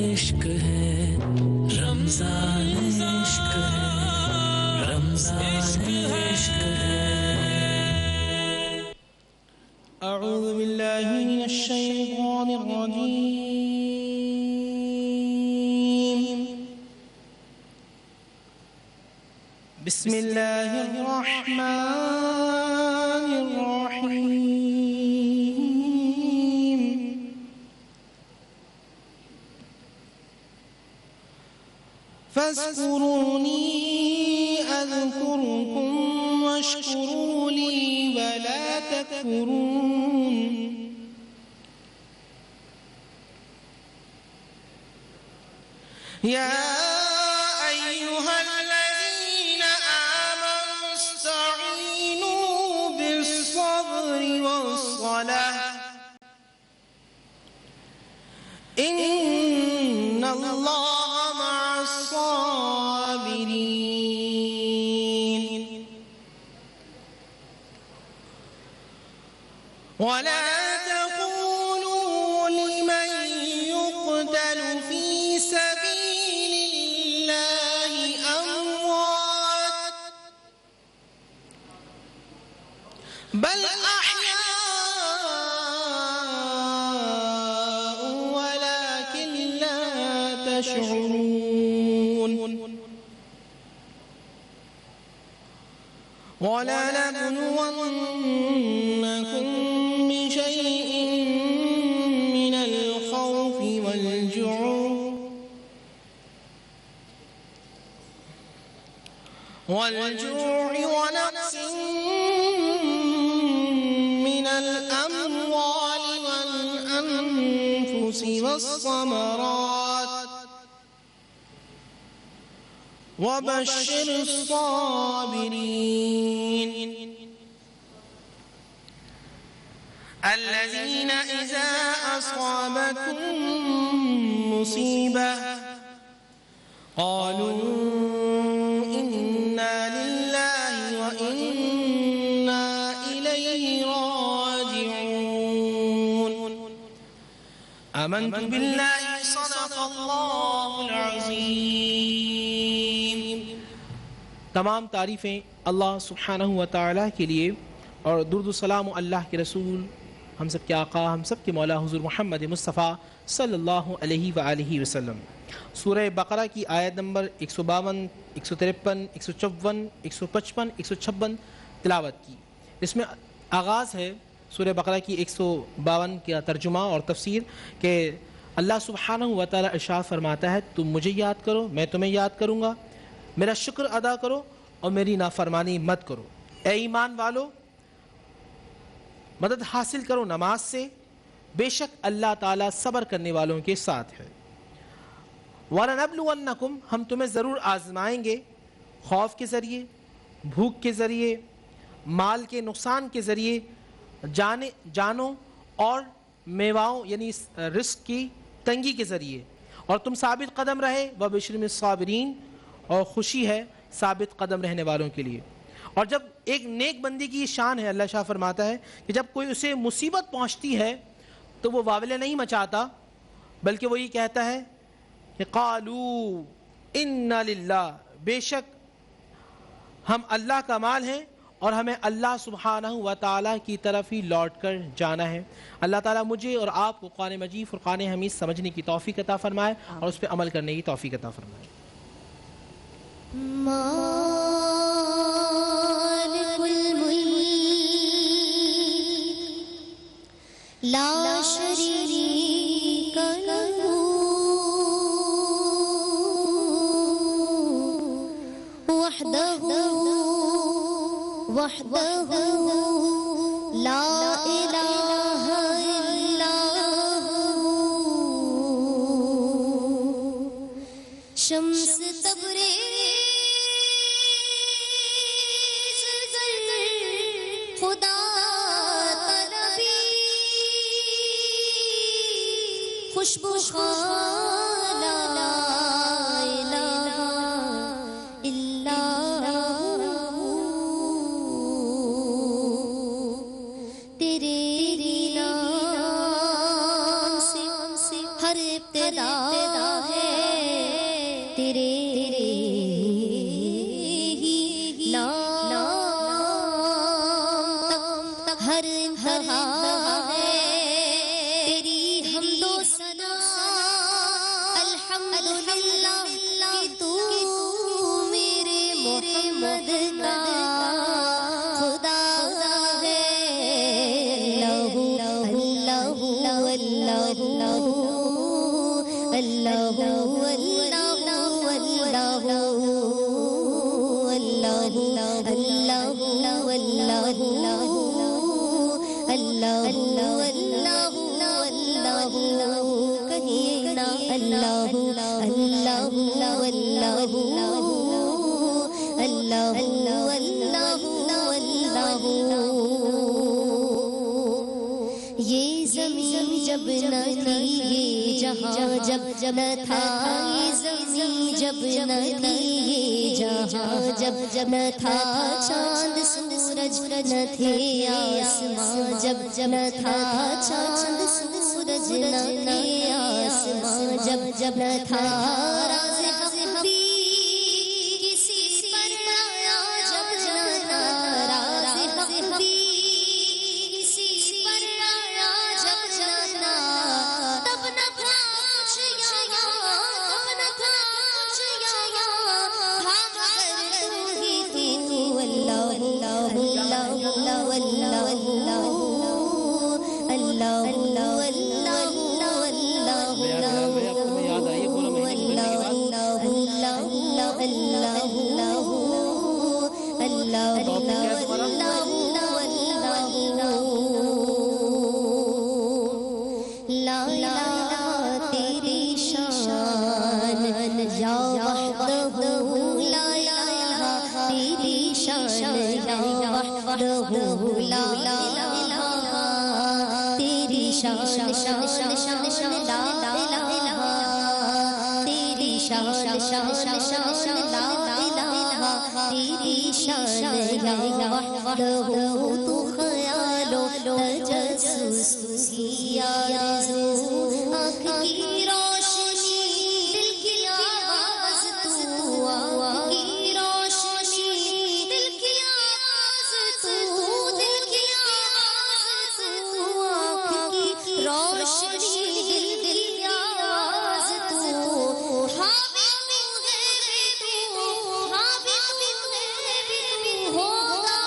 عشق ہے رمضان عشق ہے رمضان عشق ہے اعوذ باللہ من الشیطان الرجیم بسم اللہ الرحمن الرحیم فاذکرونی اذکرکم واشکروا لی ولا تکفرون یا ایہا الذین آمنوا استعینوا بالصبر والصلاة ان اللہ مع الصابرین ولا تقولوا لمن يقتل في سبيل الله أموات بل أحياء ولكن لا تشعرون ولنبلونكم بشيء من الخوف والجوع ونقص من الأموال والأنفس والثمرات وبشر الصابرين الذين إذا أصابتهم مصيبة قالوا إنا لله وإنا إليه راجعون آمنت بالله صدق الله العظيم. تمام تعریفیں اللہ سبحانہ و تعالیٰ کے لیے اور درود و سلام اللہ کے رسول ہم سب کے آقا ہم سب کے مولا حضور محمد مصطفیٰ صلی اللہ علیہ وآلہ وسلم. سورہ بقرہ کی آیت نمبر 152 153 154 155 156 تلاوت کی. اس میں آغاز ہے سورہ بقرہ کی 152 کا ترجمہ اور تفسیر کہ اللہ سبحانہ و تعالیٰ ارشاد فرماتا ہے تم مجھے یاد کرو میں تمہیں یاد کروں گا، میرا شکر ادا کرو اور میری نافرمانی مت کرو. اے ایمان والو مدد حاصل کرو نماز سے، بے شک اللہ تعالیٰ صبر کرنے والوں کے ساتھ ہے. وَلَنَبْلُوَنَّكُمْ ہم تمہیں ضرور آزمائیں گے، خوف کے ذریعے، بھوک کے ذریعے، مال کے نقصان کے ذریعے، جانوں اور میواؤں یعنی رزق کی تنگی کے ذریعے، اور تم ثابت قدم رہے وَبَشِّرِ الصَّابِرِينَ اور خوشی ہے ثابت قدم رہنے والوں کے لیے. اور جب ایک نیک بندی کی شان ہے، اللہ شاہ فرماتا ہے کہ جب کوئی اسے مصیبت پہنچتی ہے تو وہ واولے نہیں مچاتا بلکہ وہ یہ کہتا ہے کہ قالوا انا للہ، بے شک ہم اللہ کا مال ہیں اور ہمیں اللہ سبحانہ و تعالیٰ کی طرف ہی لوٹ کر جانا ہے. اللہ تعالیٰ مجھے اور آپ کو قرآن مجید فرقان حمید سمجھنے کی توفیق عطا فرمائے اور اس پہ عمل کرنے کی توفیق عطا فرمائے. مالک الملک لا شریک لہ وحدہ لا الہ الا ہو شمس تبریز خدا طلبی خوشبو خالا لا الہ الا ہو تیرے نام سے ہر ابتدا تیرے ہی نام تک ہر انتہا ہے تیری حمد و ثنا الحمدللہ کہ تو میرے محمد کا خدا ہے اللہ اللہ اللہ اللہ یہ زمین جب نہ تھی یہ جہاں جب نہ تھا یہ زمین جب نہ تھی یہ جہاں جب نہ تھا چاند سورج نہ تھے آسمان جب نہ تھا چاند سورج نہ تھے آسمان جب نہ تھا راز حق بھی کسی پر آیا جب نہ تھا راز حق بھی کسی پر آیا جب نہ تھا تب نہ تھا کچھ یہاں تب نہ تھا کچھ یہاں ہاں مگر تو ہی تو اللہ اللہ اللہ اللہ اللہ تیری شان یا وحدہ لا الہ تیری شان یا وحدہ لا الہ تیری شان شان شان شان لا الہ تیری شان شان شان لا الہ تیری شان یا وحدہ تو خیال و تجسس کی آرزو آنکھ کی روشنی دل کی آواز تو آنکھ کی روشنی دل کی آواز تو دل کی آواز تو آنکھ کی روشنی دل کی آواز تو حاوی تو ہے تو حاوی تو ہے ہوگا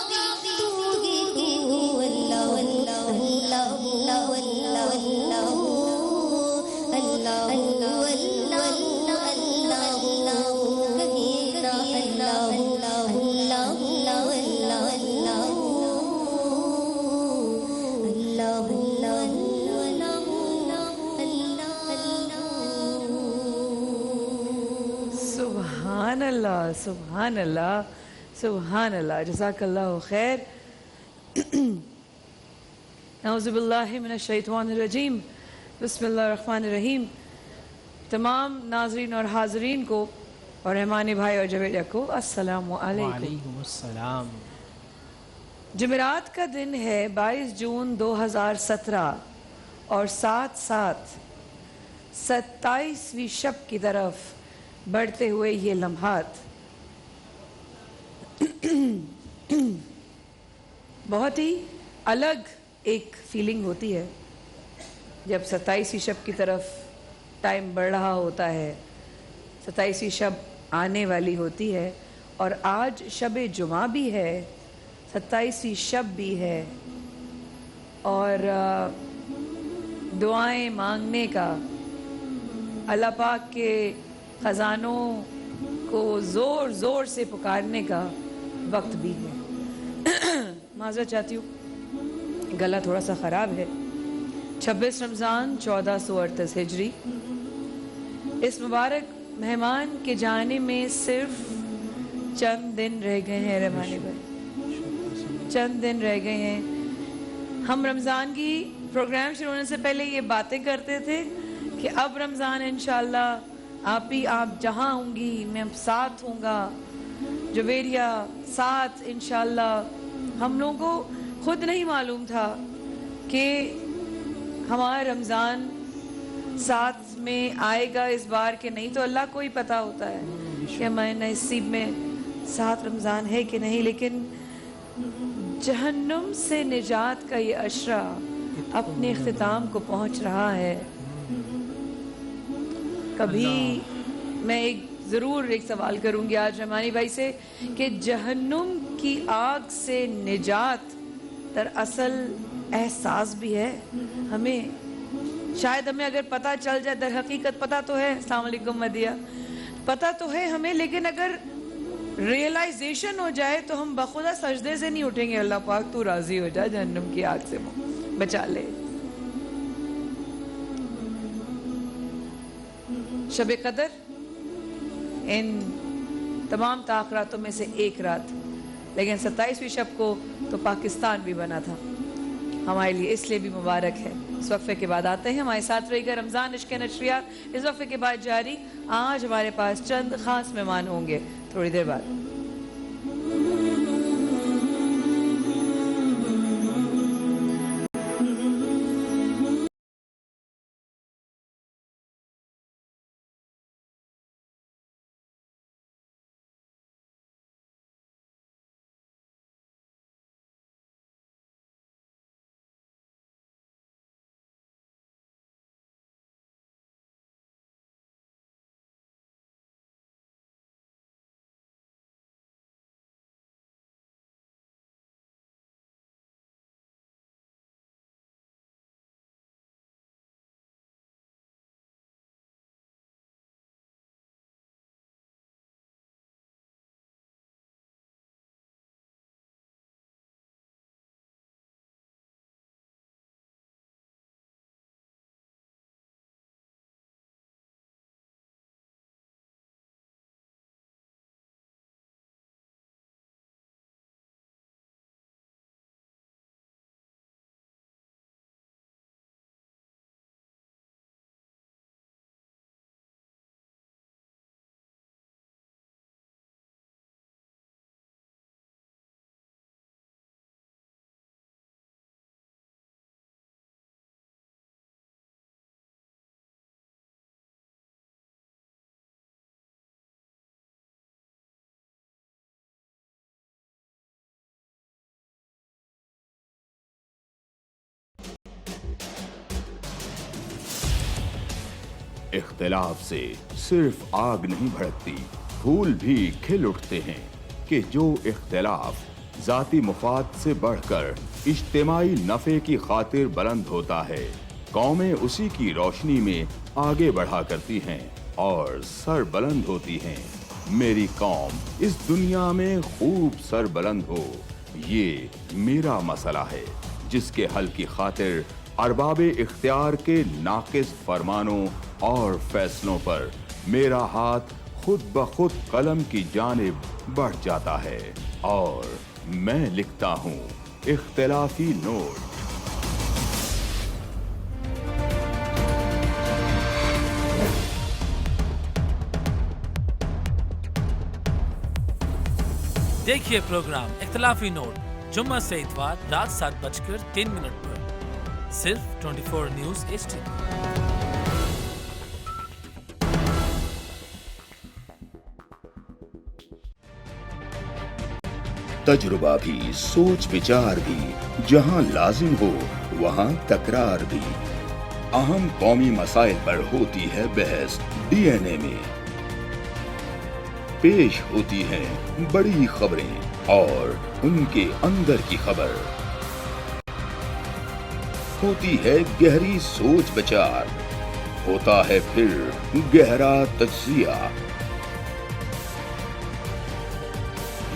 بھی تو اللہ اللہ اللہ اللہ اللہ سبحان اللہ سبحان اللہ سبحان اللہ جزاک اللہ خیر اعوذ باللہ من الشیطان الرجیم بسم اللہ الرحمن الرحیم تمام ناظرین اور حاضرین کو اور رحمانی بھائی اور جویریہ کو السلام علیکم وعلیکم السلام جمعرات کا دن ہے 22 جون 2017 اور ساتھ ساتھ 27ویں شب کی طرف بڑھتے ہوئے یہ لمحات بہت ہی الگ ایک فیلنگ ہوتی ہے جب 27ویں شب کی طرف ٹائم بڑھ رہا ہوتا ہے 27ویں شب آنے والی ہوتی ہے اور آج شب جمعہ بھی ہے 27ویں شب بھی ہے اور دعائیں مانگنے کا اللہ پاک کے خزانوں کو زور زور سے پکارنے کا وقت بھی ہے معذرت چاہتی ہوں گلا تھوڑا سا خراب ہے 26 رمضان 1438 ہجری اس مبارک مہمان کے جانے میں صرف چند دن رہ گئے ہیں رحمانی بھائی چند دن رہ گئے ہیں ہم رمضان کی پروگرام شروع ہونے سے پہلے یہ باتیں کرتے تھے کہ اب رمضان انشاءاللہ آپ جہاں ہوں گی میں ساتھ ہوں گا جویریہ ساتھ انشاءاللہ ہم لوگوں کو خود نہیں معلوم تھا کہ ہمارا رمضان ساتھ میں آئے گا اس بار کہ نہیں، تو اللہ کو ہی پتہ ہوتا ہے کہ ہمارے نصیب میں 7 رمضان ہے کہ نہیں. لیکن جہنم سے نجات کا یہ عشرہ اپنے اختتام کو پہنچ رہا ہے. کبھی میں ضرور ایک سوال کروں گی آج رحمانی بھائی سے کہ جہنم کی آگ سے نجات دراصل احساس بھی ہے ہمیں. شاید ہمیں اگر پتہ چل جائے، در حقیقت پتہ تو ہے، السلام علیکم مدیہ، پتہ تو ہے ہمیں، لیکن اگر ریئلائزیشن ہو جائے تو ہم بخدا سجدے سے نہیں اٹھیں گے. اللہ پاک تو راضی ہو جائے، جہنم کی آگ سے بچا لے. شب قدر ان تمام تاخراتوں میں سے ایک رات، لیکن 27ویں شب کو تو پاکستان بھی بنا تھا ہمارے لیے، اس لیے بھی مبارک ہے. اس وقفے کے بعد آتے ہیں، ہمارے ساتھ رہے گا رمضان عشق نشریات اس وقفے کے بعد جاری. آج ہمارے پاس چند خاص مہمان ہوں گے تھوڑی دیر بعد. اختلاف سے صرف آگ نہیں بھڑکتی، پھول بھی کھل اٹھتے ہیں کہ جو اختلاف ذاتی مفاد سے بڑھ کر اجتماعی نفع کی خاطر بلند ہوتا ہے، قومیں اسی کی روشنی میں آگے بڑھا کرتی ہیں اور سر بلند ہوتی ہیں. میری قوم اس دنیا میں خوب سر بلند ہو، یہ میرا مسئلہ ہے جس کے حل کی خاطر ارباب اختیار کے ناقص فرمانوں اور فیصلوں پر میرا ہاتھ خود بخود قلم کی جانب بڑھ جاتا ہے اور میں لکھتا ہوں اختلافی نوٹ. دیکھیے پروگرام اختلافی نوٹ جمعہ سے اتوار رات 7:03 پر صرف 24 نیوز HD. تجربہ بھی، سوچ بچار بھی، جہاں لازم ہو وہاں تکرار بھی. اہم قومی مسائل پر ہوتی ہے بحث DNA میں. پیش ہوتی ہیں بڑی خبریں اور ان کے اندر کی خبر. ہوتی ہے گہری سوچ بچار، ہوتا ہے پھر گہرا تجزیہ.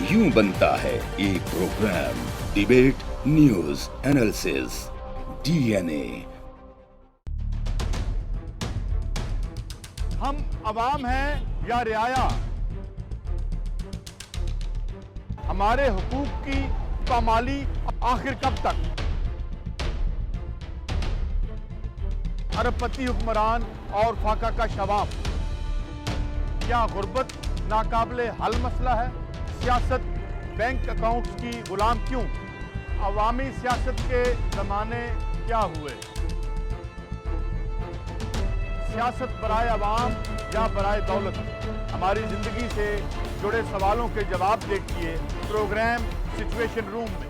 یوں بنتا ہے ایک programme debate news analysis DNA. ہم عوام ہیں یا رعایا؟ ہمارے حقوق کی پامالی آخر کب تک؟ ارب پتی حکمران اور فاقہ کا شباب. کیا غربت ناقابل حل مسئلہ ہے؟ سیاست بینک اکاؤنٹس کی غلام کیوں؟ عوامی سیاست کے زمانے کیا ہوئے؟ सियासत बराए अवाम या बराए दौलत, हमारी जिंदगी से जुड़े सवालों के जवाब देखिए प्रोग्राम सिचुएशन रूम में।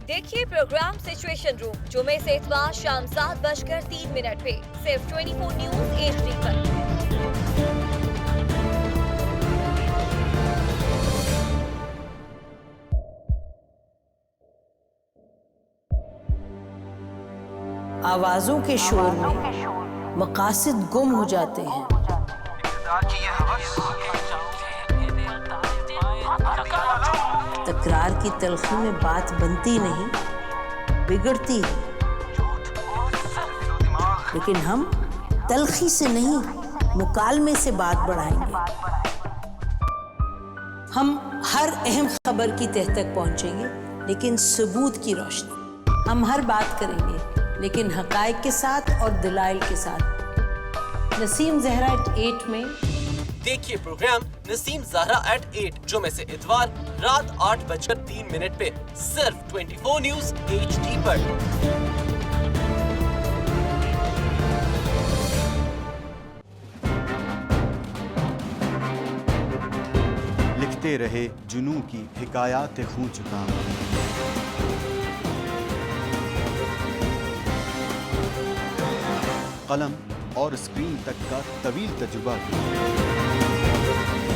देखिए प्रोग्राम सिचुएशन रूम जुमे से इतवार शाम 7:03 पे सिर्फ 24 न्यूज HD पर। आवाजों के शोर में मकासद गुम हो जाते हैं। तकरार की तलखी में बात बनती नहीं, बिगड़ती है। लेकिन हम तलखी से नहीं, मुकालमे से बात बढ़ाएंगे। हम हर अहम खबर की तह तक पहुंचेंगे, लेकिन सबूत की रोशनी। हम हर बात करेंगे, लेकिन हकायक के साथ और दलाइल के साथ। नसीम ज़हरा @8 में देखिए प्रोग्राम नसीम ज़हरा @8 जुमे से इतवार रात 8:03 पे सिर्फ 24 न्यूज HD पर। लिखते रहे जुनू की हिकायात खूं चुका, कलम और स्क्रीन तक का तवील तजुर्बा किया।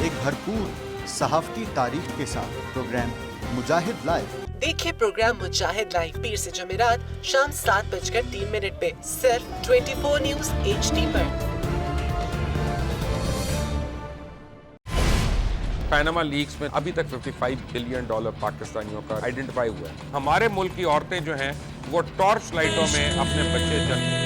एक भरपूर सहाफती तारीख के साथ प्रोग्राम मुजाहिद लाइव। देखिए प्रोग्राम मुजाहिद लाइव पीर से जमेरात शाम 7:03 पे सिर्फ 24 न्यूज HD पर। पैनामा लीक्स में अभी तक $55 बिलियन पाकिस्तानियों का आइडेंटिफाई हुआ है। हमारे मुल्क की औरतें जो हैं वो टॉर्च लाइटों में अपने बच्चे जन्म।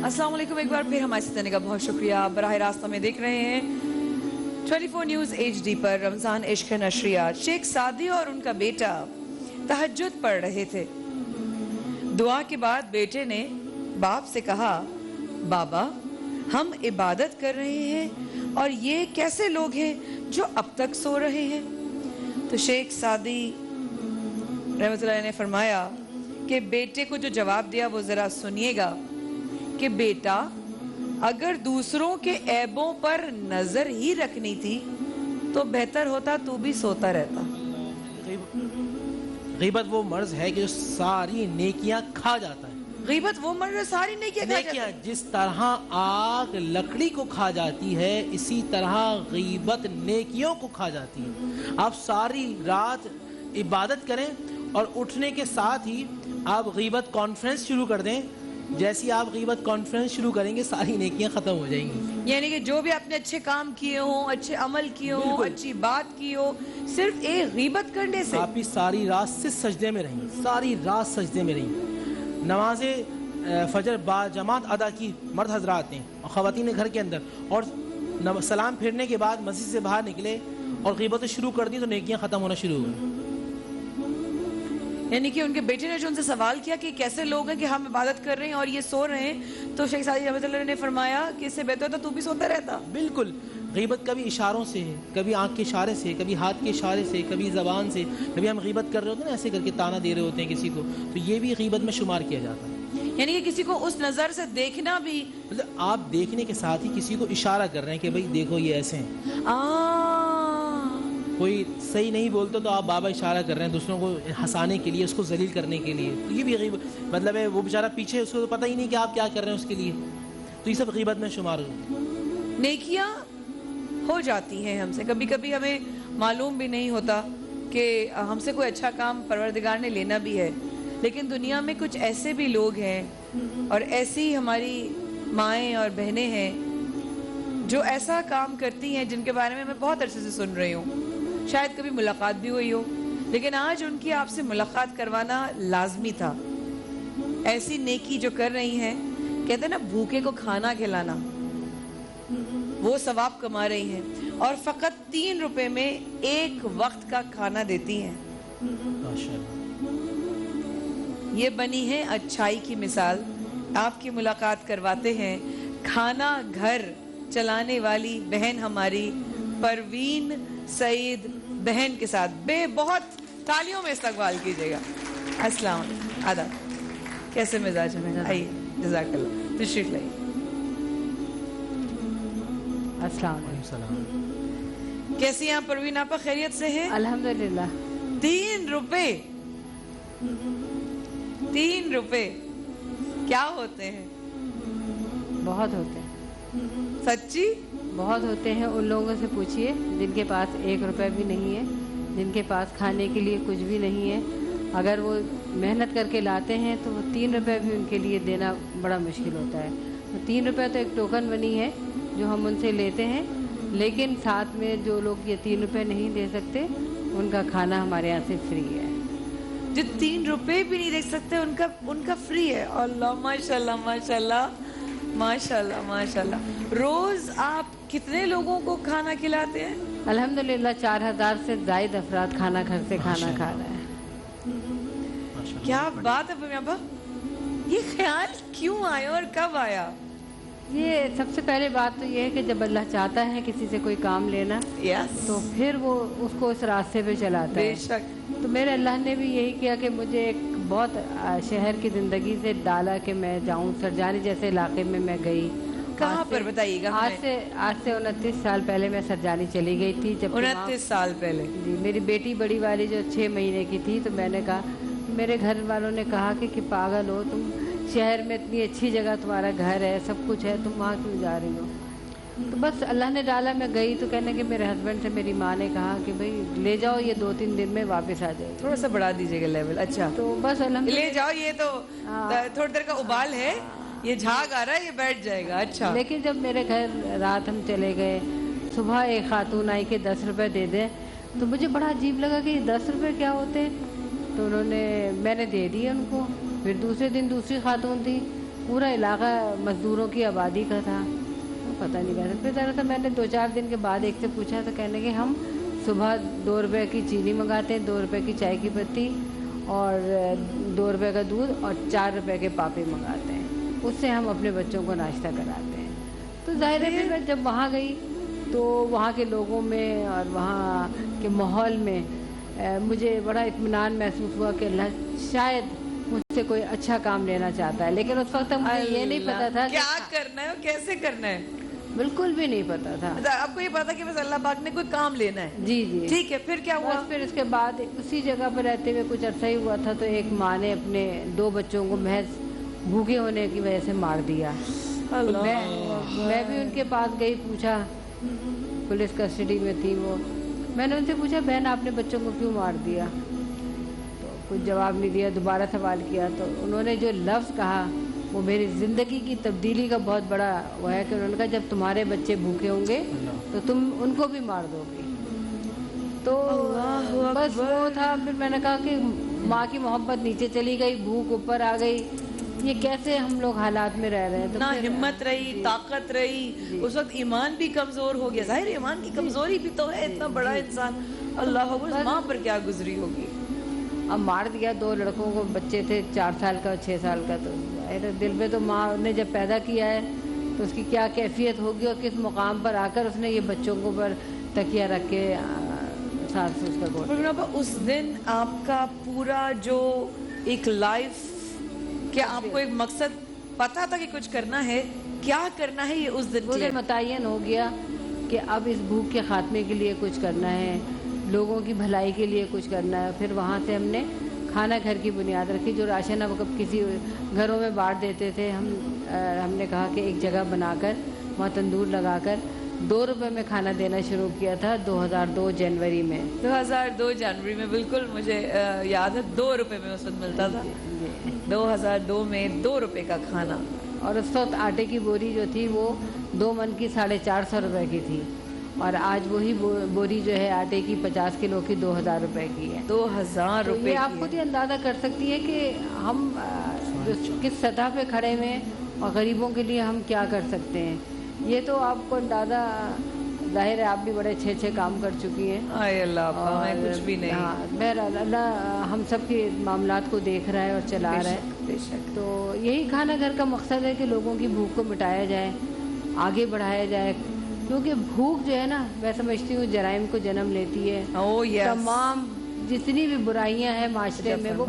अस्सलाम वालेकुम, एक बार फिर हमारे साथ रहने का बहुत शुक्रिया। बराह रास्त हमें देख रहे हैं 24 न्यूज़ HD पर। रमज़ान इश्क नशरियात। शेख सादी और उनका बेटा तहज्जुद पढ़ रहे थे। दुआ के बाद बेटे ने बाप से कहा, बाबा हम इबादत कर रहे हैं और ये कैसे लोग हैं जो अब तक सो रहे हैं? तो शेख सादी रहमतुल्लाह ने फरमाया कि बेटे को जो जवाब दिया वो ज़रा सुनिएगा कि बेटा अगर दूसरों के ऐबों पर नजर ही रखनी थी तो बेहतर होता तू भी सोता रहता। गीबत वो मर्ज है कि जो सारी नेकियां खा जाता है। गीबत वो मर्ज सारी नेकियां जिस तरह आग लकड़ी को खा जाती है, इसी तरह गीबत नेकियों को खा जाती है। आप सारी रात इबादत करें और उठने के साथ ही आप गीबत कॉन्फ्रेंस शुरू कर दें। जैसी आप गीबत कॉन्फ्रेंस शुरू करेंगे सारी नेकियां खत्म हो जाएंगी। यानी कि जो भी आपने अच्छे काम किए हों, अच्छे अमल किए हों, अच्छी बात की हो, सिर्फ एक गीबत करने से आप ही सारी रात से सजदे में रहेंगे, सारी रात सजदे में रहेंगे। नमाज़े फजर बाजमात अदा की मर्द हजरात ने और ख़वातीन ने घर के अंदर, और सलाम फिरने के बाद मस्जिद से बाहर निकले और गीबतें शुरू कर दी तो नेकियां खत्म होना शुरू हो गई। यानी कि उनके बेटे ने जो उनसे सवाल किया कि कैसे लोग हैं कि हम इबादत कर रहे हैं और ये सो रहे हैं, तो शेख सादी रहमतुल्लाह ने फरमाया कि इससे बेहतर तो तू भी सोता रहता। बिल्कुल, गीबत कभी इशारों से है, कभी आंख के इशारे से, कभी हाथ के इशारे से, कभी ज़बान से, कभी हम गीबत कर रहे होते हैं ना ऐसे करके ताना दे रहे होते हैं किसी को, तो ये भी गीबत में शुमार किया जाता है। यानी कि किसी को उस नज़र से देखना भी, मतलब आप देखने के साथ ही किसी को इशारा कर रहे हैं कि भाई देखो ये ऐसे हैं। कोई सही नहीं बोलते तो आप बाबा इशारा कर रहे हैं दूसरों को हंसाने के लिए, उसको जलील करने के लिए, तो ये भी गीबत मतलब है। वो बेचारा पीछे, उसको तो पता ही नहीं कि आप क्या कर रहे हैं उसके लिए, तो ये सब गीबत में शुमार हो। नेकियां हो जाती हैं हमसे, कभी कभी हमें मालूम भी नहीं होता कि हमसे कोई अच्छा काम परवरदिगार ने लेना भी है, लेकिन दुनिया में कुछ ऐसे भी लोग हैं और ऐसी हमारी माएँ और बहनें हैं जो ऐसा काम करती हैं जिनके बारे में मैं बहुत अरसे से सुन रही हूँ। शायद कभी मुलाकात भी हुई हो, लेकिन आज उनकी आपसे मुलाकात करवाना लाजमी था। ऐसी नेकी जो कर रही हैं, कहते हैं ना भूखे को खाना खिलाना, वो सवाब कमा रही हैं और फकत 3 रुपए में एक वक्त का खाना देती हैं। ये बनी है अच्छाई की मिसाल। आपकी मुलाकात करवाते हैं, खाना घर چلانے والی بہن ہماری پروین سعید بہن کے ساتھ بہت تالیوں میں استقبال کیجیے گا. السلام علیکم. آداب. کیسے مزاج ہیں؟ آئیے. جزاک اللہ. تشریف لائیے. السلام علیکم. کیسی ہیں پروین آپا؟ خیریت سے ہیں؟ الحمدللہ. 3 روپے 3 روپے کیا ہوتے ہیں؟ بہت ہوتے ہیں. سچی؟ بہت ہوتے ہیں. ان لوگوں سے پوچھئے جن کے پاس 1 روپے بھی نہیں ہے, جن کے پاس کھانے کے لیے کچھ بھی نہیں ہے. اگر وہ محنت کر کے لاتے ہیں تو وہ 3 روپے بھی ان کے لیے دینا بڑا مشکل ہوتا ہے. تو 3 روپے تو ایک ٹوکن بنی ہے جو ہم ان سے لیتے ہیں, لیکن ساتھ میں جو لوگ یہ 3 روپے نہیں دے سکتے ان کا کھانا ہمارے یہاں سے فری ہے. جو 3 روپے بھی نہیں دے سکتے ان کا فری ہے. اللہ ماشاءاللہ ماشاءاللہ ماشاءاللہ ماشاءاللہ. روز آپ کتنے لوگوں کو کھانا کھلاتے ہیں؟ الحمدللہ 4000 سے زائد افراد کھانا گھر سے کھانا کھا رہے ہیں. کیا بات ہے پروین آپا. یہ خیال کیوں آیا اور کب آیا؟ یہ سب سے پہلے بات تو یہ ہے کہ جب اللہ چاہتا ہے کسی سے کوئی کام لینا تو پھر وہ اس کو اس راستے پہ چلاتا ہے. بے شک. تو میرے اللہ نے بھی یہی کیا کہ مجھے ایک بہت شہر کی زندگی سے ڈالا کہ میں جاؤں. سرجانی جیسے علاقے میں گئی. کہاں پر بتائیے گا؟ آج سے 29 سال پہلے میں سرجانی چلی گئی تھی. جب 29 سال پہلے؟ جی. میری بیٹی بڑی والی جو 6 مہینے کی تھی تو میں نے کہا, میرے گھر والوں نے کہا کہ پاگل ہو تم, شہر میں اتنی اچھی جگہ تمہارا گھر ہے, سب کچھ ہے, تم وہاں کیوں جا رہی ہو؟ تو بس اللہ نے ڈالا میں گئی. تو کہنے کہ میرے ہسبینڈ سے میری ماں نے کہا کہ بھئی لے جاؤ, یہ 2-3 دن میں واپس آ جائے. تھوڑا سا بڑھا دیجیے گا لیول. اچھا تو بس لے جاؤ, یہ تو تھوڑی دیر کا ابال ہے, یہ جھاگ آ رہا ہے, یہ بیٹھ جائے گا. اچھا. لیکن جب میرے گھر رات ہم چلے گئے, صبح ایک خاتون آئی کہ 10 روپے دے دیں, تو مجھے بڑا عجیب لگا کہ یہ 10 روپے کیا ہوتے ہیں. تو میں نے دے دیے ان کو. پھر دوسرے دن دوسری خاتون تھی, پورا علاقہ مزدوروں کی آبادی کا تھا, پتہ نہیں کیسے. پھر ذرا سا میں نے 2-4 دن کے بعد ایک سے پوچھا تو کہنے کہ ہم صبح 2 روپے کی چینی منگاتے ہیں, 2 روپے کی چائے کی پتی اور 2 روپے کا دودھ اور 4 روپے کے پاپے منگاتے ہیں. اس سے ہم اپنے بچوں کو ناشتہ کراتے ہیں. تو ظاہر ہے پھر میں جب وہاں گئی تو وہاں کے لوگوں میں اور وہاں کے ماحول میں مجھے بڑا اطمینان محسوس ہوا کہ اللہ شاید مجھ سے کوئی اچھا کام لینا چاہتا ہے. لیکن اس وقت مجھے یہ نہیں پتا تھا کیا کرنا ہے اور کیسے کرنا ہے. بالکل بھی نہیں پتا تھا. آپ کو یہ پتا کہ بس اللہ پاک نے کوئی کام لینا ہے. جی جی. ٹھیک ہے. پھر کیا ہوا؟ پھر اس کے بعد اسی جگہ پر رہتے ہوئے کچھ عرصہ ہی ہوا تھا تو ایک ماں نے اپنے 2 بچوں کو محض بھوکے ہونے کی وجہ سے مار دیا. میں بھی ان کے پاس گئی, پوچھا, پولیس کسٹڈی میں تھی وہ. میں نے ان سے پوچھا بہن آپ نے بچوں کو کیوں مار دیا؟ تو کچھ جواب نہیں دیا. دوبارہ سوال کیا تو انہوں نے جو لفظ کہا وہ میری زندگی کی تبدیلی کا بہت بڑا وہ ہے کہ انہوں نے کہا جب تمہارے بچے بھوکے ہوں گے تو تم ان کو بھی مار دو گے. تو بس وہ تھا. پھر میں نے کہا کہ ماں کی محبت نیچے چلی گئی, بھوک اوپر آ گئی. یہ کیسے ہم لوگ حالات میں رہ رہے ہیں. نہ ہمت رہی, طاقت رہی. اس وقت ایمان بھی کمزور ہو گیا. ظاہر ایمان کی کمزوری بھی تو ہے, اتنا بڑا انسان. اللہ اکبر. ماں پر کیا گزری ہوگی. اب مار دیا. 2 لڑکوں کو بچے تھے, 4 سال کا اور 6 سال کا. تو دل پہ تو ماں نے جب پیدا کیا ہے تو اس کی کیا کیفیت ہوگی اور کس مقام پر آ کر اس نے یہ بچوں کو پر تکیہ رکھ کے ساتھ سے اس کا گود. اس دن آپ کا پورا جو ایک لائف, کیا آپ کو ایک مقصد پتا تھا کہ کچھ کرنا ہے, کیا کرنا ہے, یہ اس دن مجھے متعین ہو گیا کہ اب اس بھوک کے خاتمے کے لیے کچھ کرنا ہے, لوگوں کی بھلائی کے لیے کچھ کرنا ہے. پھر وہاں سے ہم نے کھانا گھر کی بنیاد رکھی. جو راشن اب کسی گھروں میں بانٹ دیتے تھے, ہم نے کہا کہ ایک جگہ بنا کر وہاں تندور لگا کر 2 روپے میں کھانا دینا شروع کیا تھا 2002 جنوری میں. 2002 جنوری میں, بالکل مجھے یاد ہے. 2 روپے میں اس وقت ملتا تھا. 2002 میں 2 روپے کا کھانا. اور اس وقت آٹے کی بوری جو تھی وہ 2 من کی 450 روپے کی تھی, اور آج وہی بوری جو ہے آٹے کی 50 کلو کی 2000 روپے کی ہے. 2000 روپے. یہ آپ خود ہی اندازہ کر سکتی ہے کہ ہم کس سطح پہ کھڑے ہوئے اور غریبوں کے لیے ہم کیا کر سکتے ہیں. یہ تو آپ کو اندازہ, ظاہر ہے آپ بھی بڑے اچھے کام کر چکی ہیں. آئے اللہ, میں کچھ بھی نہیں. بہرحال اللہ ہم سب کے معاملات کو دیکھ رہا ہے اور چلا رہا ہے. تو یہی کھانا گھر کا مقصد ہے کہ لوگوں کی بھوک کو مٹایا جائے. आगे बढ़ाया जाए, क्योंकि भूख जो है ना, मैं समझती हूँ जराइम को जन्म लेती है। तमाम जितनी भी बुराइयां हैं माशरे में, वो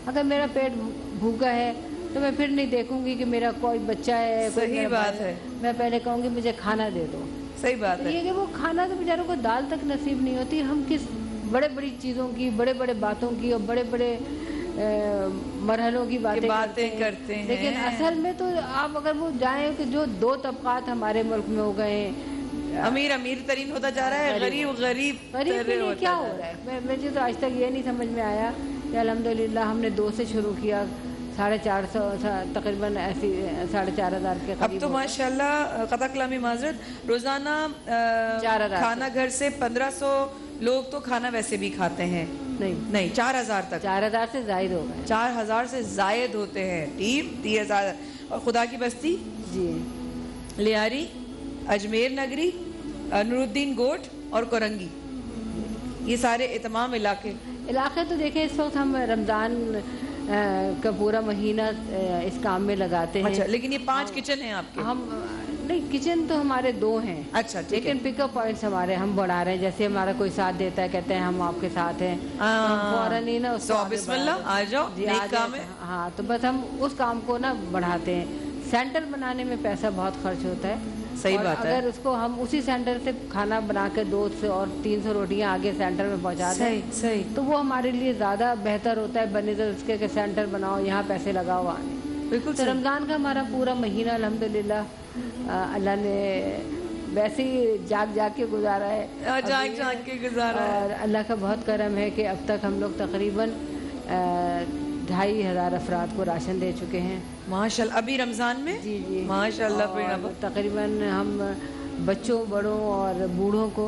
अगर मेरा पेट भूखा है तो मैं फिर नहीं देखूंगी कि मेरा कोई बच्चा है, सही बात है, मैं पहले कहूँगी मुझे खाना दे दो। सही बात है। ये कि वो खाना तो बेचारों को दाल तक नसीब नहीं होती। हम किस बड़े बड़ी चीज़ों की, बड़े बड़े बातों की और बड़े बड़े मरहलों की बातें करते हैं, लेकिन असल में तो आप अगर वो जाएं कि जो दो तबकात हमारे मुल्क में हो गए हैं, अमीर अमीर तरीन होता जा रहा है, गरीब गरीब के लिए क्या हो रहा है। मुझे तो आज तक ये नहीं समझ में आया कि अल्हम्दुलिल्लाह हमने 2 से शुरू किया, 450 तकरीबन ऐसी 4,500 के अब तो माशाल्लाह कता कलामी माजरत, रोजाना खाना घर से 1500 लोग तो खाना वैसे भी खाते हैं। नहीं 4000 तक, 4000 से जायद हो गए, 4000 से जायद होते हैं टीम 30,000। और खुदा की बस्ती जी, लियारी, अजमेर नगरी, नूरुद्दीन गोट और कोरंगी, ये सारे तमाम इलाके तो देखें इस वक्त हम रमज़ान का पूरा महीना इस काम में लगाते हैं। अच्छा, लेकिन ये 5 किचन हैं आपके? हम नहीं, किचन तो हमारे 2 हैं। अच्छा, लेकिन पिकअप पॉइंट्स हमारे हम बढ़ा रहे हैं। जैसे हमारा कोई साथ देता है, कहते हैं हम आपके साथ हैं, फौरन ही ना उसको बिस्मिल्लाह आ जाओ, नेक काम है। हाँ, तो बस हम उस काम को ना बढ़ाते हैं। सेंटर बनाने में पैसा बहुत खर्च होता है, सही बात है। अगर उसको हम उसी सेंटर से खाना बना के 200 और 300 रोटियां आगे सेंटर में पहुंचा दें, सही, तो वो हमारे लिए ज़्यादा बेहतर होता है बनिस्बत उसके कि सेंटर बनाओ, यहाँ पैसे लगाओ आने। बिल्कुल। तो रमज़ान का हमारा पूरा महीना अल्हम्दुलिल्लाह अल्लाह ने वैसे ही जाग के गुजारा है, जाग के गुजारा है। और अल्लाह का बहुत करम है कि अब तक हम लोग तकरीबन 2,500 अफराद को राशन दे चुके हैं माशाल्लाह। अभी रमज़ान में? जी माशाल्लाह। तकरीबन हम बच्चों, बड़ों और बूढ़ों को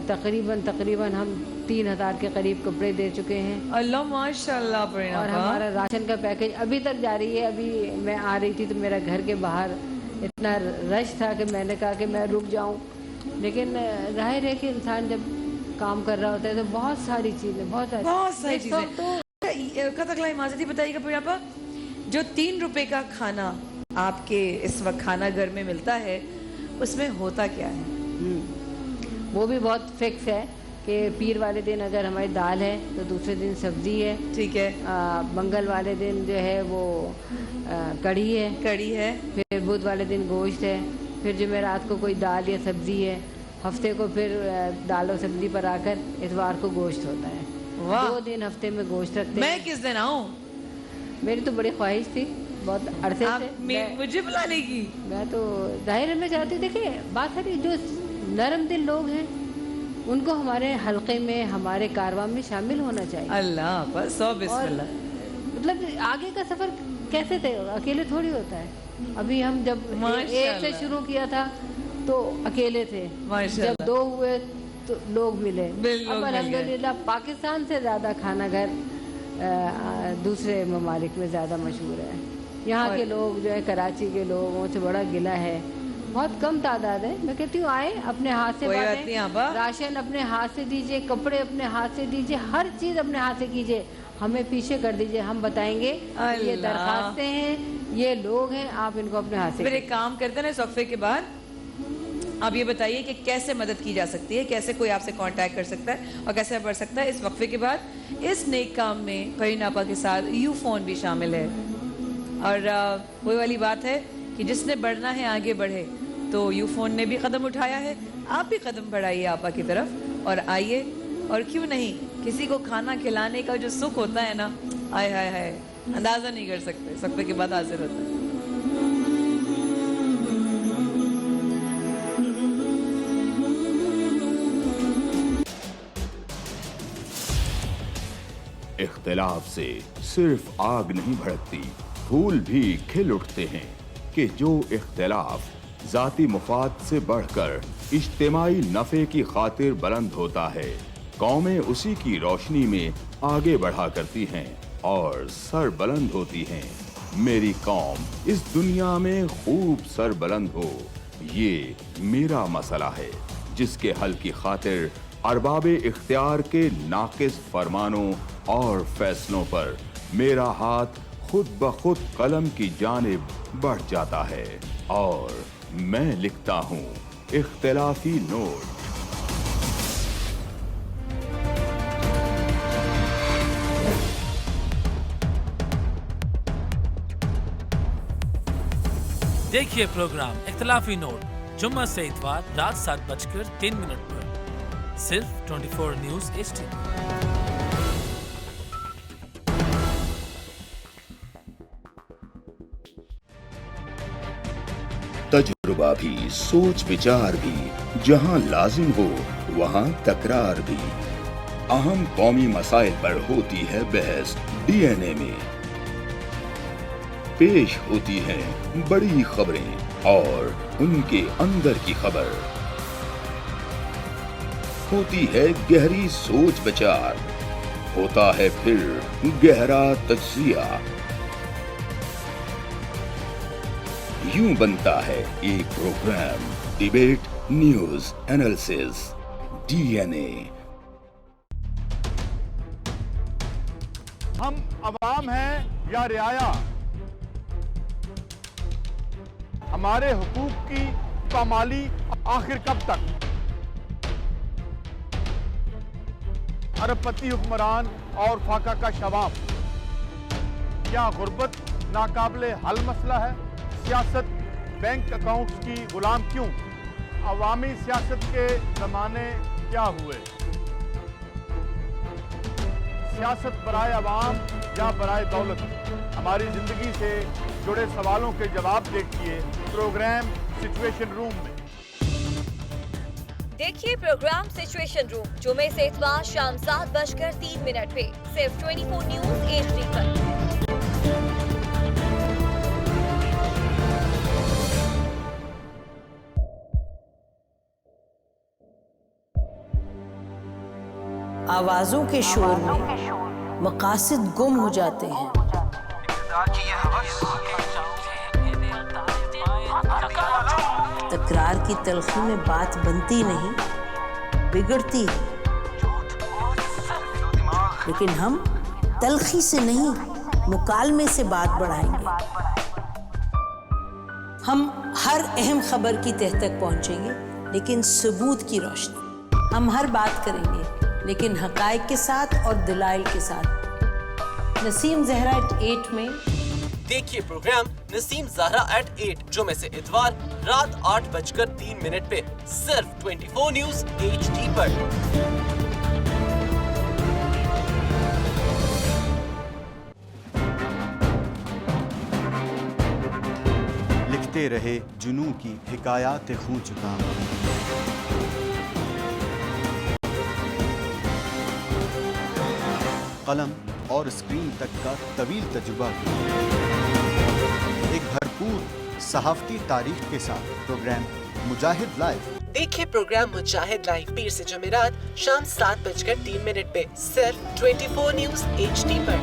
तकरीबन हम 3,000 के करीब कपड़े दे चुके हैं। अल्लाह माशाल्लाह। और हमारा राशन का पैकेज अभी तक जारी है। अभी मैं आ रही थी तो मेरा घर के बाहर इतना रश था कि मैंने कहा कि मैं रुक जाऊं, लेकिन जाहिर है कि इंसान जब काम कर रहा होता है तो बहुत सारी चीज़ें तो कतकलाई माजती बताइएगा फिर आप, जो 3 रुपए का खाना आपके इस वक्त खाना घर में मिलता है उसमें होता क्या है? वो भी बहुत फिक्स है कि पीर वाले दिन अगर हमारी दाल है तो दूसरे दिन सब्जी है, ठीक है। मंगल वाले दिन जो है वो कढ़ी है, फिर बुध वाले दिन गोश्त है, फिर जुमेरात को कोई दाल या सब्जी है, हफ्ते को फिर दाल और सब्जी पर आकर इतवार को गोश्त होता है। 2 दिन हफ्ते में गोश्त रखते हैं। मैं किस दिन आऊँ? मेरी तो बड़ी ख्वाहिश थी बहुत अरसे से मुझे बुलाने की। मैं तो जाहिर में चाहती, देखिए बात है जो नरम दिल लोग हैं उनको हमारे हलके में, हमारे कारवां में शामिल होना चाहिए। अल्लाह बस बिस्मिल्लाह। मतलब आगे का सफर कैसे तय होगा? अकेले थोड़ी होता है। अभी हम जब 1 से शुरू किया था तो अकेले थे, जब 2 हुए तो लोग मिले। अब अल्हम्दुलिल्लाह पाकिस्तान से ज़्यादा खाना घर दूसरे ममालिक में ज़्यादा मशहूर है। यहाँ के लोग जो है, कराची के लोगों से बड़ा गिला है, बहुत कम तादाद है। मैं कहती हूँ आए, अपने हाथ से बांटें, राशन अपने हाथ से दीजिए, कपड़े अपने हाथ से दीजिए, हर चीज़ अपने हाथ से कीजिए, हमें पीछे कर दीजिए, हम बताएंगे ये दरखास्तें हैं, ये लोग हैं, आप इनको अपने हाथ से। फिर एक काम करते हैं ना, वक्फे के बाद आप ये बताइए कि कैसे मदद की जा सकती है, कैसे कोई आपसे कांटेक्ट कर सकता है और कैसे बढ़ सकता है। इस वक्फे के बाद इस नेक काम में करीन आपा के साथ यूफोन भी शामिल है, और वही वाली बात है कि जिसने बढ़ना है आगे बढ़े। तो यूफोन ने भी कदम उठाया है, आप भी कदम बढ़ाइए आपा की तरफ और आइए। और क्यों नहीं, किसी को खाना खिलाने का जो सुख होता है ना, आय हाय हाय, अंदाजा नहीं कर सकते। वक्फे के बाद हाजिर होता है। इख्तिलाफ से सिर्फ आग नहीं भड़कती, फूल भी खिल उठते हैं कि जो इख्तिलाफ जाती मुफाद से बढ़कर इज्तिमाई नफे की खातिर बुलंद होता है, कौमें उसी की रोशनी में आगे बढ़ा करती हैं और सर बुलंद होती हैं। मेरी कौम इस दुनिया में खूब सर बुलंद हो, ये मेरा मसला है जिसके हल की खातिर अरबाब इख्तियार के नाकिस फरमानों और फैसलों पर मेरा हाथ खुद ब खुद कलम की जानिब बढ़ जाता है और मैं लिखता हूँ इख्तिलाफी नोट। देखिए प्रोग्राम इख्तिलाफी नोट जुम्मा से इतवार रात 7:03 पर सिर्फ 24 न्यूज़ HD। तजुर्बा भी, सोच विचार भी, जहां लाजिम हो वहां तकरार भी। अहम कौमी मसाइल पर होती है बहस DNA में। पेश होती हैं बड़ी खबरें और उनके अंदर की खबर। होती है गहरी सोच विचार, होता है फिर गहरा तज्जिया। यूं बनता है एक programme debate news analysis DNA। हम अवाम हैं या रियाया, हमारे हुकूक की पामाली आखिर कब तक? अरबपति हुक्मरान और फाका का शबाब, क्या गुर्बत नाकाबिले हल मसला है? सियासत बैंक अकाउंट्स की गुलाम क्यों? अवामी सियासत के जमाने क्या हुए? सियासत बराए अवाम या बराए दौलत? हमारी जिंदगी से जुड़े सवालों के जवाब देखिए प्रोग्राम सिचुएशन रूम में। देखिए प्रोग्राम सिचुएशन रूम जुमे से इतवार शाम 7:03 पे सिर्फ 24 न्यूज़ HD पर। आवाजों के शोर में मकासद गुम हो जाते हैं। तकरार की तलखी में बात बनती नहीं, बिगड़ती है। लेकिन हम तलखी से नहीं, मुकालमे से बात बढ़ाएंगे। हम हर अहम खबर की तह तक पहुंचेंगे, लेकिन सबूत की रोशनी। हम हर बात करेंगे, लेकिन हकायक के साथ और दलाइल के साथ। नसीम ज़हरा @8 में देखिए प्रोग्राम नसीम ज़हरा @8 जुमे से इतवार रात 8:03 पे सिर्फ 24 न्यूज़ HD पर। लिखते रहे जुनू की हिकायात खूं चुका। कलम और स्क्रीन तक का तवील तजुर्बा एक भरपूर सहाफती तारीख के साथ प्रोग्राम मुजाहिद लाइव। देखिए प्रोग्राम मुजाहिद लाइव पीर से जुमेरात शाम 7:03 पे सिर्फ 24 न्यूज़ HD पर।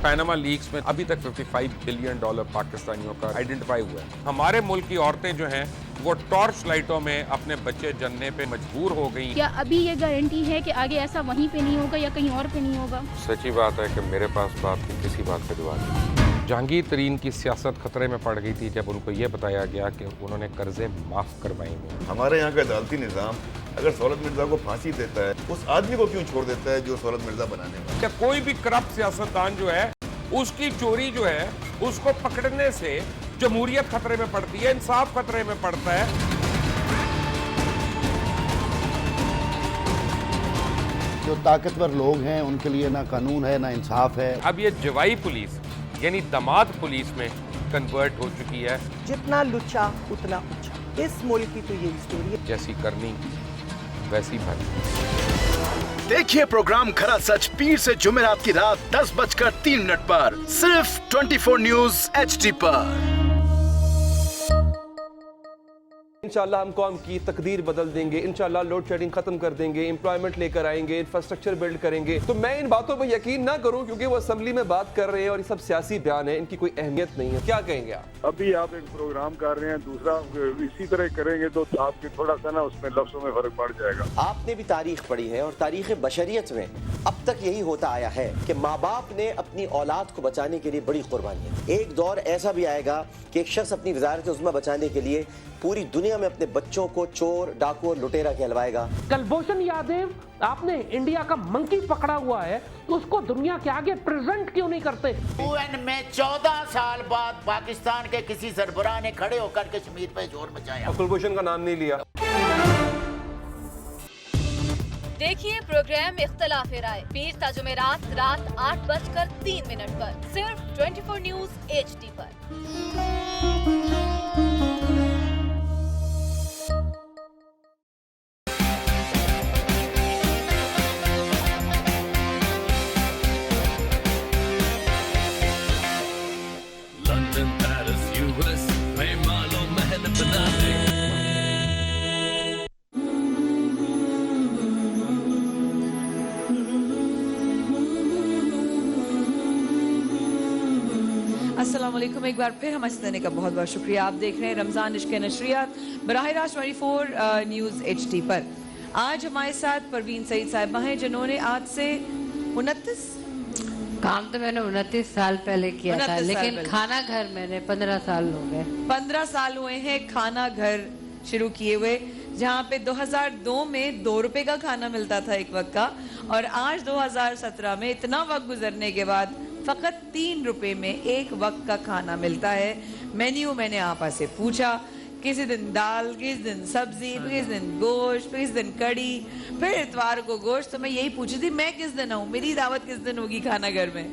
पैनामा लीक्स में अभी तक $55 बिलियन पाकिस्तानियों का आइडेंटिफाई हुआ है। हमारे मुल्क की औरतें जो हैं वो टॉर्च लाइटों में अपने बच्चे जनने पे मजबूर हो गई। क्या अभी ये गारंटी है कि आगे ऐसा वहीं पे नहीं होगा या कहीं और पे नहीं होगा? सच्ची बात है कि मेरे पास बात की किसी बात का जवाब नहीं। जहांगीर तरीन की सियासत खतरे में पड़ गई थी जब उनको ये बताया गया कि उन्होंने कर्जे माफ करवाएंगे। हमारे यहाँ का अदालती निज़ाम अगर सौलत मिर्जा को फांसी देता है, उस आदमी को क्यों छोड़ देता है जो सौलत मिर्जा बनाने वाला? क्या कोई भी करप्ट सियासतदान जो है उसकी चोरी जो है उसको पकड़ने से जमहूरियत खतरे में पड़ती है, इंसाफ खतरे में पड़ता है। जो ताकतवर लोग हैं उनके लिए ना कानून है ना इंसाफ है। अब ये जवाई पुलिस यानी दामाद पुलिस में कन्वर्ट हो चुकी है। जितना लुच्चा उतना ऊंचा, इस मुल्क की तो ये स्टोरी है। जैसी करनी वैसी भरनी। देखिए प्रोग्राम खरा सच पीर से जुमेरात की रात 10:03 पर सिर्फ 24 न्यूज़ HD पर। انشاءاللہ ہم قوم کی تقدیر بدل دیں گے، انشاءاللہ لوڈ شیڈنگ ختم کر دیں گے، امپلائمنٹ لے کر آئیں گے، انفراسٹرکچر بلڈ کریں گے. تو میں ان باتوں پہ یقین نہ کروں کیونکہ وہ اسمبلی میں بات کر رہے ہیں اور یہ سب سیاسی بیان ہے، ان کی کوئی اہمیت نہیں ہے. کیا کہیں گے آپ؟ ابھی آپ ایک پروگرام کر رہے ہیں، دوسرا اسی طرح کریں گے تو آپ کے تھوڑا سا نا اس میں لفظوں میں فرق پڑ جائے گا. آپ نے بھی تاریخ پڑھی ہے اور تاریخ بشریت میں اب تک یہی ہوتا آیا ہے کہ ماں باپ نے اپنی اولاد کو بچانے کے لیے بڑی قربانیاں. ایک دور ایسا بھی آئے گا کہ ایک شخص اپنی وزارت عظمیٰ بچانے کے لیے پوری دنیا میں اپنے بچوں کو چور، ڈاکو اور لٹیرا کہلوائے گا. کلبھوشن یادیو آپ نے انڈیا کا منکی پکڑا ہوا ہے تو اس کو دنیا کے آگے پریزنٹ کیوں نہیں کرتے؟ UN میں 14 سال بعد پاکستان کے کسی سربراہ نے کھڑے ہو کر کشمیر پہ زور مچایا. کلبھوشن کا نام نہیں لیا. دیکھیے پروگرام اختلاف رائے پیر تا جمعرات رات 8:03 پر صرف 24 نیوز HD پر. लंदन पेरिस यूएस में मालो महल बना दे. السلام علیکم، ایک بار پھر ہمیں دینے کا بہت بہت شکریہ. آپ دیکھ رہے ہیں رمضان عشق نشریات براہ راست 24 نیوز HD پر. آج ہمارے ساتھ پروین سعید صاحبہ ہیں جنہوں نے آج سے 29 کام تو میں نے 29 سال پہلے کیا تھا، لیکن کھانا گھر میں نے 15 سال ہو گئے. 15 سال ہوئے ہیں کھانا گھر شروع کیے ہوئے، جہاں پہ 2002 میں 2 روپے کا کھانا ملتا تھا ایک وقت کا، اور آج 2017 میں اتنا وقت گزرنے کے بعد فقط 3 روپے میں ایک وقت کا کھانا ملتا ہے. مینیو میں نے آپا سے پوچھا، کسی دن دال، کسی دن سبزی، کسی دن گوشت، کسی دن کڑی، پھر اتوار کو گوشت. تو میں یہی پوچھی تھی میں کس دن آؤں، میری دعوت کس دن ہوگی کھانا گھر میں.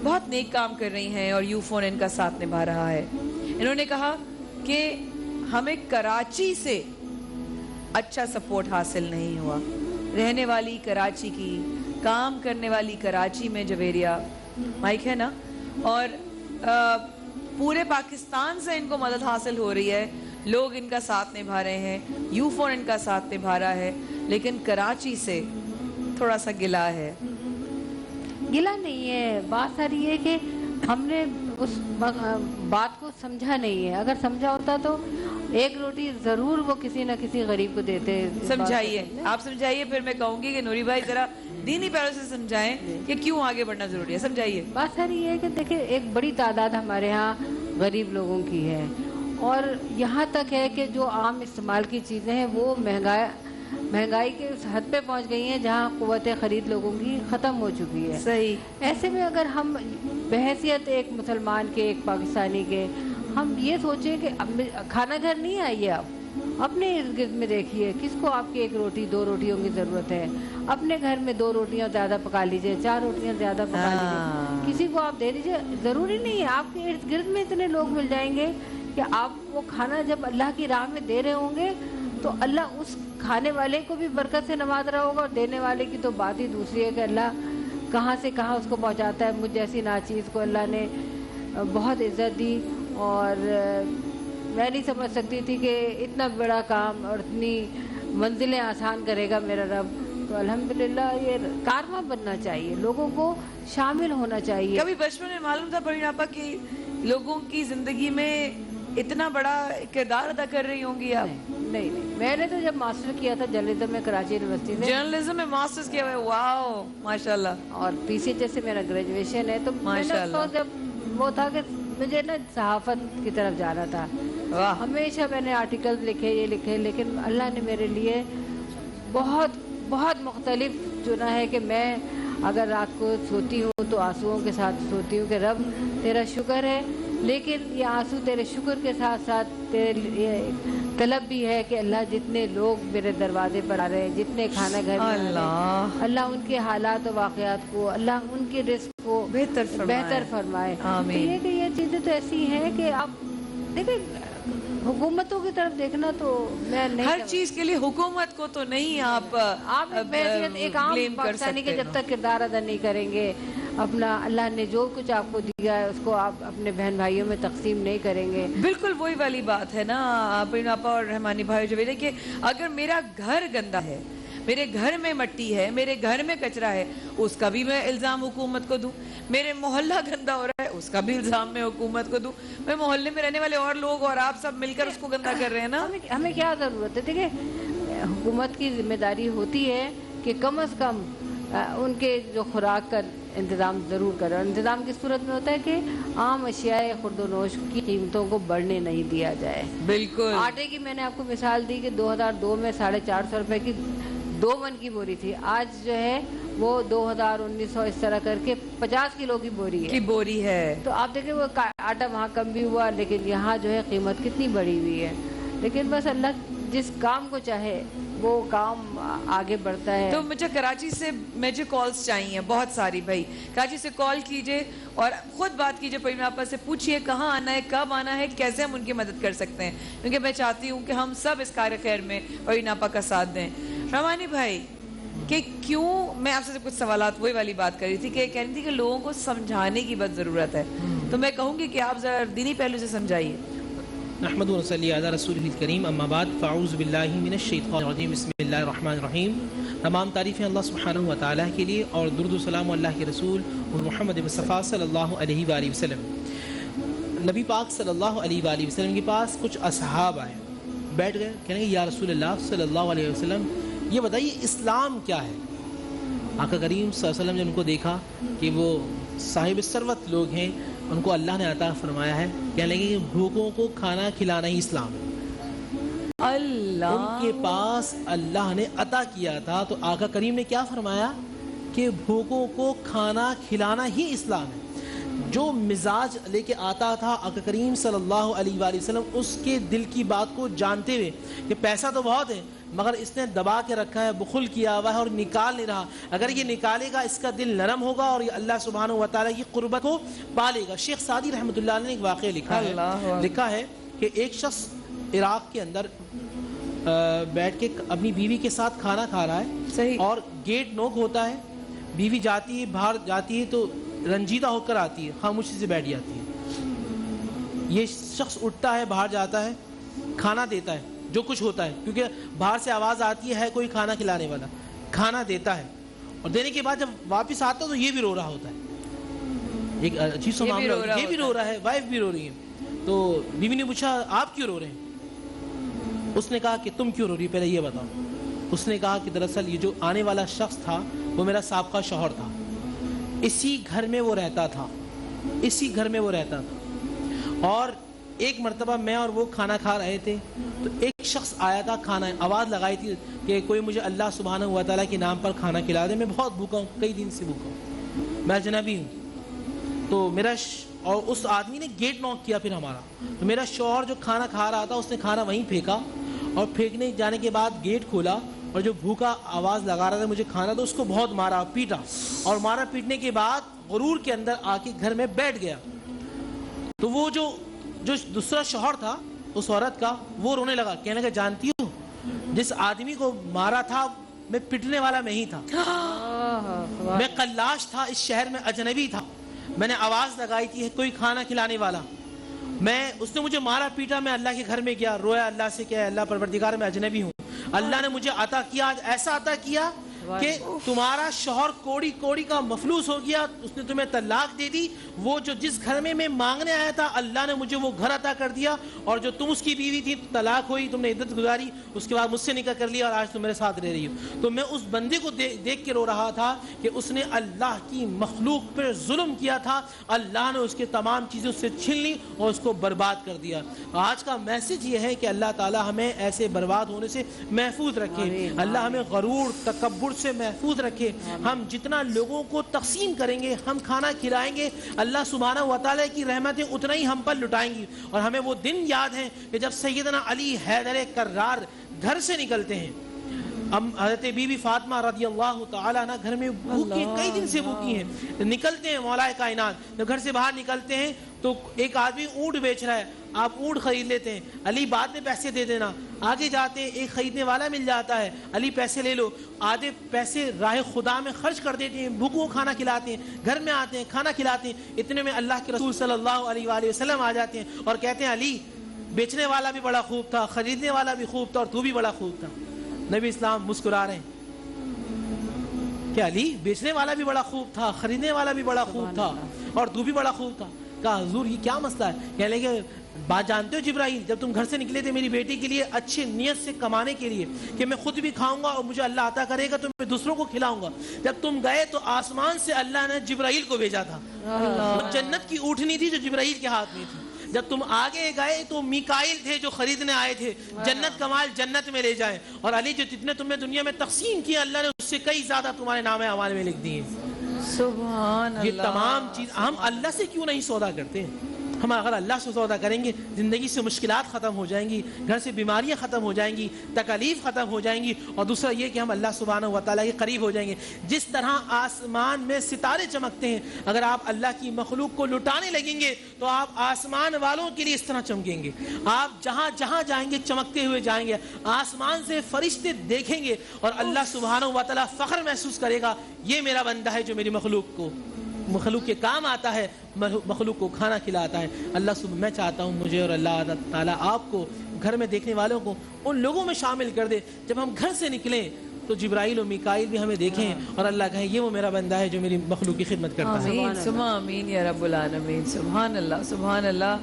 بہت نیک کام کر رہی ہیں اور یو فون ان کا ساتھ نبھا رہا ہے. انہوں نے کہا کہ ہمیں کراچی سے اچھا سپورٹ حاصل نہیں ہوا. رہنے والی کراچی کی، کام کرنے والی کراچی میں جویریہ مائک ہے نا، اور پورے پاکستان سے ان کو مدد حاصل ہو رہی ہے. لوگ ان کا ساتھ نبھا رہے ہیں، یو فون ان کا ساتھ نبھا رہا ہے، لیکن کراچی سے تھوڑا سا گلا ہے. گلا نہیں ہے، بات ساری ہے کہ ہم نے اس بات کو سمجھا نہیں ہے. اگر سمجھا ہوتا تو ایک روٹی ضرور وہ کسی نہ کسی غریب کو دیتے. سمجھائیے، آپ سمجھائیے، پھر میں کہوں گی کہ نوری بھائی ذرا دینی پہلو سے سمجھائیں کہ کیوں آگے بڑھنا ضروری ہے. سمجھائیے. بات ساری ہے کہ دیکھیں ایک بڑی تعداد ہمارے ہاں غریب لوگوں کی ہے، اور یہاں تک ہے کہ جو عام استعمال کی چیزیں ہیں وہ مہنگائی کے اس حد پہ پہنچ گئی ہیں جہاں قوت خرید لوگوں کی ختم ہو چکی ہے. صحیح. ایسے میں اگر ہم بحیثیت ایک مسلمان کے، ایک پاکستانی کے، ہم یہ سوچیں کہ کھانا گھر نہیں آئیے، آپ اپنے ارد گرد میں دیکھیے کس کو آپ کی 1 روٹی 2 روٹیوں کی ضرورت ہے. اپنے گھر میں 2 روٹیاں زیادہ پکا لیجئے، 4 روٹیاں زیادہ پکا لیجئے، کسی کو آپ دے دیجئے. ضروری نہیں ہے، آپ کے ارد گرد میں اتنے لوگ مل جائیں گے کہ آپ وہ کھانا جب اللہ کی راہ میں دے رہے ہوں گے تو اللہ اس کھانے والے کو بھی برکت سے نواز رہا ہوگا، اور دینے والے کی تو بات ہی دوسری ہے کہ اللہ کہاں سے کہاں اس کو پہنچاتا ہے. مجھ جیسی ناچیز کو اللہ نے بہت عزت دی، اور میں نہیں سمجھ سکتی تھی کہ اتنا بڑا کام اور اتنی منزلیں آسان کرے گا میرا رب. تو الحمدللہ یہ کارواں بننا چاہیے، لوگوں کو شامل ہونا چاہیے. کبھی بچپن میں معلوم تھا پروین آپا کہ لوگوں کی زندگی میں اتنا بڑا کردار ادا کر رہی ہوں گی آپ؟ نہیں، میں نے تو جب ماسٹر کیا تھا جرنلزم میں کراچی یونیورسٹی سے، جرنلزم میں ماسٹرز کیا ہوا ہے. واو ماشاءاللہ. اور PCHS سے میرا گریجویشن ہے. تو ماشاءاللہ جب وہ تھا کہ مجھے نا صحافت کی طرف جانا تھا. ہمیشہ میں نے آرٹیکلز لکھے، یہ لکھے، لیکن اللہ نے میرے لیے بہت بہت مختلف چنا ہے کہ میں اگر رات کو سوتی ہوں تو آنسوؤں کے ساتھ سوتی ہوں کہ رب تیرا شکر ہے، لیکن یہ آنسو تیرے شکر کے ساتھ ساتھ تیرے یہ طلب بھی ہے کہ اللہ جتنے لوگ میرے دروازے پر آ رہے ہیں، جتنے کھانا گھر میں آ رہے ہیں، اللہ ان کے حالات و واقعات کو، اللہ ان کے رزق کو بہتر فرمائے. یہ کہ یہ چیزیں تو ایسی ہیں کہ آپ دیکھیں حکومتوں کی طرف دیکھنا تو میں نہیں، ہر چیز کے لیے حکومت کو تو نہیں آپ ایک عام پاکستانی کے جب تک کردار ادا نہیں کریں گے، अपना अल्लाह ने जो कुछ आपको दिया है उसको आप अपने बहन भाइयों में तकसीम नहीं करेंगे। बिल्कुल वही वाली बात है ना परिन आपा और रहमानी भाई जो बोले कि अगर मेरा घर गंदा है, मेरे घर में मट्टी है, मेरे घर में कचरा है, उसका भी मैं इल्ज़ाम हुकूमत को दूं। मेरे मोहल्ला गंदा हो रहा है, उसका भी इल्ज़ाम मैं हुकूमत को दूं। मैं मोहल्ले में रहने वाले और लोग और आप सब मिलकर उसको गंदा कर रहे हैं ना। हमें क्या ज़रूरत है? देखिए हुकूमत की जिम्मेदारी होती है कि कम से कम उनके जो खुराक का इंतज़ाम ज़रूर करें। और इंतज़ाम की सूरत में होता है कि आम अशियाए खुर्दोनोश की कीमतों को बढ़ने नहीं दिया जाए। बिल्कुल। आटे की मैंने आपको मिसाल दी कि 2002 में 450 रुपए की 2 मन की बोरी थी, आज जो है वो 2000-1900 इस तरह करके 50 किलो की बोरी है। तो आप देखें वो आटा वहाँ कम भी हुआ, लेकिन यहाँ जो है कीमत कितनी बढ़ी हुई है। लेकिन बस अल्लाह जिस काम को चाहे वो काम आगे बढ़ता है। तो मुझे कराची से मुझे कॉल्स चाहिए बहुत सारी भाई, कराची से कॉल कीजिए और खुद बात कीजिए परिन आपा से, पूछिए कहाँ आना है, कब आना है, कैसे हम उनकी मदद कर सकते हैं, क्योंकि मैं चाहती हूँ कि हम सब इस कार्य खैर में परिन आपा का साथ दें। रहमानी भाई कि क्यों, मैं आपसे कुछ सवालात वही वाली बात कर रही थी कि कह रही थी कि लोगों को समझाने की बहुत ज़रूरत है, तो मैं कहूँगी कि आप ज़रा दीनी पहलू से समझाइए। नहमदु व नसल्ली अला रसूलिल करीम, अम्मा बाद, फ़अऊज़ु बिल्लाहि मिनश शैतानिर रजीम, बिस्मिल्लाहिर रहमानिर रहीम। तमाम तारीफ़ें अल्लाह सुब्हानहु व तआला के लिए और दुरूद व सलाम अल्लाह के रसूल मुहम्मद मुस्तफ़ा सल्लल्लाहु अलैहि वसल्लम। नबी पाक सल्लल्लाहु अलैहि वसल्लम के पास कुछ असहाब आए, बैठ गए, कहने लगे या रसूलल्लाह सल्लल्लाहु अलैहि वसल्लम ये बताइए इस्लाम क्या है। आका करीम सल्लल्लाहु अलैहि वसल्लम ने उनको देखा कि वो साहिब सरवत लोग हैं, उनको अल्लाह ने अता फरमाया है, कहने लगे कि भूखों को खाना खिलाना ही इस्लाम है। अल्लाह उनके पास अल्लाह ने अता किया था, तो आका करीम ने क्या फरमाया कि भूखों को खाना खिलाना ही इस्लाम है। जो मिजाज लेके आता था आका करीम सल्लल्लाहु अलैहि वसल्लम उसके दिल की बात को जानते हुए कि पैसा तो बहुत है मगर इसने दबा के रखा है, बुखुल किया हुआ है और निकाल नहीं रहा, अगर ये निकालेगा इसका दिल नरम होगा और ये अल्लाह सुब्हानहु व तआला की कुर्बत को पालेगा। शेख सादी रहमतुल्लाह ने एक वाक़या लिखा है कि एक शख्स इराक के अंदर बैठ के अपनी बीवी के साथ खाना खा रहा है, सही, और गेट नोक होता है, बीवी जाती है बाहर जाती है तो रंजीदा होकर आती है, खामोशी से बैठ जाती है। ये शख्स उठता है, बाहर जाता है, खाना देता है, जो कुछ होता है, क्योंकि बाहर से आवाज़ आती है कोई खाना खिलाने वाला, खाना देता है और देने के बाद जब वापस आता है तो ये भी रो रहा होता है। एक अजीब सा मामला, ये भी रो रहा है, वाइफ भी रो रही है। तो बीवी ने पूछा आप क्यों रो रहे हैं? उसने कहा कि तुम क्यों रो रही, पहले ये बताओ। उसने कहा कि दरअसल ये जो आने वाला शख्स था वो मेरा साबका शौहर था, इसी घर में वो रहता था, इसी घर में वो रहता था, और एक मर्तबा मैं और वो खाना खा रहे थे तो एक शख्स आया था, खाना आवाज़ लगाई थी कि कोई मुझे अल्लाह सुब्हानहु व तआला के नाम पर खाना खिला दे, मैं बहुत भूखा हूँ, कई दिन से भूखा हूँ, मैं अजनबी हूँ। तो मेरा और उस आदमी ने गेट नॉक किया, फिर हमारा, तो मेरा शौहर जो खाना खा रहा था उसने खाना वहीं फेंका और फेंकने जाने के बाद गेट खोला और जो भूखा आवाज़ लगा रहा था मुझे खाना, तो उसको बहुत मारा, पीटा, और मारा पीटने के बाद गुरूर के अंदर आके घर में बैठ गया। तो वो जो दूसरा शौहर था उस औरत का, वो रोने लगा, कहने लगा जानती हो जिस आदमी को मारा था मैं पिटने वाला मैं ही था, मैं कल्लाश था, इस शहर में अजनबी था, मैंने आवाज़ लगाई थी कोई खाना खिलाने वाला, मैं उसने मुझे मारा पीटा, मैं अल्लाह के घर में गया, रोया अल्लाह से, क्या अल्लाह परवरदिगार मैं अजनबी हूँ, अल्लाह ने मुझे अता किया, आज ऐसा अता किया कि तुम्हारा शौहर कोड़ी कोड़ी का मफलूस हो गया, उसने तुम्हें तलाक दे दी, वो जो जिस घर में मैं मांगने आया था अल्लाह ने मुझे वो घर अता कर दिया, और जो तुम उसकी बीवी थी तलाक हुई, तुमने इद्दत गुजारी, उसके बाद मुझसे निकाह कर लिया और आज तुम मेरे साथ रह रही हो। तो मैं उस बंदे को देख के रो रहा था कि उसने अल्लाह की मखलूक पर जुल्म किया था, अल्लाह ने उसके तमाम चीज़ें उससे छीन ली और उसको बर्बाद कर दिया। आज का मैसेज ये है कि अल्लाह ताला हमें ऐसे बर्बाद होने से महफूज रखे, अल्लाह हमें गरूर तकब्बुर से महफूज रखे। हम जितना लोगों को तकसीम करेंगे, हम खाना खिलाएंगे, अल्लाह सुब्हानहु व तआला की रहमतें उतना ही हम पर लुटाएंगी। और हमें वो दिन याद है कि जब सैयदना अली हैदर कर्रार घर से निकलते हैं, हज़रत बीबी फातिमा रज़ियल्लाहु तआला अन्हा घर में भूखी, कई दिन से भूखी हैं, निकलते हैं मौलाए कायनात, जब घर से बाहर निकलते हैं तो एक आदमी ऊँट बेच रहा है, آپ اونٹ خرید لیتے ہیں، علی بعد میں پیسے دے دینا، آگے جاتے ہیں ایک خریدنے والا مل جاتا ہے، علی پیسے لے لو، آدھے پیسے راہ خدا میں خرچ کر دیتے ہیں، بھوکوں کو کھانا کھلاتے ہیں، گھر میں آتے ہیں کھانا کھلاتے ہیں، اتنے میں اللہ کے رسول صلی اللہ علیہ وآلہ وسلم آ جاتے ہیں اور کہتے ہیں علی بیچنے والا بھی بڑا خوب تھا، خریدنے والا بھی خوب تھا، اور تو بھی بڑا خوب تھا۔ نبی اسلام مسکرا رہے ہیں کہ علی بیچنے والا بھی بڑا خوب تھا، خریدنے والا بھی بڑا خوب تھا، اور تو بھی بڑا خوب تھا۔ کہا حضور یہ کیا مسئلہ ہے؟ کہنے لگے بات جانتے ہو جبرائیل، جب تم گھر سے نکلے تھے میری بیٹی کے لیے اچھی نیت سے کمانے کے لیے کہ میں خود بھی کھاؤں گا اور مجھے اللہ عطا کرے گا تو میں دوسروں کو کھلاؤں گا، جب تم گئے تو آسمان سے اللہ نے جبرائیل کو بھیجا تھا، جنت کی اونٹنی تھی جو جبرائیل کے ہاتھ میں تھی۔ جب تم آگے گئے تو میکائیل تھے جو خریدنے آئے تھے، جنت کا مال جنت میں لے جائیں، اور علی جو جتنے تم نے دنیا میں تقسیم کیا اللہ نے اس سے کئی زیادہ تمہارے نام اعمال میں لکھ دیے۔ سبحان اللہ۔ یہ تمام چیز ہم اللہ سے کیوں نہیں سودا کرتے ہیں؟ ہم اگر اللہ سے سودا کریں گے زندگی سے مشکلات ختم ہو جائیں گی، گھر سے بیماریاں ختم ہو جائیں گی، تکالیف ختم ہو جائیں گی، اور دوسرا یہ کہ ہم اللہ سبحانہ و تعالیٰ کے قریب ہو جائیں گے۔ جس طرح آسمان میں ستارے چمکتے ہیں، اگر آپ اللہ کی مخلوق کو لٹانے لگیں گے تو آپ آسمان والوں کے لیے اس طرح چمکیں گے، آپ جہاں جہاں جائیں گے چمکتے ہوئے جائیں گے، آسمان سے فرشتے دیکھیں گے اور اللہ سبحانہ و تعالیٰ فخر محسوس کرے گا یہ میرا بندہ ہے جو میری مخلوق کے کام آتا ہے، مخلوق کو کھانا کھلاتا ہے۔ اللہ میں چاہتا ہوں مجھے اور اللہ تعالیٰ آپ کو، گھر میں دیکھنے والوں کو ان لوگوں میں شامل کر دے جب ہم گھر سے نکلیں تو جبرائیل و میکائیل بھی ہمیں دیکھیں اور اللہ کہے یہ وہ میرا بندہ ہے جو میری مخلوق کی خدمت کرتا ہے۔ آمین ثم آمین یا رب العالمین۔ سبحان اللہ سبحان اللہ۔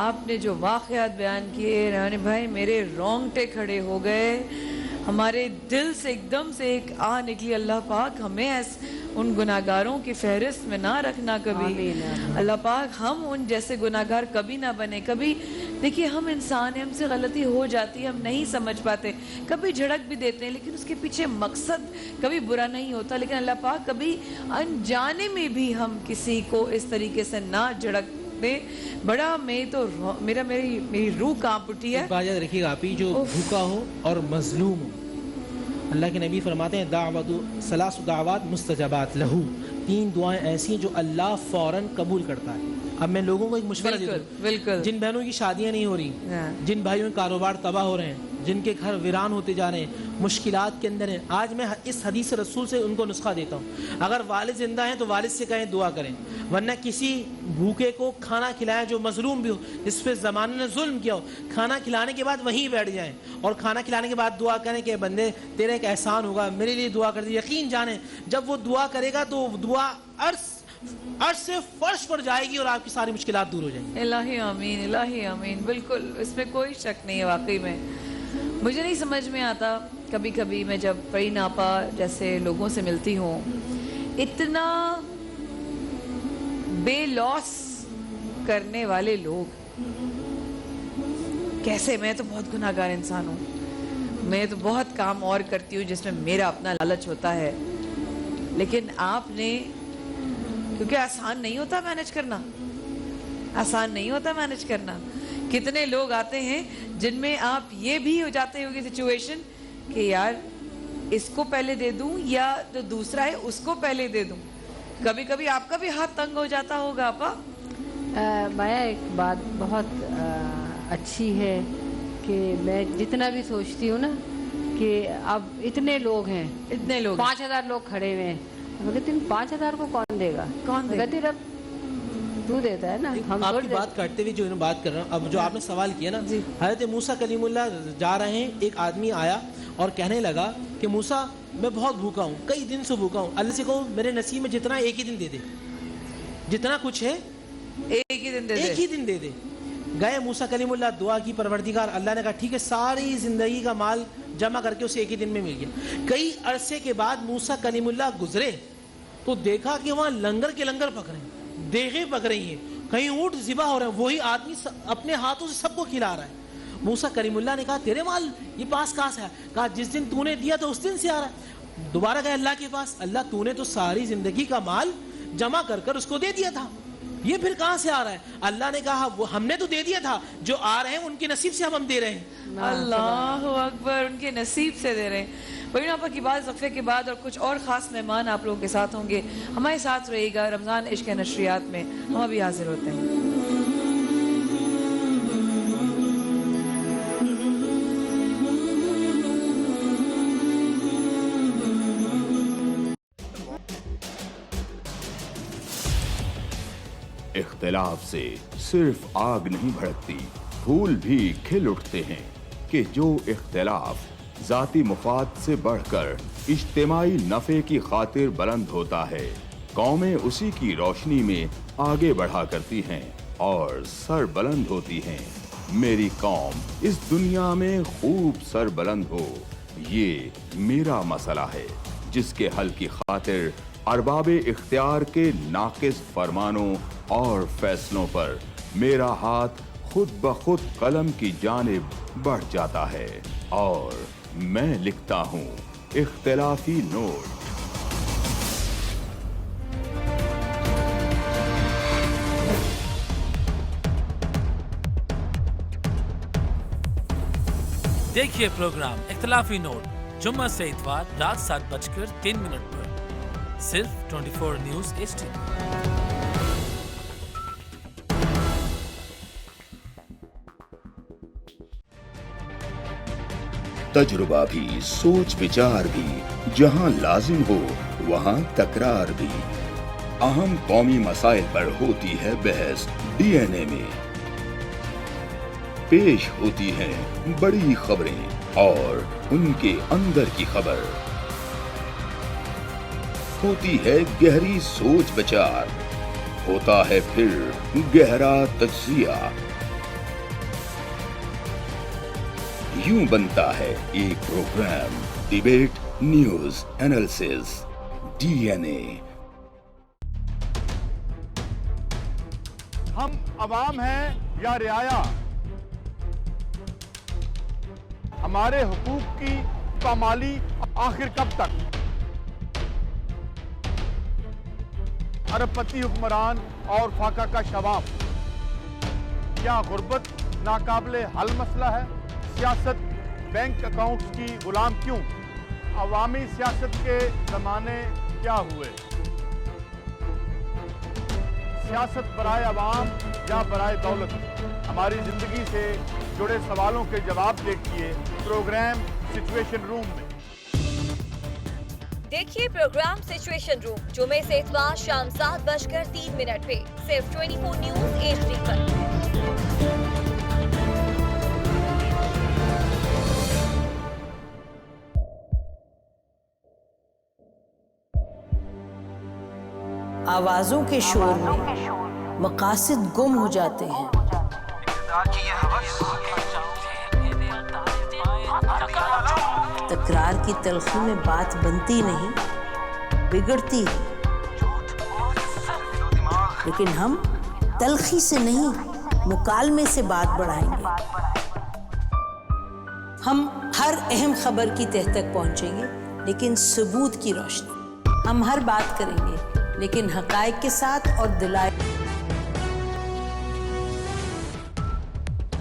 آپ نے جو واقعات بیان کیے رحمانی بھائی میرے رونگٹے کھڑے ہو گئے، ہمارے دل سے ایک دم سے ایک آہ نکلی۔ اللہ پاک ہمیں ان گناہگاروں کی فہرست میں نہ رکھنا کبھی، اللہ پاک ہم ان جیسے گناہگار کبھی نہ بنے۔ کبھی دیکھیے ہم انسان ہیں، ہم سے غلطی ہو جاتی ہے، ہم نہیں سمجھ پاتے، کبھی جھڑک بھی دیتے ہیں لیکن اس کے پیچھے مقصد کبھی برا نہیں ہوتا، لیکن اللہ پاک کبھی انجانے میں بھی ہم کسی کو اس طریقے سے نہ جھڑک دے۔ بڑا میری روح کانپ اٹھی ہے۔ بات یاد رکھیے گا آپ ہی، جو بھوکا ہو اور مظلوم ہو، اللہ کے نبی فرماتے ہیں ثلاث دعوات مستجابات لہو، 3 دعائیں ایسی ہیں جو اللہ فوراً قبول کرتا ہے۔ اب میں لوگوں کو ایک مشورہ دیتا ہوں، جن بہنوں کی شادیاں نہیں ہو رہی، جن بھائیوں کے کاروبار تباہ ہو رہے ہیں، جن کے گھر ویران ہوتے جا رہے ہیں، مشکلات کے اندر ہیں، آج میں اس حدیث رسول سے ان کو نسخہ دیتا ہوں۔ اگر والد زندہ ہیں تو والد سے کہیں دعا کریں، ورنہ کسی بھوکے کو کھانا کھلائیں جو مظلوم بھی ہو، جس پہ زمانے نے ظلم کیا ہو، کھانا کھلانے کے بعد وہیں بیٹھ جائیں اور کھانا کھلانے کے بعد دعا کریں کہ بندے تیرا ایک احسان ہوگا، میرے لیے دعا کر دے۔ یقین جانیں جب وہ دعا کرے گا تو دعا عرش سے فرش پر جائے گی اور آپ کی ساری مشکلات دور ہو جائیں گی۔ الہی آمین الہی آمین، بالکل اس میں کوئی شک نہیں ہے۔ واقعی میں مجھے نہیں سمجھ میں آتا، کبھی کبھی میں جب پری ناپا جیسے لوگوں سے ملتی ہوں، اتنا بے لوس کرنے والے لوگ کیسے؟ میں تو بہت گناہ گار انسان ہوں، میں تو بہت کام اور کرتی ہوں جس میں میرا اپنا لالچ ہوتا ہے، لیکن آپ نے، کیونکہ آسان نہیں ہوتا مینج کرنا، آسان نہیں ہوتا مینج کرنا۔ کتنے لوگ آتے ہیں جن میں آپ یہ بھی ہو جاتے ہوگی سچویشن کہ یار اس کو پہلے دے دوں یا جو دوسرا ہے اس کو پہلے دے دوں۔ کبھی کبھی آپ کا بھی ہاتھ تنگ ہو جاتا ہوگا آپا؟ مایا ایک بات بہت اچھی ہے کہ میں جتنا بھی سوچتی ہوں نا کہ اب اتنے لوگ ہیں، 5000 لوگ کھڑے ہوئے ہیں، میں کہتی ہوں 5000 کو کون دے گا؟ کون دے گا؟ رب تو دیتا ہے نا۔ ہم آپ کی بات کرتے ہوئے جو بات کر رہا ہوں، اب جو آپ نے سوال کیا نا، حضرت موسیٰ کلیم اللہ جا رہے ہیں، ایک آدمی آیا اور کہنے لگا کہ موسیٰ میں بہت بھوکا ہوں، کئی دن سے بھوکا ہوں، اللہ سے کہو میرے نصیب میں جتنا ایک ہی دن دے دے، جتنا کچھ ہے ایک ہی دن دے دے۔ گئے موسیٰ کلیم اللہ، دعا کی پروردگار، اللہ نے کہا ٹھیک ہے، ساری زندگی کا مال جمع کر کے اسے ایک ہی دن میں مل گیا۔ کئی عرصے کے بعد موسیٰ کلیم اللہ گزرے تو دیکھا کہ وہاں لنگر کے لنگر پک رہے ہیں، دیگیں پک رہی ہیں، کہیں اونٹ ذبح ہو رہے ہیں، وہی آدمی اپنے ہاتھوں سے سب کو کھلا رہا ہے۔ موسیٰ کلیم اللہ نے کہا تیرے مال یہ پاس کہاں سے ہے؟ کہا جس دن تو نے دیا تو اس دن سے آ رہا ہے۔ دوبارہ گئے اللہ کے پاس، اللہ تو نے تو ساری زندگی کا مال جمع کر کر اس کو دے دیا تھا، یہ پھر کہاں سے آ رہا ہے؟ اللہ نے کہا وہ ہم نے تو دے دیا تھا، جو آ رہے ہیں ان کے نصیب سے ہم دے رہے ہیں۔ اللہ اکبر، ان کے نصیب سے دے رہے ہیں۔ بڑی ناپا کی بات وقفے کے بعد اور کچھ اور خاص مہمان آپ لوگوں کے ساتھ ہوں گے، ہمارے ساتھ رہے گا رمضان عشق نشریات میں، ہم ابھی حاضر ہوتے ہیں۔ इख्तिलाफ से सिर्फ आग नहीं भड़कती, फूल भी खिल उठते हैं कि जो इख्तिलाफ ज़ाती मुफाद से बढ़कर इज्तिमाई नफ़े की खातिर बुलंद होता है, कौमें उसी की रोशनी में आगे बढ़ा करती हैं और सर बुलंद होती हैं। मेरी कौम इस दुनिया में खूब सर बुलंद हो, ये मेरा मसला है, जिसके हल की खातिर अरबाबे इख्तियार के नाकिस फरमानों और फैसलों पर मेरा हाथ खुद ब खुद कलम की जानिब बढ़ जाता है और मैं लिखता हूँ इख्तिलाफी नोट। देखिए प्रोग्राम इख्तिलाफी नोट जुम्मा से इतवार रात 7:03 पर सिर्फ 24 न्यूज़ HD। तजुर्बा भी, सोच विचार भी, जहां लाजिम हो वहां तकरार भी। अहम कौमी मसाइल पर होती है बहस DNA में। पेश होती हैं बड़ी खबरें और उनके अंदर की खबर। होती है गहरी सोच विचार, होता है फिर गहरा तज्जिया। यूं बनता है एक programme debate news analysis DNA। हम अवाम हैं या रियाया, हमारे हुकूक की पामाली आखिर कब तक? अरबपति हुक्मरान और फाका का शबाब, क्या गुर्बत नाकाबिले हल मसला है? सियासत बैंक अकाउंट्स की गुलाम क्यों? अवामी सियासत के ज़माने क्या हुए? सियासत बराए अवाम या बराए दौलत? हमारी जिंदगी से जुड़े सवालों के जवाब देखिए प्रोग्राम सिचुएशन रूम में। देखिए प्रोग्राम सिचुएशन रूम जुमे से इतवार शाम 7:03 पे सिर्फ 24 न्यूज़ HD पर। आवाजों के शोर में मकासद गुम हो जाते हैं। तकरार की तलखी में बात बनती नहीं, बिगड़ती है। लेकिन हम तलखी से नहीं, मुकालमे से बात बढ़ाएंगे। हम हर अहम खबर की तह तक पहुंचेंगे, लेकिन सबूत की रोशनी। हम हर बात करेंगे, लेकिन हकायक के साथ और दलाइल।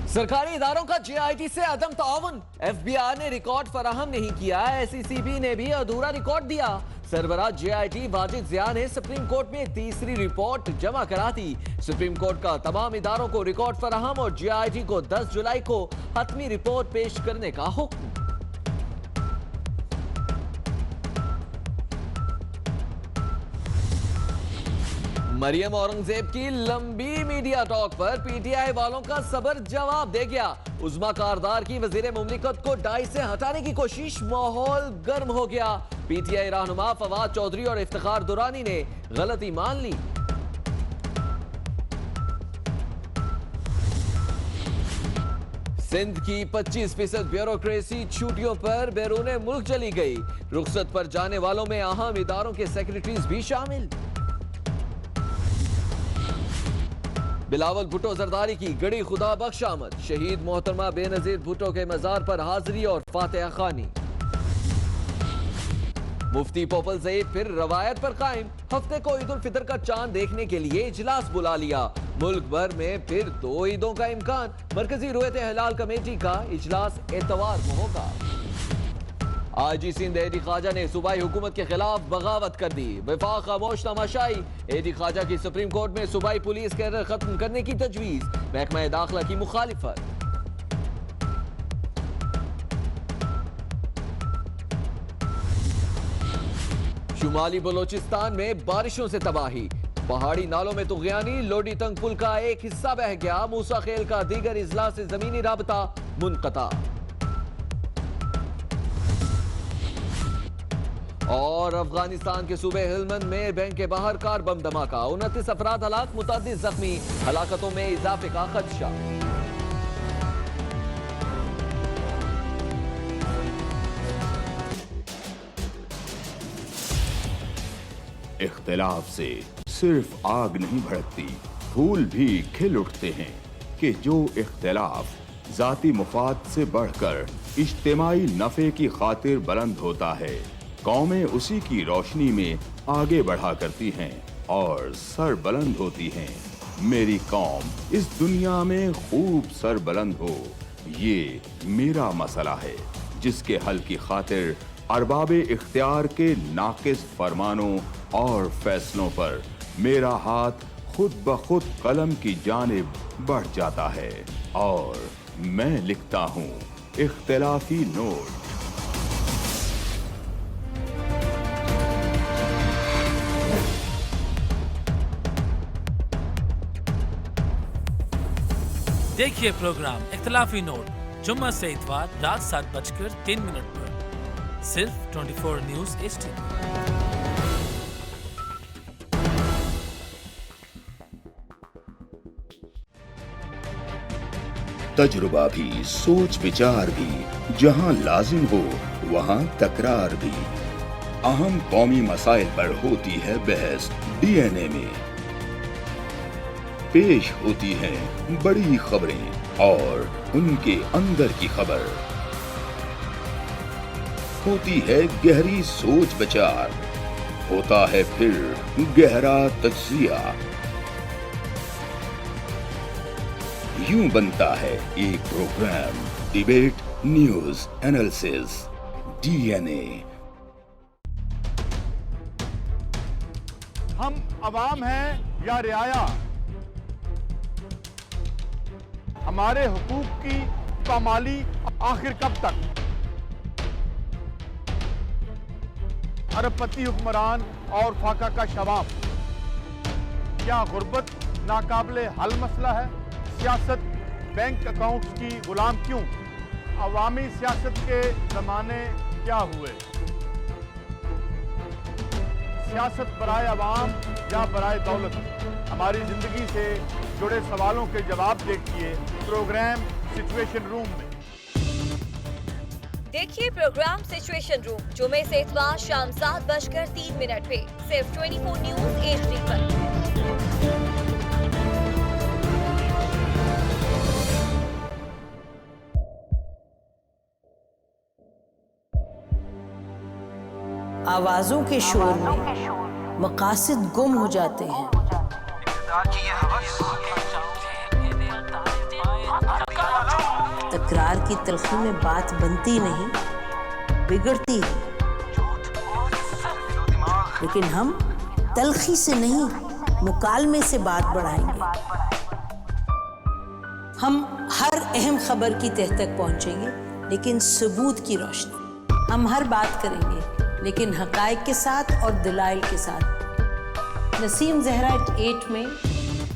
सरकारी इदारों का JIT से अदम ताउन। FBI ने रिकॉर्ड फराहम नहीं किया, SECB ने भी अधूरा रिकॉर्ड दिया। सरबराह JIT वाजिद ज़िया ने सुप्रीम कोर्ट में तीसरी रिपोर्ट जमा करा दी। सुप्रीम कोर्ट का तमाम इदारों को रिकॉर्ड फराहम और JIT को 10 जुलाई को हतमी रिपोर्ट पेश करने का हुक्म। मरियम औरंगजेब की लंबी मीडिया टॉक पर PTI वालों का सबर जवाब दे गया। उज़्मा कारदार की वजीर मुमलिकत को डाई से हटाने की कोशिश, माहौल गर्म हो गया। PTI रहनुमा फवाद चौधरी और इफ्तिखार दुरानी ने गलती मान ली। सिंध की 25% ब्यूरोक्रेसी छुट्टियों पर बैरूने मुल्क चली गई। रुखसत पर जाने वालों में अहम इदारों के सेक्रेटरीज भी शामिल। बिलावल भुट्टो जरदारी की गड़ी खुदा बख्श आमद। शहीद मोहतरमा बेनजीर भुट्टो के मजार पर हाजिरी और फातिहा खानी। मुफ्ती पोपल ज़ईद फिर रवायत पर कायम। हफ्ते को ईद उल फितर का चांद देखने के लिए इजलास बुला लिया। मुल्क भर में फिर 2 ईदों का इम्कान। मरकजी रुयत हिलाल कमेटी का इजलास एतवार को होगा। IG सिंध एडी ख्वाजा ने सूबाई हुकूमत के खिलाफ बगावत कर दी। वफाक खामोश तमाशाई। एडी ख्वाजा की सुप्रीम कोर्ट में सूबाई पुलिस कैडर खत्म करने की तजवीज। महकमा दाखिला की मुखालिफत। शुमाली बलोचिस्तान में बारिशों से तबाही। پہاڑی نالوں میں طغیانی، لوڈی تنگ پل کا ایک حصہ بہہ گیا، موسیٰ خیل کا دیگر اضلاع سے زمینی رابطہ منقطع۔ اور افغانستان کے صوبے ہلمند میں بینک کے باہر کار بم دھماکہ، 29 افراد ہلاک، متعدد زخمی، ہلاکتوں میں اضافے کا خدشہ۔ اختلاف سے صرف آگ نہیں بھڑکتی، پھول بھی کھل اٹھتے ہیں کہ جو اختلاف ذاتی مفاد سے بڑھ کر اجتماعی نفع کی خاطر بلند ہوتا ہے، قومیں اسی کی روشنی میں آگے بڑھا کرتی ہیں اور سر بلند ہوتی ہیں۔ میری قوم اس دنیا میں خوب سر بلند ہو، یہ میرا مسئلہ ہے جس کے حل کی خاطر ارباب اختیار کے ناقص فرمانوں اور فیصلوں پر میرا ہاتھ خود بخود قلم کی جانب بڑھ جاتا ہے اور میں لکھتا ہوں اختلافی نوٹ۔ دیکھیے پروگرام اختلافی نوٹ جمعہ سے اتوار رات 7:03 پر صرف 24 نیوز HD۔ تجربہ بھی، سوچ بچار بھی، جہاں لازم ہو وہاں تکرار بھی، اہم قومی مسائل پر ہوتی ہے بحث DNA میں، پیش ہوتی ہیں بڑی خبریں اور ان کے اندر کی خبر، ہوتی ہے گہری سوچ بچار، ہوتا ہے پھر گہرا تجزیہ، یوں بنتا ہے ایک programme debate news analysis DNA۔ ہم عوام ہیں یا رعایا، ہمارے حقوق کی پامالی آخر کب تک؟ ارب پتی حکمران اور فاقہ کا شباب، کیا غربت ناقابل حل مسئلہ ہے؟ سیاست بینک اکاؤنٹس کی غلام کیوں؟ عوامی سیاست کے زمانے کیا ہوئے؟ سیاست برائے عوام یا برائے دولت؟ ہماری زندگی سے جڑے سوالوں کے جواب دیکھیے پروگرام سچویشن روم میں۔ دیکھیے پروگرام سچویشن روم جمعے سے اتوار شام 7:03 پہ صرف 24 نیوز HD پر۔ آوازوں کے شور میں مقاصد گم ہو جاتے ہیں، تکرار کی تلخی میں بات بنتی نہیں، بگڑتی ہے، لیکن ہم تلخی سے نہیں مکالمے سے بات بڑھائیں گے۔ ہم ہر اہم خبر کی تہ تک پہنچیں گے لیکن ثبوت کی روشنی، ہم ہر بات کریں گے لیکن حقائق کے ساتھ اور دلائل کے ساتھ۔ نسیم زہرا @8 میں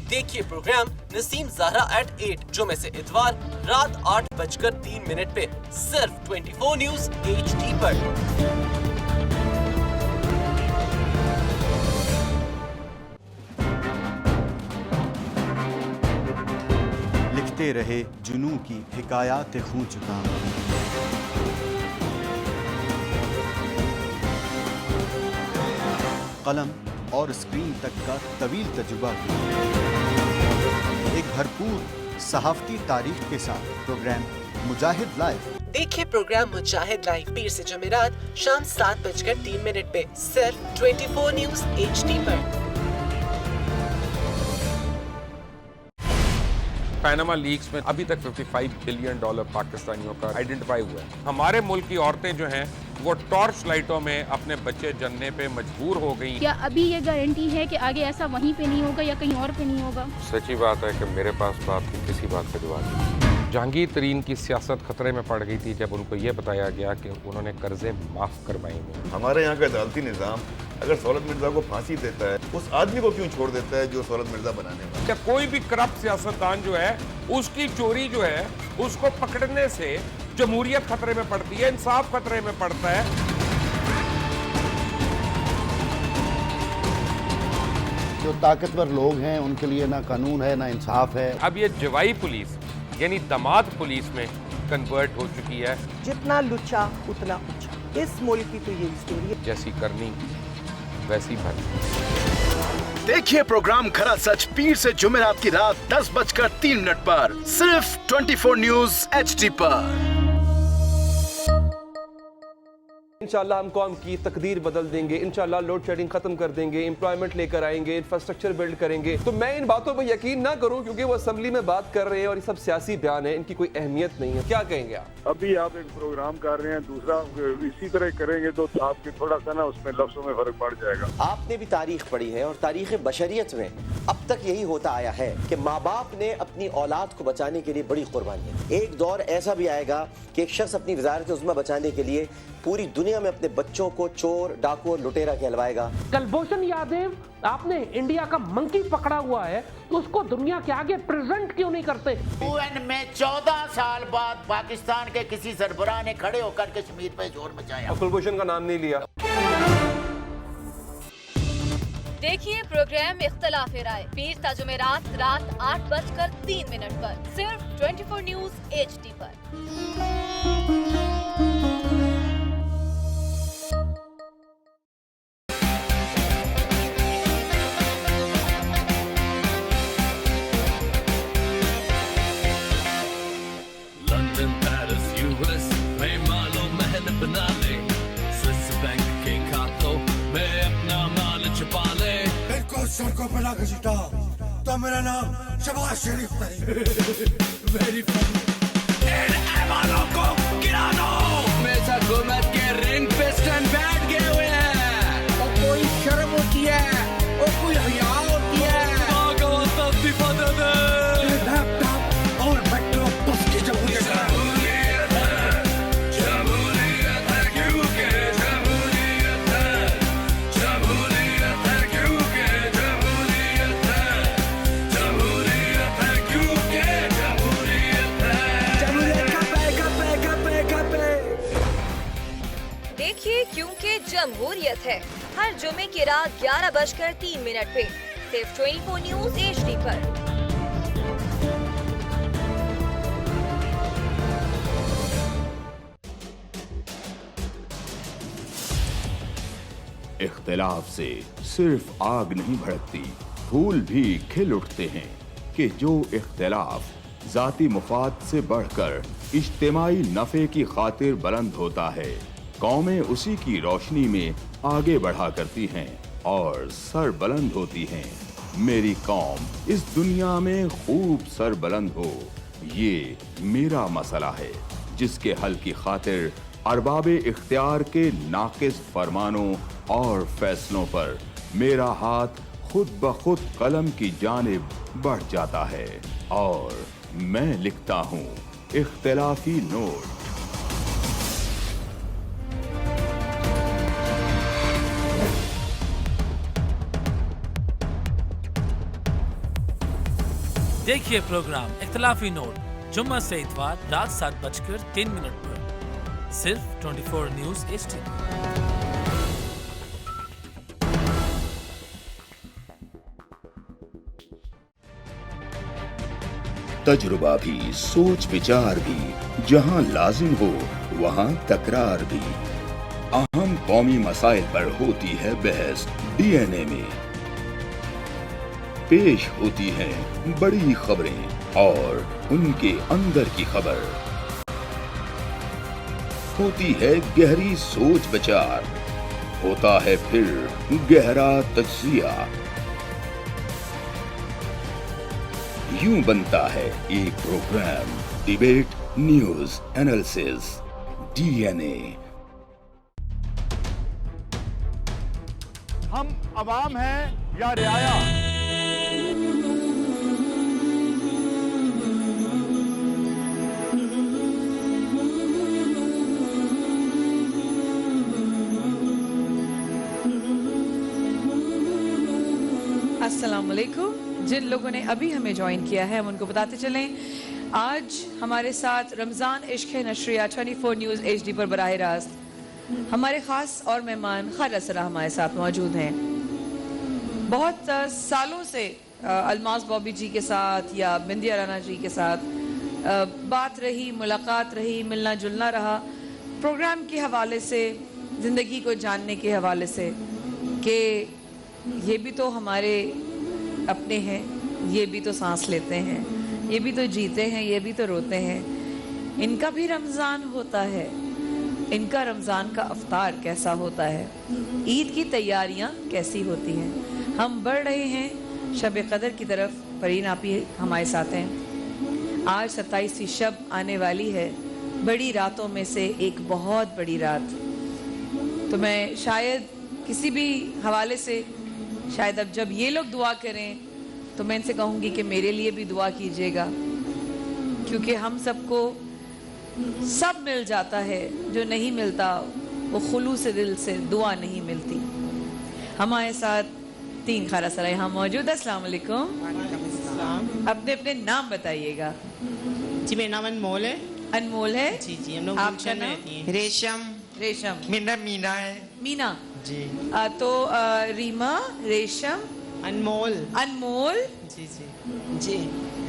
دیکھیے پروگرام نسیم زہرا @8 جمعے سے اتوار رات 8:03 پہ صرف 24 نیوز HD پر۔ لکھتے رہے جنوں کی حکایات خون چکا، قلم اور اسکرین تک کا طویل تجربہ، ایک بھرپور صحافتی تاریخ کے ساتھ پروگرام مجاہد لائیو۔ دیکھیے پروگرام مجاہد لائیو پیر سے جمعرات شام 7:03 پہ صرف 24 نیوز HD پر۔ پیناما لیکس میں ابھی تک $55 بلین پاکستانیوں کا آئیڈینٹیفائی ہوا ہے۔ ہمارے ملک کی عورتیں جو ہیں وہ ٹارچ لائٹوں میں اپنے بچے جننے پہ مجبور ہو گئی۔ کیا ابھی یہ گارنٹی ہے کہ آگے ایسا وہیں پہ نہیں ہوگا یا کہیں اور پہ نہیں ہوگا؟ سچی بات ہے کہ میرے پاس باپ کی کسی بات کا جواب نہیں۔ جہانگیر ترین کی سیاست خطرے میں پڑ گئی تھی جب ان کو یہ بتایا گیا کہ انہوں نے قرضے معاف کروائے ہیں۔ ہمارے یہاں کا عدالتی نظام अगर सौलत मिर्जा को फांसी देता है, उस आदमी को क्यों छोड़ देता है जो सौलत मिर्जा बनाने वाला? क्या कोई भी करप्ट सियासतदान जो है उसकी चोरी जो है उसको पकड़ने से जमहूरियत खतरे में पड़ती है, इंसाफ खतरे में पड़ता है। जो ताकतवर लोग हैं उनके लिए ना कानून है ना इंसाफ है। अब ये जवाई पुलिस यानी दामाद पुलिस में कन्वर्ट हो चुकी है। जितना लुच्चा उतना ऊंचा। इस मुल्क की तो ये स्टोरी है। जैसी करनी वैसी भरनी। देखिए प्रोग्राम खरा सच पीर से जुमेरात की रात 10:03 पर सिर्फ 24 न्यूज HD पर। इंशाल्लाह हम कौम की तकदीर बदल देंगे, इंशाल्लाह लोड शेडिंग खत्म कर देंगे, एम्प्लॉयमेंट लेकर आएंगे, इंफ्रास्ट्रक्चर बिल्ड करेंगे। तो मैं इन बातों पर यकीन ना करूं क्योंकि वो असेंबली में बात कर रहे हैं और ये सब सियासी बयान है, इनकी कोई अहमियत नहीं है। क्या कहेंगे आप? अभी आप एक प्रोग्राम कर रहे हैं, दूसरा इसी तरह करेंगे तो आपके थोड़ा सा ना उसमें लफ्जों में फर्क पड़ जाएगा। आपने भी तारीख पढ़ी है और तारीख बशरियत में अब तक यही होता आया है कि माँ बाप ने अपनी औलाद को बचाने के लिए बड़ी कुर्बानियां। एक दौर ऐसा भी आएगा कि एक शख्स अपनी वजारत उज़्मा बचाने के लिए पूरी दुनिया में अपने बच्चों को चोर, डाकू और लुटेरा कहलवाएगा। कुलभूषण यादव, आपने इंडिया का मंकी पकड़ा हुआ है तो उसको दुनिया के आगे प्रेजेंट क्यों नहीं करते? UN में 14 साल बाद पाकिस्तान के किसी सरबराह ने खड़े होकर कश्मीर पे जोर मचाया। कुलभूषण का नाम नहीं लिया। देखिए प्रोग्राम इख्तलाफ राय पीर ता जुमेरात रात 8:03 पर सिर्फ 24 न्यूज HD पर। लंदन, पेरिस, US में मालो महल बना ले, स्विस बैंक के खातों में अपना माल छुपा ले। बिल्कुल सड़कों पर लाके छुटा तो मेरा नाम शबाज शरीफ वेरी फनी। इन ऐवानों को गिरा दो। हमेशा हुकूमत के रिंग पे स्टैंड बैठ गए हुए हैं। और कोई शर्म होती है और कोई हया होती है। लैपटॉप और मेट्रो बस की जमहूरियत है। देखिए क्योंकि जमहूरियत है हर जुमे की रात 11:03 पे सिर्फ 24 न्यूज HD पर। इख्तिलाफ से सिर्फ आग नहीं भड़कती, फूल भी खिल उठते हैं कि जो इख्तिलाफ जाती मुफाद से बढ़कर इज्तिमाई नफे की खातिर बुलंद होता है, कौमें उसी की रोशनी में आगे बढ़ा करती हैं और सर बुलंद होती हैं। मेरी कौम इस दुनिया में खूब सर बुलंद हो, ये मेरा मसला है जिसके हल की खातिर अरबाबे इख्तियार के नाकिस फरमानों और फैसलों पर मेरा हाथ खुद ब खुद कलम की जानिब बढ़ जाता है और मैं लिखता हूँ इख्तिलाफी नोट। देखिए प्रोग्राम इख्तलाफी नोट जुम्मा से इतवार रात 7:03 पर सिर्फ 24 न्यूज HD। तजुर्बा भी, सोच विचार भी, जहां लाजिम हो वहां तकरार भी। अहम कौमी मसाइल पर होती है बहस DNA में। पेश होती हैं बड़ी खबरें और उनके अंदर की खबर। होती है गहरी सोच विचार, होता है फिर गहरा तज्जिया। यूं बनता है एक programme debate news analysis DNA। हम अवाम हैं या रियाया? अस्सलाम वालेकुम। जिन लोगों ने अभी हमें ज्वाइन किया है हम उनको बताते चलें, आज हमारे साथ रमज़ान इश्क है नशरिया 24 न्यूज़ HD पर बराह रास्त हमारे ख़ास और मेहमान खालिद असरा हमारे साथ मौजूद हैं। बहुत सालों से अलमास बॉबी जी के साथ या बिंदिया राना जी के साथ बात रही, मुलाकात रही, मिलना जुलना रहा, प्रोग्राम के हवाले से, ज़िंदगी को जानने के हवाले से कि ये भी तो हमारे अपने हैं, ये भी तो सांस लेते हैं, ये भी तो जीते हैं, ये भी तो रोते हैं, इनका भी रमज़ान होता है, इनका रमज़ान का अफ्तार कैसा होता है, ईद की तैयारियां कैसी होती हैं। हम बढ़ रहे हैं शब क़दर की तरफ। परीन आप ही हमारे साथ हैं। आज 27वीं शब आने वाली है, बड़ी रातों में से एक बहुत बड़ी रात। तो मैं शायद किसी भी हवाले से, शायद अब जब ये लोग दुआ करें तो मैं इनसे कहूँगी कि मेरे लिए भी दुआ कीजिएगा, क्योंकि हम सबको सब मिल जाता है, जो नहीं मिलता वो खुलूस दिल से दुआ नहीं मिलती। हमारे साथ 3 खाला सरा यहाँ मौजूद। अस्सलाम वालेकुम। अपने अपने नाम बताइएगा। जी मेरा नाम अनमोल है। अनमोल है जी जी, हम लोग आपका गुलशन में नाम? रहती हैं। रेशम। रेशम। मेरा मीना है। मीना जी। तो रीमा, रेशम, अनमोल। अनमोल जी जी जी,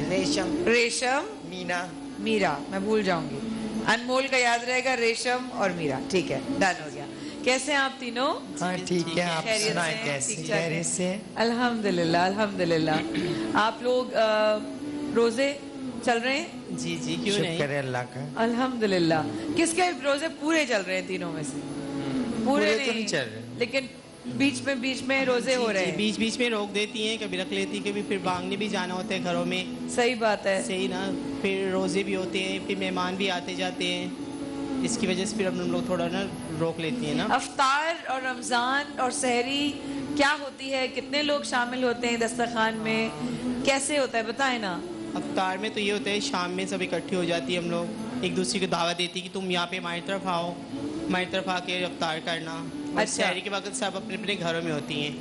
रेशम। रेशम, मीना, मीरा। मैं भूल जाऊंगी, अनमोल का याद रहेगा, रेशम और मीरा। ठीक है, डन हो गया। कैसे हैं आप तीनों? हाँ ठीक है, आप खैरियत सुनाएं से? कैसे? ठीक ठाक खैरियत से? अल्हम्दुलिल्लाह, अल्हम्दुलिल्लाह। आप लोग रोजे चल रहे हैं? जी जी, क्यों नहीं? शुक्र है अल्लाह का। अल्हम्दुलिल्लाह। किसके रोजे पूरे चल रहे हैं तीनों में से? पूरे तो नहीं चल रहे, लेकिन बीच में रोजे हो रहे हैं। बीच बीच में रोक देती हैं, कभी रख लेती, कभी फिर मांगने भी जाना होता है घरों में। सही बात है। सही ना, फिर रोजे भी होते हैं, फिर मेहमान भी आते जाते हैं, इसकी वजह से फिर हम लोग थोड़ा ना रोक लेती हैं ना। अफ्तार और रमज़ान और सहरी क्या होती है, कितने लोग शामिल होते हैं दस्तरखान में, कैसे होता है बताएं ना। अफ्तार में तो ये होता है शाम में सब इकट्ठे हो जाती है, हम लोग एक दूसरे को दावत देती कि तुम यहाँ पे हमारी तरफ आओ, हमारी तरफ आके अफ्तार करना। अच्छा। सहरी के वक्त सब अपने अपने घरों में होती हैं।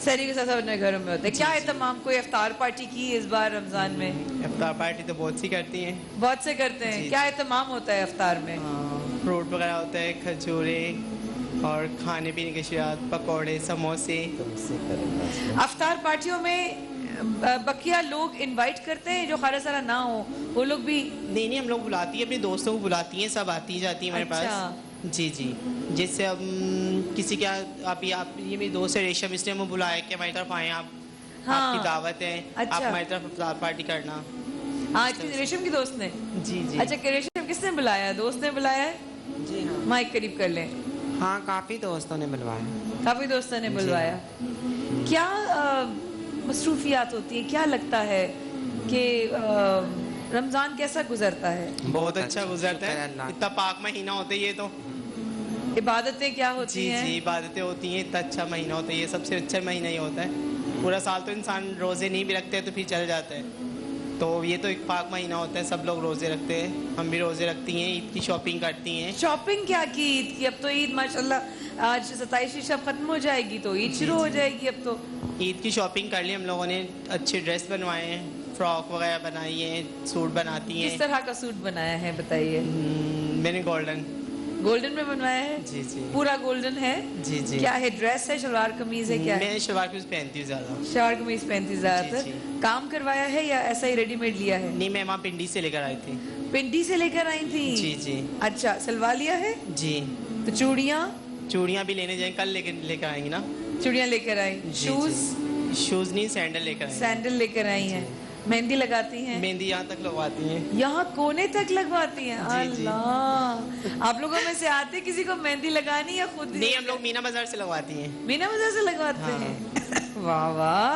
सहरी के साथ सब अपने घरों में होते हैं। क्या एहतमाम, कोई अफ्तार पार्टी की इस बार रमज़ान में? अफ्तार पार्टी तो बहुत सी करती हैं। बहुत से करते हैं। क्या एहतमाम होता है अफ्तार में? फ्रूट वगैरह होता है, खजूरे और खाने पीने के अशियात, पकौड़े, समोसे। अफ्तार पार्टियों में बकिया लोग इनवाइट करते हैं जो खाला सारा ना हो, वो लोग भी? नहीं, हम लोग बुलाती हैं, अपने दोस्तों को बुलाती हैं, सब आती जाती है हमारे पास। जी जी, जिससे अब किसी का आप ये मेरी दोस्त है रेशम, इसलिए हमें बुलाया कि हमारी तरफ आए आप। हाँ, आपकी दावत है। अच्छा। आप हमारी तरफ अफ्तार पार्टी करना। आज रेशम की दोस्त ने? जी जी। अच्छा, रेशम किसने बुलाया? दोस्त ने बुलाया है? जी हाँ। माइक करीब कर लें। हाँ, काफ़ी दोस्तों ने बुलवाया। काफ़ी दोस्तों ने बुलवाया। क्या मसरूफियात होती है, क्या लगता है कि रमज़ान कैसा गुजरता है? बहुत अच्छा गुजरता है, इतना पाक महीना होता है ये तो। इबादतें क्या होती हैं? जी, इबादतें होती हैं, इतना अच्छा महीना होता है ये, सबसे अच्छा महीना ही होता है। पूरा साल तो इंसान रोज़े नहीं भी रखते तो फिर चल जाता है, तो ये तो एक पाक महीना होता है, सब लोग रोज़े रखते हैं, हम भी रोज़े रखती हैं, ईद की शॉपिंग करती हैं। शॉपिंग क्या की ईद की? अब तो ईद माशाल्लाह आज 27वीं शब खत्म हो जाएगी तो ईद शुरू हो जाएगी। अब तो ईद की शॉपिंग कर ली हम लोगों ने, अच्छे ड्रेस बनवाए हैं, फ्रॉक वगैरह बनाई है, सूट बनाती हैं। किस तरह का सूट बनाया है बताइए? मैंने गोल्डन में बनवाया है। जी जी, पूरा गोल्डन है। जी जी। क्या है, ड्रेस है, शलवार कमीज है, क्या है? मैं शलवार कमीज पहनती हूँ ज़्यादा। शलवार कमीज पहनती हूँ ज़्यादातर। काम करवाया है या ऐसा ही रेडीमेड लिया है? नहीं, मैं वहाँ पिंडी से लेकर आई थी। पिंडी से लेकर आई थी? जी जी। अच्छा, सिलवा लिया है? जी। तो चूड़ियाँ भी लेने जाएंगे, कल लेकर आएंगी ना। चूड़ियाँ लेकर आई। शूज नहीं, सैंडल लेकर आई। सैंडल लेकर आई हैं। मेहंदी लगाती हैं? मेहंदी यहाँ तक लगवाती हैं। यहाँ कोने तक लगवाती हैं? अल्लाह, आप लोगों में से आते किसी को मेहंदी लगानी या खुद? नहीं, हम लोग मीना बाजार से लगवाती हैं। मीना बाजार से लगवाते हैं? वाह वाह,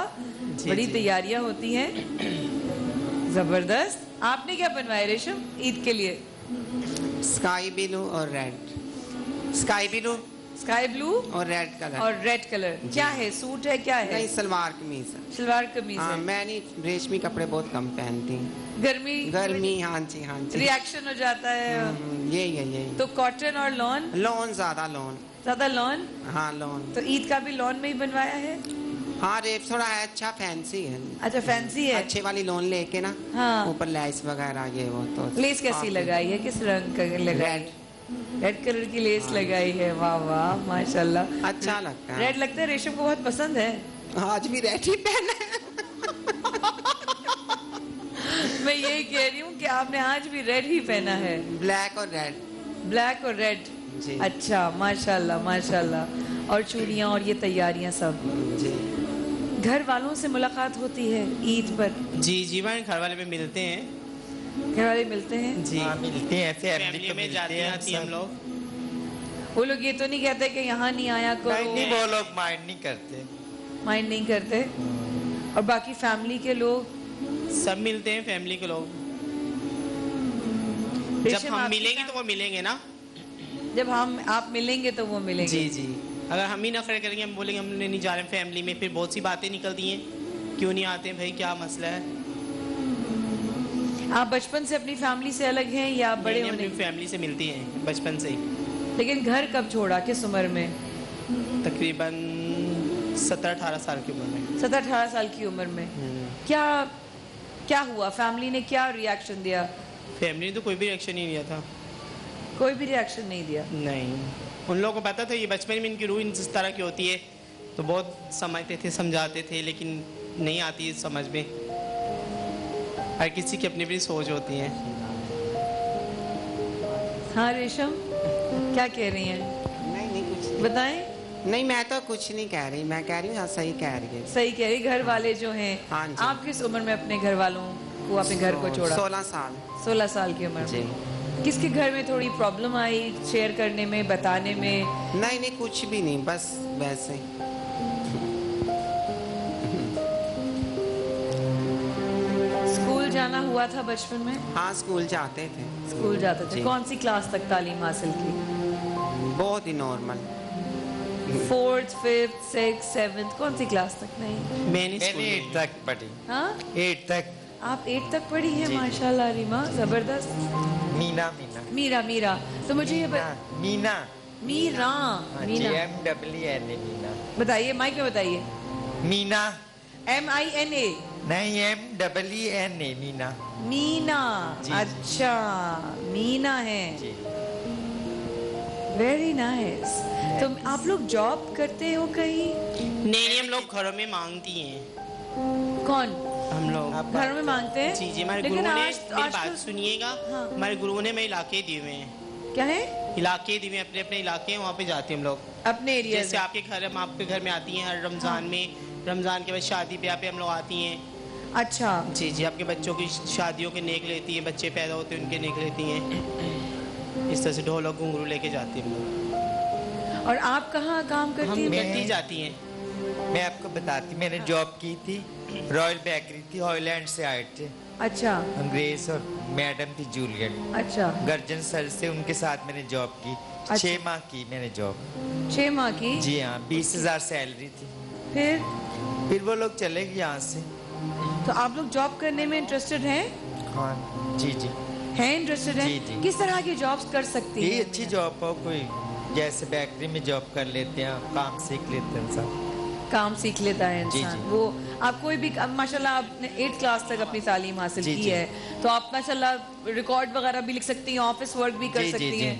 बड़ी तैयारियां होती हैं, जबरदस्त। आपने क्या बनवाया रेशम ईद के लिए? स्काई ब्लू और रेड। स्काई ब्लू और रेड कलर। और रेड कलर क्या है? सूट है क्या है? नहीं, सलवार कमीज। सलवार कमीज है। मैं नहीं, रेशमी कपड़े बहुत कम पहनती हूँ। गर्मी हाँ जी हाँ जी, रिएक्शन हो जाता है। यही तो कॉटन और लॉन? ज्यादा लॉन। हाँ, लॉन। तो ईद का भी लॉन में ही बनवाया है? हाँ रेप थोड़ा है, अच्छा फैंसी है। अच्छा फैंसी है, अच्छे वाली लोन लेके ना, हाँ ऊपर लेस वगैरह ये वो तो। लेस कैसी लगाई है, किस रंग का लगाई? रेड कलर की लेस लगाई है, वाह वाह माशाल्लाह, अच्छा लगता है। रेड लगता है, रेशम को बहुत पसंद है। आज भी रेड ही पहना है। मैं यही कह रही हूँ कि आपने आज भी रेड ही पहना है। ब्लैक और रेड। ब्लैक और रेड, अच्छा माशाल्लाह माशाल्लाह। और चूड़ियाँ और ये तैयारियाँ सब जी। घर वालों से मुलाकात होती है ईद पर? जी जी मैं घर वाले में मिलते हैं। घर वाले मिलते हैं जी, मिलते हैं, फैमिली में जाते हैं हम लोग। वो लोग ये तो नहीं कहते कि यहाँ नहीं आया करो? नहीं वो लोग माइंड नहीं करते। माइंड नहीं करते। और बाकी फैमिली के लोग सब मिलते हैं, फैमिली के लोग। जब हम मिलेंगे तो वो मिलेंगे ना, जब हम आप मिलेंगे तो वो मिलेंगे। जी जी, अगर हम ही नखरे करेंगे, हम बोलेंगे हमने नहीं जा रहे फैमिली में, फिर बहुत सी बातें निकलती हैं, क्यों नहीं आते भाई, क्या मसला है। आप बचपन से अपनी फैमिली से अलग हैं या बड़े होने? अपनी फैमिली से मिलती हैं बचपन से ही। लेकिन घर कब छोड़ा, किस उम्र में? तकरीबन 17-18 साल की उम्र में। 17-18 साल की उम्र में। क्या क्या हुआ, फैमिली ने क्या रिएक्शन दिया? फैमिली ने तो कोई भी रिएक्शन नहीं दिया था। कोई भी रिएक्शन नहीं दिया? नहीं, उन लोगों को पता था ये बचपन में इनकी रूह इस तरह की होती है, तो बहुत समझते थे, समझाते थे, लेकिन नहीं आती समझ में। हर किसी की अपनी अपनी सोच होती है। हाँ रेशम क्या कह रही हैं? नहीं कुछ बताएं। नहीं मैं तो कुछ नहीं कह रही, मैं कह रही हूँ हाँ सही कह रही है। सही कह रही। घर वाले जो हैं, हाँ जी। आप किस उम्र में अपने घर वालों को अपने घर को छोड़ा? 16 साल। 16 साल की उम्र में। किसके घर में थोड़ी प्रॉब्लम आई शेयर करने में, बताने में? नहीं कुछ भी नहीं, बस वैसे। स्कूल जाना हुआ था बचपन में? हाँ स्कूल जाते थे। स्कूल जाते थे। कौन सी क्लास तक तालीम हासिल की? बहुत ही normal. 4th 5th 6th 7th कौन सी क्लास तक? नहीं मैंने 8 तक पढ़ी। हाँ 8 तक। आप 8 तक पढ़ी है? माशाल्लाह रीमा, जबरदस्त। मीना मीरा तो मुझे ये मीना मीरा मीना बताइए, माइक में बताइए। मीना MINA नहीं MEENA मीना। मीना, अच्छा मीना है। Very nice. तो आप लोग जॉब करते हो कहीं? नहीं, हम लोग घरों में मांगती हैं। कौन? हम लोग घरों में मांगते हैं। जी हमारे गुरुओं ने, मेरी बात सुनिएगा, हमारे गुरुओं ने हमें इलाके दिए हुए हैं। क्या है? इलाके दिए हुए, अपने अपने इलाके हैं, वहाँ पे जाते हैं हम लोग अपने एरिया। जैसे आपके घर, हम आपके घर में आती हैं हर रमजान में, रमजान के बाद शादी ब्याह पे हम लोग आती हैं। अच्छा जी जी, आपके बच्चों की शादियों के नेक लेती हैं, बच्चे पैदा होते हैं उनके नेक लेती हैं। इस तरह से ढोलक घुंघरू लेके जाती हैं हम लोग। और आप कहाँ काम करती हैं? करती जाती हैं। मैं आपको बताती, मैंने जॉब की थी, रॉयल बेकरी थी, हॉलैंड से आए थे। अच्छा। अंग्रेज और मैडम थी जूलियट। अच्छा। गर्जन सर से उनके साथ मैंने जॉब की। 6 माह की मैंने जॉब। 6 माह की? जी हाँ, 20,000 सैलरी थी। फिर वो लोग चले गए यहाँ से। तो आप लोग जॉब करने में इंटरेस्टेड हैं? हाँ जी हैं इंटरेस्टेड हैं? जी। किस तरह की जॉब्स कर सकती हैं? ये अच्छी जॉब हो, कोई जैसे बेकरी में जॉब कर लेते हैं, काम सीख लेते हैं सब। काम सीख लेता है इंसान। वो आप कोई भी माशाल्लाह आपने 8th क्लास तक अपनी तालीम हासिल की है, तो आप माशाल्लाह रिकॉर्ड वगैरह भी लिख सकती हैं, ऑफिस वर्क भी कर सकती हैं।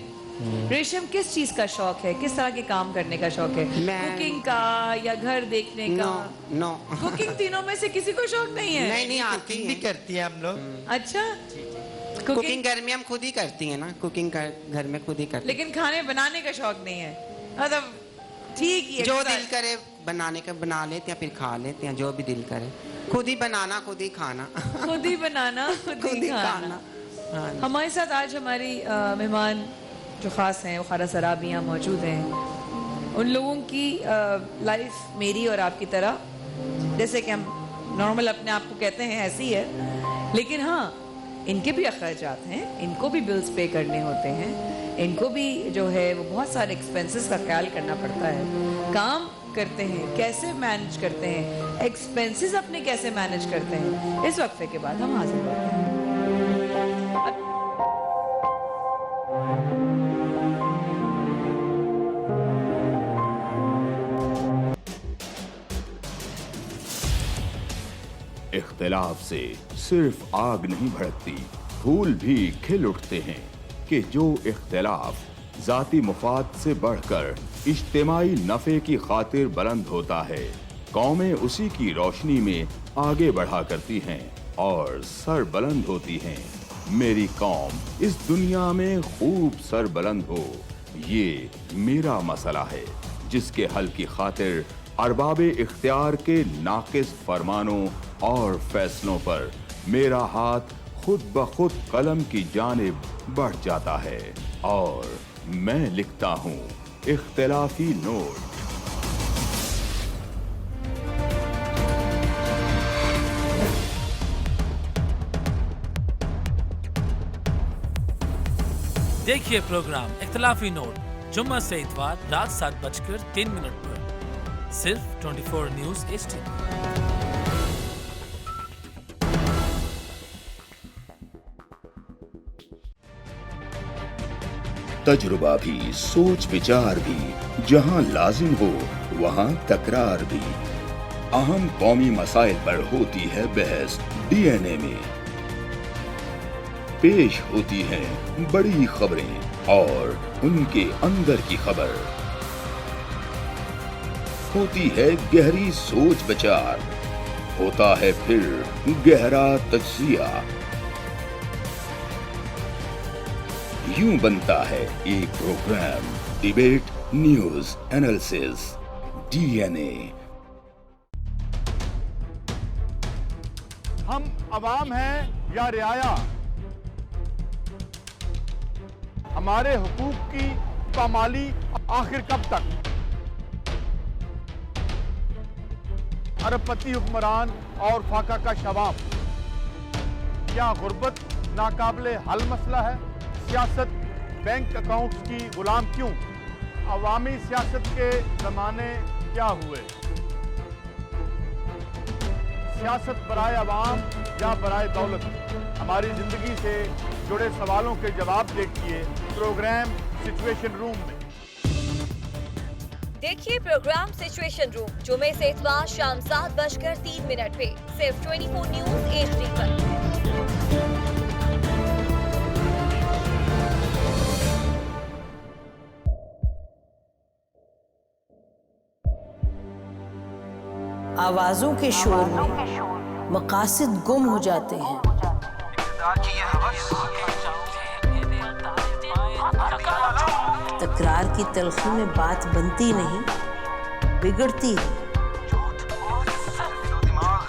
रेशम किस चीज का शौक है, किस तरह के काम करने का शौक है? कुकिंग का या घर देखने का? नो कुकिंग तीनों में से किसी को शौक नहीं है? नहीं आती भी करती है हम लोग। अच्छा। कुकिंग घर में हम खुद ही करती हैं ना, कुकिंग घर में खुद ही करती। लेकिन खाने बनाने का शौक नहीं है? मतलब ठीक है, जो दिल करे बनाने का बना लेते हैं, फिर खा लेते हैं, जो भी दिल करे। खुद ही बनाना, खुद ही खाना। खुद ही बनाना, खुद ही खाना। हमारे साथ आज हमारी मेहमान जो ख़ास हैं वो खारा सराब यहाँ मौजूद हैं। उन लोगों की लाइफ मेरी और आपकी तरह, जैसे कि हम नॉर्मल अपने आप को कहते हैं, ऐसी है। लेकिन हाँ, इनके भी अखराजात हैं, इनको भी बिल्स पे करने होते हैं, इनको भी जो है वो बहुत सारे एक्सपेंसेस का ख्याल करना पड़ता है। काम करते हैं, कैसे मैनेज करते हैं, एक्सपेंसेस अपने कैसे मैनेज करते हैं। इस वक्फे के बाद हम हाजिर होते हैं। इख्तिलाफ से सिर्फ आग नहीं भड़कती, फूल भी खिल उठते हैं कि जो इख्तिलाफ जाती मुफाद से बढ़कर इज्तिमाई नफ़े की खातिर बुलंद होता है, कौमें उसी की रोशनी में आगे बढ़ा करती हैं और सर बुलंद होती हैं। मेरी कौम इस दुनिया में खूब सर बुलंद हो, ये मेरा मसला है जिसके हल की खातिर अरबाबे इख्तियार के नाकिस फरमानों और फैसलों पर मेरा हाथ खुद ब खुद कलम की जानिब बढ़ जाता है और मैं लिखता हूँ इख्तिलाफी नोट। देखिए प्रोग्राम इख्तिलाफी नोट जुम्मा से इतवार रात 7:03 पर सिर्फ 24 न्यूज़ HD। तजुर्बा भी, सोच विचार भी, जहां लाजिम हो वहां तकरार भी। अहम कौमी मसाइल पर होती है बहस DNA में। पेश होती हैं बड़ी खबरें और उनके अंदर की खबर। होती है गहरी सोच विचार, होता है फिर गहरा तज्जिया। यूं बनता है एक programme debate news analysis DNA। हम अवाम हैं या रियाया, हमारे हुकूक की पामाली आखिर कब तक? अरबपति हुक्मरान और फाका का शबाब, क्या गुर्बत नाकाबिले हल मसला है? सियासत बैंक अकाउंट्स की गुलाम क्यों? अवामी सियासत के ज़माने क्या हुए? सियासत बराए अवाम या बराए दौलत? हमारी ज़िंदगी से जुड़े सवालों के जवाब देखिए प्रोग्राम सिचुएशन रूम में। देखिए प्रोग्राम सिचुएशन रूम जुमे से इतवार शाम 7:03 पे सिर्फ 24 न्यूज़ HD पर। आवाजों के शोर में मकासद गुम हो जाते हैं। तकरार की तलखी में बात बनती नहीं, बिगड़ती है।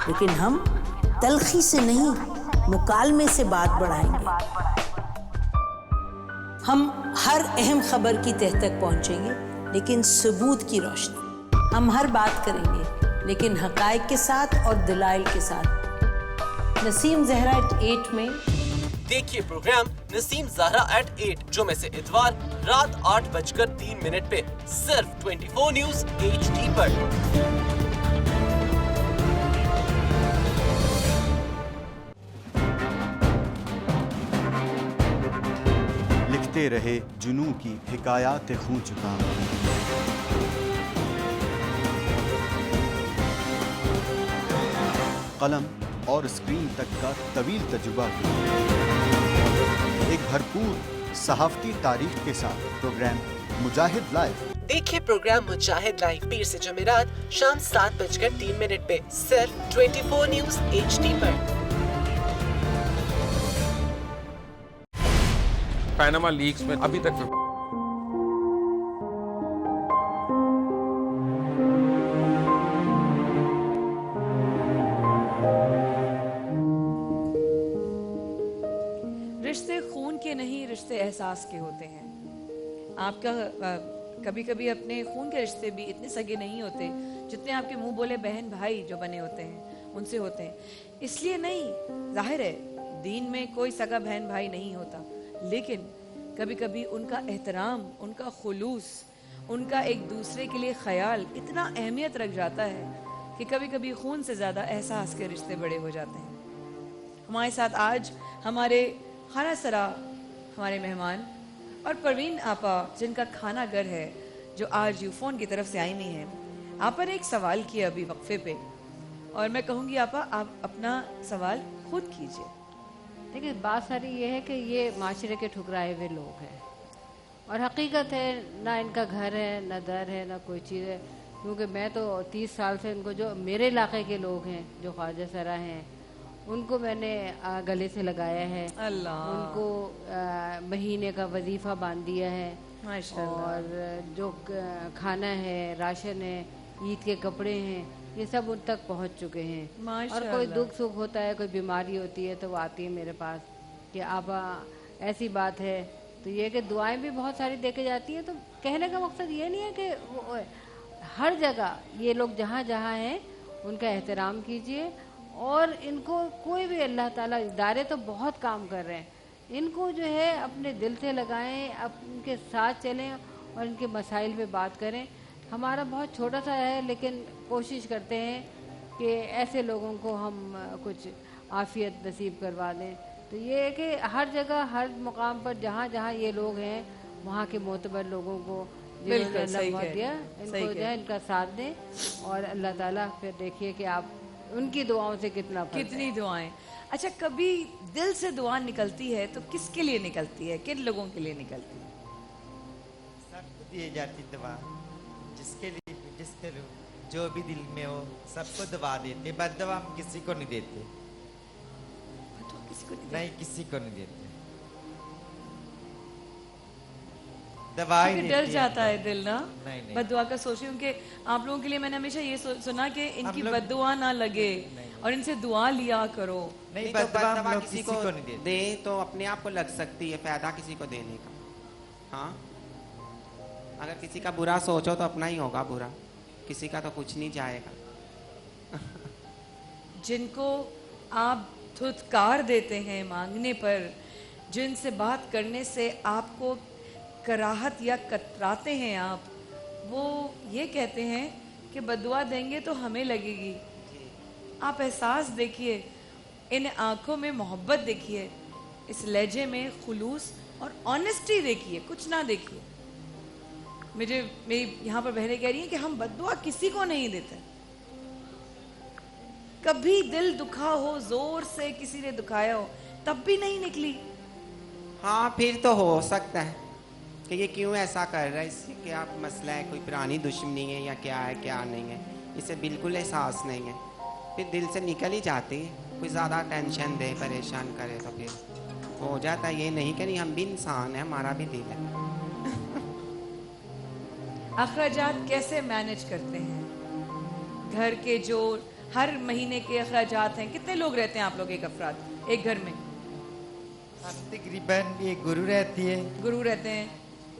लेकिन हम तलखी से नहीं, मुकालमे से बात बढ़ाएंगे। हम हर अहम खबर की तह तक पहुंचेंगे, लेकिन सबूत की रोशनी। हम हर बात करेंगे, लेकिन हकायक के साथ और दलाइल के साथ। नसीम ज़हरा एट 8 में देखिए प्रोग्राम नसीम ज़हरा एट 8 जुमे से इतवार रात 8:03 पे सिर्फ 24 न्यूज़ HD पर। लिखते रहे जुनू की हिकायात खूं चुका, कलम और स्क्रीन तक का तवील तजुर्बा, एक भरपूर सहाफती तारीख के साथ प्रोग्राम मुजाहिद लाइव। देखिए प्रोग्राम मुजाहिद लाइव पीर से जुमेरात शाम 7:03 पे सिर्फ 24 न्यूज़ HD पर। पैनामा लीक्स में अभी तक रिश्ते खून के नहीं, रिश्ते एहसास के होते हैं। आपका कभी कभी अपने खून के रिश्ते भी इतने सगे नहीं होते जितने आपके मुंह बोले बहन भाई जो बने होते हैं उनसे होते हैं। इसलिए नहीं, जाहिर है दीन में कोई सगा बहन भाई नहीं होता, लेकिन कभी कभी उनका एहतराम, उनका खुलूस, उनका एक दूसरे के लिए ख्याल इतना अहमियत रख जाता है कि कभी कभी खून से ज़्यादा एहसास के रिश्ते बड़े हो जाते हैं। हमारे साथ आज हमारे खाना सरा हमारे मेहमान और परवीन आपा, जिनका खाना घर है, जो आज यूफोन की तरफ से आई हुई हैं। आप पर एक सवाल किया अभी वक्फे पे और मैं कहूँगी आपा आप अपना सवाल खुद कीजिए। देखिए बात सारी ये है कि ये माशरे के ठुकराए हुए लोग हैं और हकीकत है ना इनका घर है ना दर है ना कोई चीज़ है, क्योंकि मैं तो 30 साल से इनको जो मेरे इलाके के लोग हैं जो ख्वाजा सरा हैं उनको मैंने गले से लगाया है, अल्लाह उनको महीने का वजीफ़ा बांध दिया है माशाअल्लाह। और जो खाना है राशन है ईद के कपड़े हैं ये सब उन तक पहुंच चुके हैं। और माशाअल्लाह। कोई दुख सुख होता है कोई बीमारी होती है तो वो आती है मेरे पास कि आप ऐसी बात है, तो ये कि दुआएं भी बहुत सारी देके जाती हैं। तो कहने का मकसद ये नहीं है कि हर जगह ये लोग जहाँ जहाँ हैं उनका एहतराम कीजिए और इनको कोई भी अल्लाह ताला इदारे तो बहुत काम कर रहे हैं, इनको जो है अपने दिल से लगाएं, अब उनके साथ चलें और इनके मसाइल पे बात करें। हमारा बहुत छोटा सा है लेकिन कोशिश करते हैं कि ऐसे लोगों को हम कुछ आफियत नसीब करवा दें। तो ये है कि हर जगह हर मुकाम पर जहाँ जहाँ ये लोग हैं वहाँ के मोतबर लोगों को बिल्कुल जिन्होंने सही अल्लाह कह दिया रही हैं, इनको सही जो कह है इनका साथ दें और अल्लाह ताला फिर देखिए कि आप उनकी दुआओं से कितना फर्क है। कितनी दुआएं। अच्छा कभी दिल से दुआ निकलती है तो किसके लिए निकलती है, किन लोगों के लिए निकलती है? सबको दी जाती दवा, जिसके लिए जो भी दिल में हो सबको दवा देते, बद दवा हम किसी को नहीं देते, नहीं किसी को नहीं देते, दवाई क्योंकि डर जाता है दिल ना नहीं। बद्दुआ का सोच रही हूँ कि आप लोगों के लिए मैंने हमेशा ये सुना कि इनकी बद्दुआ ना लगे और इनसे दुआ लिया करो। नहीं तो बददवा किसी को दे तो अपने आप को लग सकती है, फायदा किसी को देने का। हाँ अगर किसी का बुरा सोचो तो अपना ही होगा बुरा, किसी का तो कुछ नहीं जाएगा। जिनको आप धुतकार देते हैं मांगने पर, जिनसे बात करने से आपको कराहत या कतराते हैं आप, वो ये कहते हैं कि बद्दुआ देंगे तो हमें लगेगी। आप एहसास देखिए, इन आंखों में मोहब्बत देखिए, इस लहजे में खुलूस और ऑनेस्टी देखिए, कुछ ना देखिए। मेरी यहाँ पर बहनें कह रही हैं कि हम बद्दुआ किसी को नहीं देते। कभी दिल दुखा हो, जोर से किसी ने दुखाया हो, तब भी नहीं निकली। हाँ फिर तो हो सकता है कि ये क्यों ऐसा कर रहा है, इससे क्या मसला है, कोई पुरानी दुश्मनी है या क्या है क्या नहीं है, इसे बिल्कुल एहसास नहीं है। फिर दिल से निकल ही जाती है, कोई ज़्यादा टेंशन दे परेशान करे तो फिर हो जाता है। ये नहीं कि नहीं हम भी इंसान हैं, हमारा भी दिल है। अखराजात कैसे मैनेज करते हैं? घर के जो हर महीने के अखराजात हैं, कितने लोग रहते हैं आप लोग एक अफराद एक घर में? हम तकरीबन एक गुरु रहती है, गुरु रहते हैं,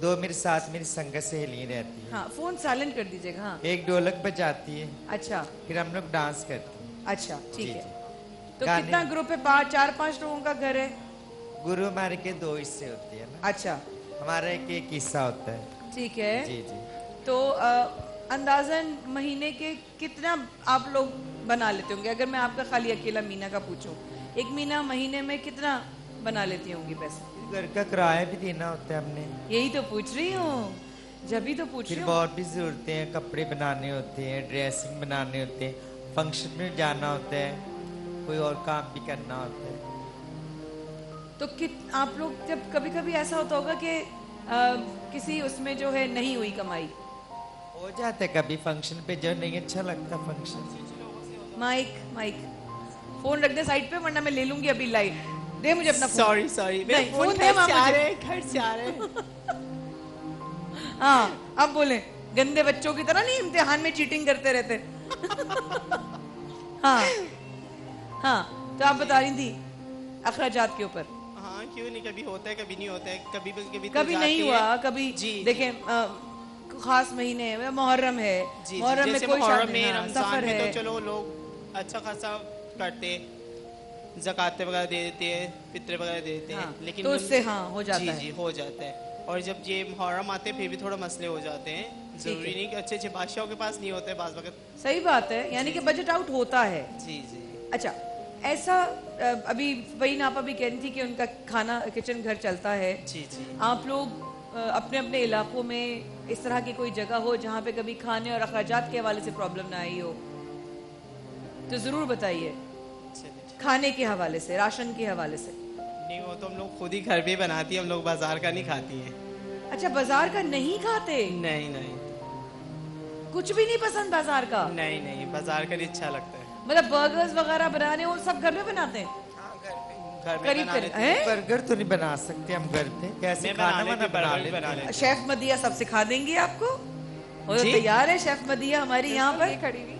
दो मेरे साथ मेरी संगत सहेली रहती है। हाँ फोन साइलेंट कर दीजिएगा। हाँ एक ढोलक बजाती है। अच्छा फिर हम लोग डांस करते हैं। अच्छा ठीक जी, है। जी। तो गाने- कितना ग्रुप है? 4-5 लोगों का घर है। गुरु हमारे के 2 हिस्से होते हैं ना। अच्छा हमारा एक हिस्सा होता है। ठीक है। जी जी। तो अंदाजन महीने के कितना आप लोग बना लेते होंगे? अगर मैं आपका खाली अकेला मीना का पूछूं, एक मीना महीने में कितना बना लेती होंगी पैसे? घर का किराया भी देना होता है हमने। यही तो पूछ रही हूँ, जब ही तो पूछ फिर रही हूँ। बहुत भी जरूरतें हैं, कपड़े बनाने होते हैं, ड्रेसिंग बनाने होते हैं, फंक्शन में जाना होता है, कोई और काम भी करना होता है। तो आप लोग जब कभी कभी ऐसा होता होगा कि किसी उसमें जो है नहीं हुई कमाई, हो जाता है कभी फंक्शन पे जो नहीं अच्छा लगता फंक्शन। माइक फोन रख दे साइड पे, वरना मैं ले लूंगी अभी लाइट। दे मुझे अपना सॉरी नहीं फोन दे खर्च आ रहे हाँ अब बोले, गंदे बच्चों की तरह नहीं इम्तिहान में चीटिंग करते रहते। हाँ हाँ तो आप बता रही थी अखराजात के ऊपर। हाँ क्यों नहीं, कभी होता है कभी नहीं होता है, कभी कभी नहीं हुआ, कभी देखें खास महीने है, मुहर्रम है, मुहर्रम में कोई शादी, रमजान में तो चलो लोग अच्छा खासा करते, ज़कात वगैरह दे देते हैं, फित्रे वगैरह दे देते हैं, लेकिन तो उससे हाँ हो जाता है। जी हो जाता है। और जब ये मुहर्रम आते हैं फिर भी थोड़ा मसले हो जाते हैं, जरूरी नहीं कि अच्छे अच्छे बादशाहों के पास नहीं होते बाज़ वक्त। सही बात है, यानी कि बजट आउट होता है। जी जी। अच्छा ऐसा अभी वही नापा भी कह रही थी कि उनका खाना किचन घर चलता है। जी जी। आप लोग अपने अपने इलाकों में इस तरह की कोई जगह हो जहाँ पे कभी खाने और अखराजात के हवाले से प्रॉब्लम ना आई हो? तो ज़रूर बताइए, खाने के हवाले से, राशन के हवाले से। नहीं, वो तो हम लोग खुद ही घर पे बनाती हैं, हम लोग बाजार का नहीं खाती हैं। अच्छा, बाजार का नहीं खाते? नहीं नहीं, कुछ भी नहीं पसंद बाजार का? नहीं नहीं, बाजार का नहीं अच्छा लगता है। मतलब बर्गर्स वगैरह बनाने वो सब घर में बनाते हैं? घर में करीब बना करीब, लेते हैं। हैं? बर्गर तो नहीं बना सकते हम घर पे, कैसे मैं खाना बना लेती हूँ, बना बर्गर बना लेते हैं। शेफ मदिया सब सिखा देंगी आपको। वो तो जी? तैयार है शेफ मदिया हमारी यहाँ पर। खड़ी हुई।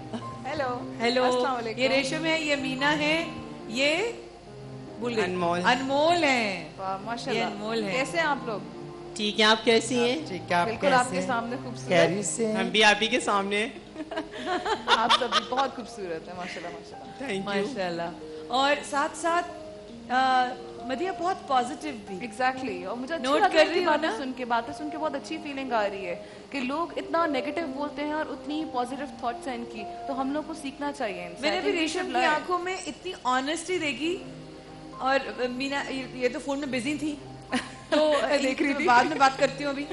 हेलो हेलो, अस्सलाम वालेकुम। ये रेशम है, ये मीना है, ये भूल गई, अनमोल। अनमोल है। वाह, ये माशाल्लाह। अनमोल है। कैसे हैं आप लोग? ठीक है, आप कैसी हैं? ठीक है, आप बिल्कुल कैसे आपके हैं? सामने खूबसूरत। कैरी से हैं? हम भी आप ही के सामने हैं। आप सब भी बहुत खूबसूरत है, माशाल्लाह माशाल्लाह। Thank you. माशाल्लाह। और साथ साथ मदिया बहुत पॉजिटिव भी। एग्जैक्टली, और मुझे अच्छा नोट लग कर रही रही है हो बातें ना? सुन के, बातें सुन के बहुत अच्छी फीलिंग आ रही है कि लोग इतना नेगेटिव बोलते हैं और उतनी ही पॉजिटिव थॉट्स हैं इनकी, तो हम लोग को सीखना चाहिए इनसे। मैंने I भी think we रेशम should की learn. आंखों में इतनी ऑनेस्टी देखी, और मीना ये तो फोन में बिजी थी, तो देख रही थी। बाद में बात करती हूँ अभी।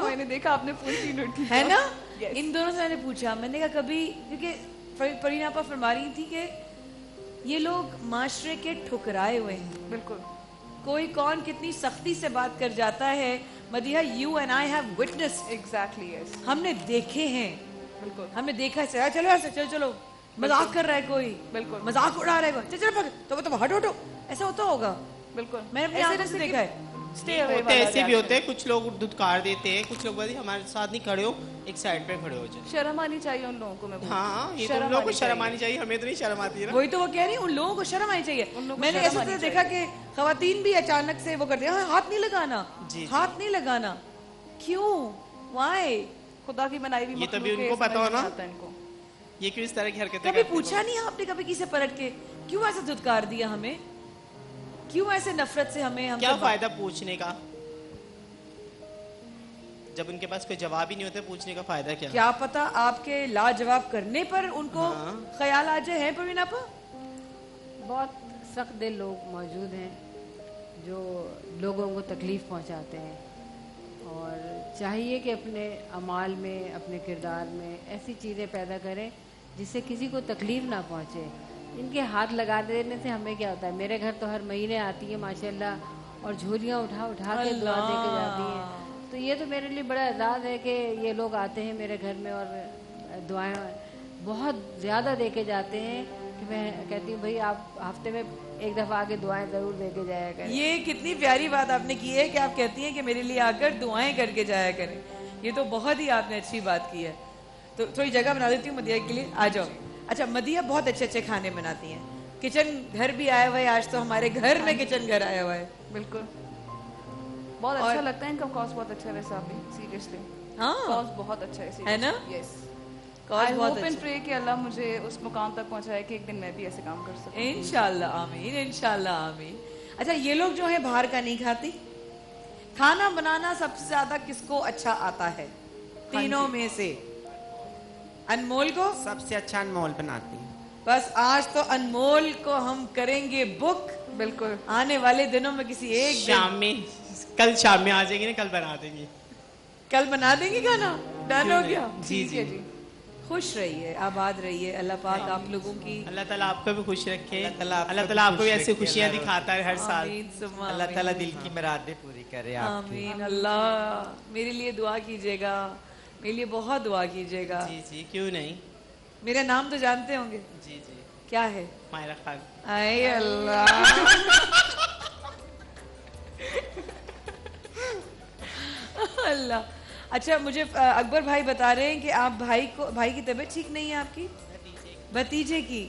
मैंने देखा आपने फोन की नोट की है ना? इन दोनों से मैंने पूछा, मैंने कहा कभी, क्योंकि परीना आपा फरमा रही थी कि ये लोग माशरे के ठुकराए हुए हैं। बिल्कुल। कोई कौन कितनी सख्ती से बात कर जाता है। मदिया, you and I have witness. Exactly, yes. हमने देखे हैं, बिल्कुल हमने देखा है। चलो यार, चलो चलो, मजाक कर रहा है कोई, बिल्कुल मजाक उड़ा रहा है कोई, चलो तो हटो हटो, ऐसा होता होगा। बिल्कुल, मैंने अपनी आंखों से देखा है। होते ऐसे भी होते हैं, कुछ लोग धुतकार देते हैं, कुछ लोग बोलते हैं हमारे साथ नहीं खड़े हो, एक साइड पे खड़े हो जाए। शर्म आनी चाहिए उन लोगों को। मैं बोलती हूँ। हाँ, ये तो उन लोगों को शर्म आनी चाहिए, हमें तो नहीं शर्म आती है ना। वही तो वो कह रही, उन लोगों को शर्म आनी चाहिए। मैंने शर्म ऐसा आनी तो देखा कि खवातीन भी अचानक से वो करती हैं, हाथ नहीं लगाना, हाथ नहीं लगाना, क्यों, वाई? खुदा की बनाई हुई ये तो भी मखलूक है, उनको इसमें पता हो ना, नहीं आता इनको। ये क्यों इस तरह की हरकतें कभी करते हैं? पूछा नहीं आपने कभी किसी से पलट के, क्यों ऐसे धुतकार दिया हमें, क्यों ऐसे नफरत से हमें? हम क्या फायदा पूछने का, जब उनके पास कोई जवाब ही नहीं होता, पूछने का फायदा क्या? क्या पता आपके लाजवाब करने पर उनको ख्याल आ जाए। है परवीन आपा? बहुत सख्त दिल लोग मौजूद हैं जो लोगों को तकलीफ़ पहुंचाते हैं, और चाहिए कि अपने अमाल में, अपने किरदार में ऐसी चीज़ें पैदा करें जिससे किसी को तकलीफ़ ना पहुंचे। इनके हाथ लगा देने से हमें क्या होता है? मेरे घर तो हर महीने आती है माशाल्लाह, और झोलियाँ उठा उठा के दुआ दे के जाती हैं। तो ये तो मेरे लिए बड़ा एजाज़ है कि ये लोग आते हैं मेरे घर में और दुआएं बहुत ज़्यादा दे के जाते हैं कि मैं कहती हूँ भाई आप हफ्ते में एक दफ़ा आके दुआएं ज़रूर दे के जाया करें। ये कितनी प्यारी बात आपने की है कि आप कहती हैं कि मेरे लिए आकर दुआएं करके जाया करें। ये तो बहुत ही आपने अच्छी बात की है। तो थोड़ी जगह बना देती हूँ मदिया के लिए, आ जाओ। अच्छा, मदिया बहुत अच्छे अच्छे खाने बनाती हैं, किचन घर भी आया हुआ है, आज तो हमारे घर में किचन घर आया हुआ है। बिल्कुल, बहुत अच्छा लगता है इनका कॉज, बहुत अच्छा है वैसे आप भी, सीरियसली। हाँ, कॉज बहुत अच्छा है ना? यस, कॉज बहुत अच्छा। अच्छा। प्रे कि अल्लाह मुझे उस मुकाम तक पहुंचाए कि एक दिन मैं भी ऐसे काम कर सकूं। इंशाल्लाह, आमीन, इंशाल्लाह, आमीन। अच्छा, ये लोग जो है बाहर का नहीं खाती। खाना बनाना सबसे ज्यादा किसको अच्छा आता है तीनों में से? अनमोल को सबसे अच्छा अनमोल बनाती है। बस आज तो अनमोल को हम करेंगे बुक। बिल्कुल, आने वाले दिनों में किसी एक शाम में, कल शाम में आ जाएंगे ना, कल बना देंगे। कल बना देंगे खाना, डन हो गया? जी जी। खुश रहिए, आबाद रहिए, अल्लाह पाक आप लोगों की, अल्लाह ताला आपको भी खुश रखे, अल्लाह ताला आपको भी ऐसी खुशियाँ दिखाता है हर साल। अल्लाह ताला दिल की मुरादें पूरी करे आपकी। आमीन। अल्लाह मेरे लिए दुआ कीजिएगा, मेरे लिए बहुत दुआ कीजिएगा। जी जी, क्यों नहीं। मेरा नाम तो जानते होंगे? जी जी। क्या है? मायरा खान। आए अल्लाह अल्लाह। अच्छा, मुझे अकबर भाई बता रहे हैं कि आप भाई की तबीयत ठीक नहीं है आपकी? भतीजे की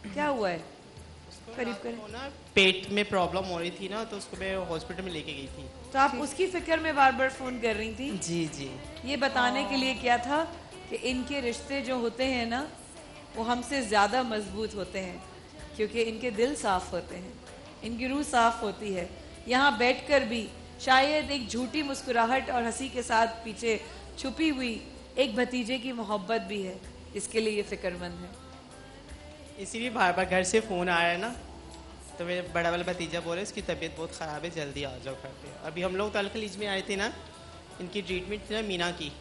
क्या हुआ है? करीब करीब पेट में प्रॉब्लम हो रही थी ना, तो उसको मैं हॉस्पिटल में लेके गई थी। तो आप उसकी फिक्र में बार बार फोन कर रही थी? जी जी। ये बताने के लिए क्या था कि इनके रिश्ते जो होते हैं ना, वो हमसे ज़्यादा मजबूत होते हैं, क्योंकि इनके दिल साफ होते हैं, इनकी रूह साफ होती है। यहाँ बैठकर भी शायद एक झूठी मुस्कुराहट और हंसी के साथ पीछे छुपी हुई एक भतीजे की मोहब्बत भी है, इसके लिए ये फिक्रमंद है। इसीलिए बार बार घर से फ़ोन आया है ना, तो मेरे बड़ा वाला भतीजा बोले इसकी तबीयत बहुत ख़राब है, जल्दी आ जाओ घर पे। अभी हम लोग तो अलखलीज में आए थे ना, इनकी ट्रीटमेंट थी ना मीना की,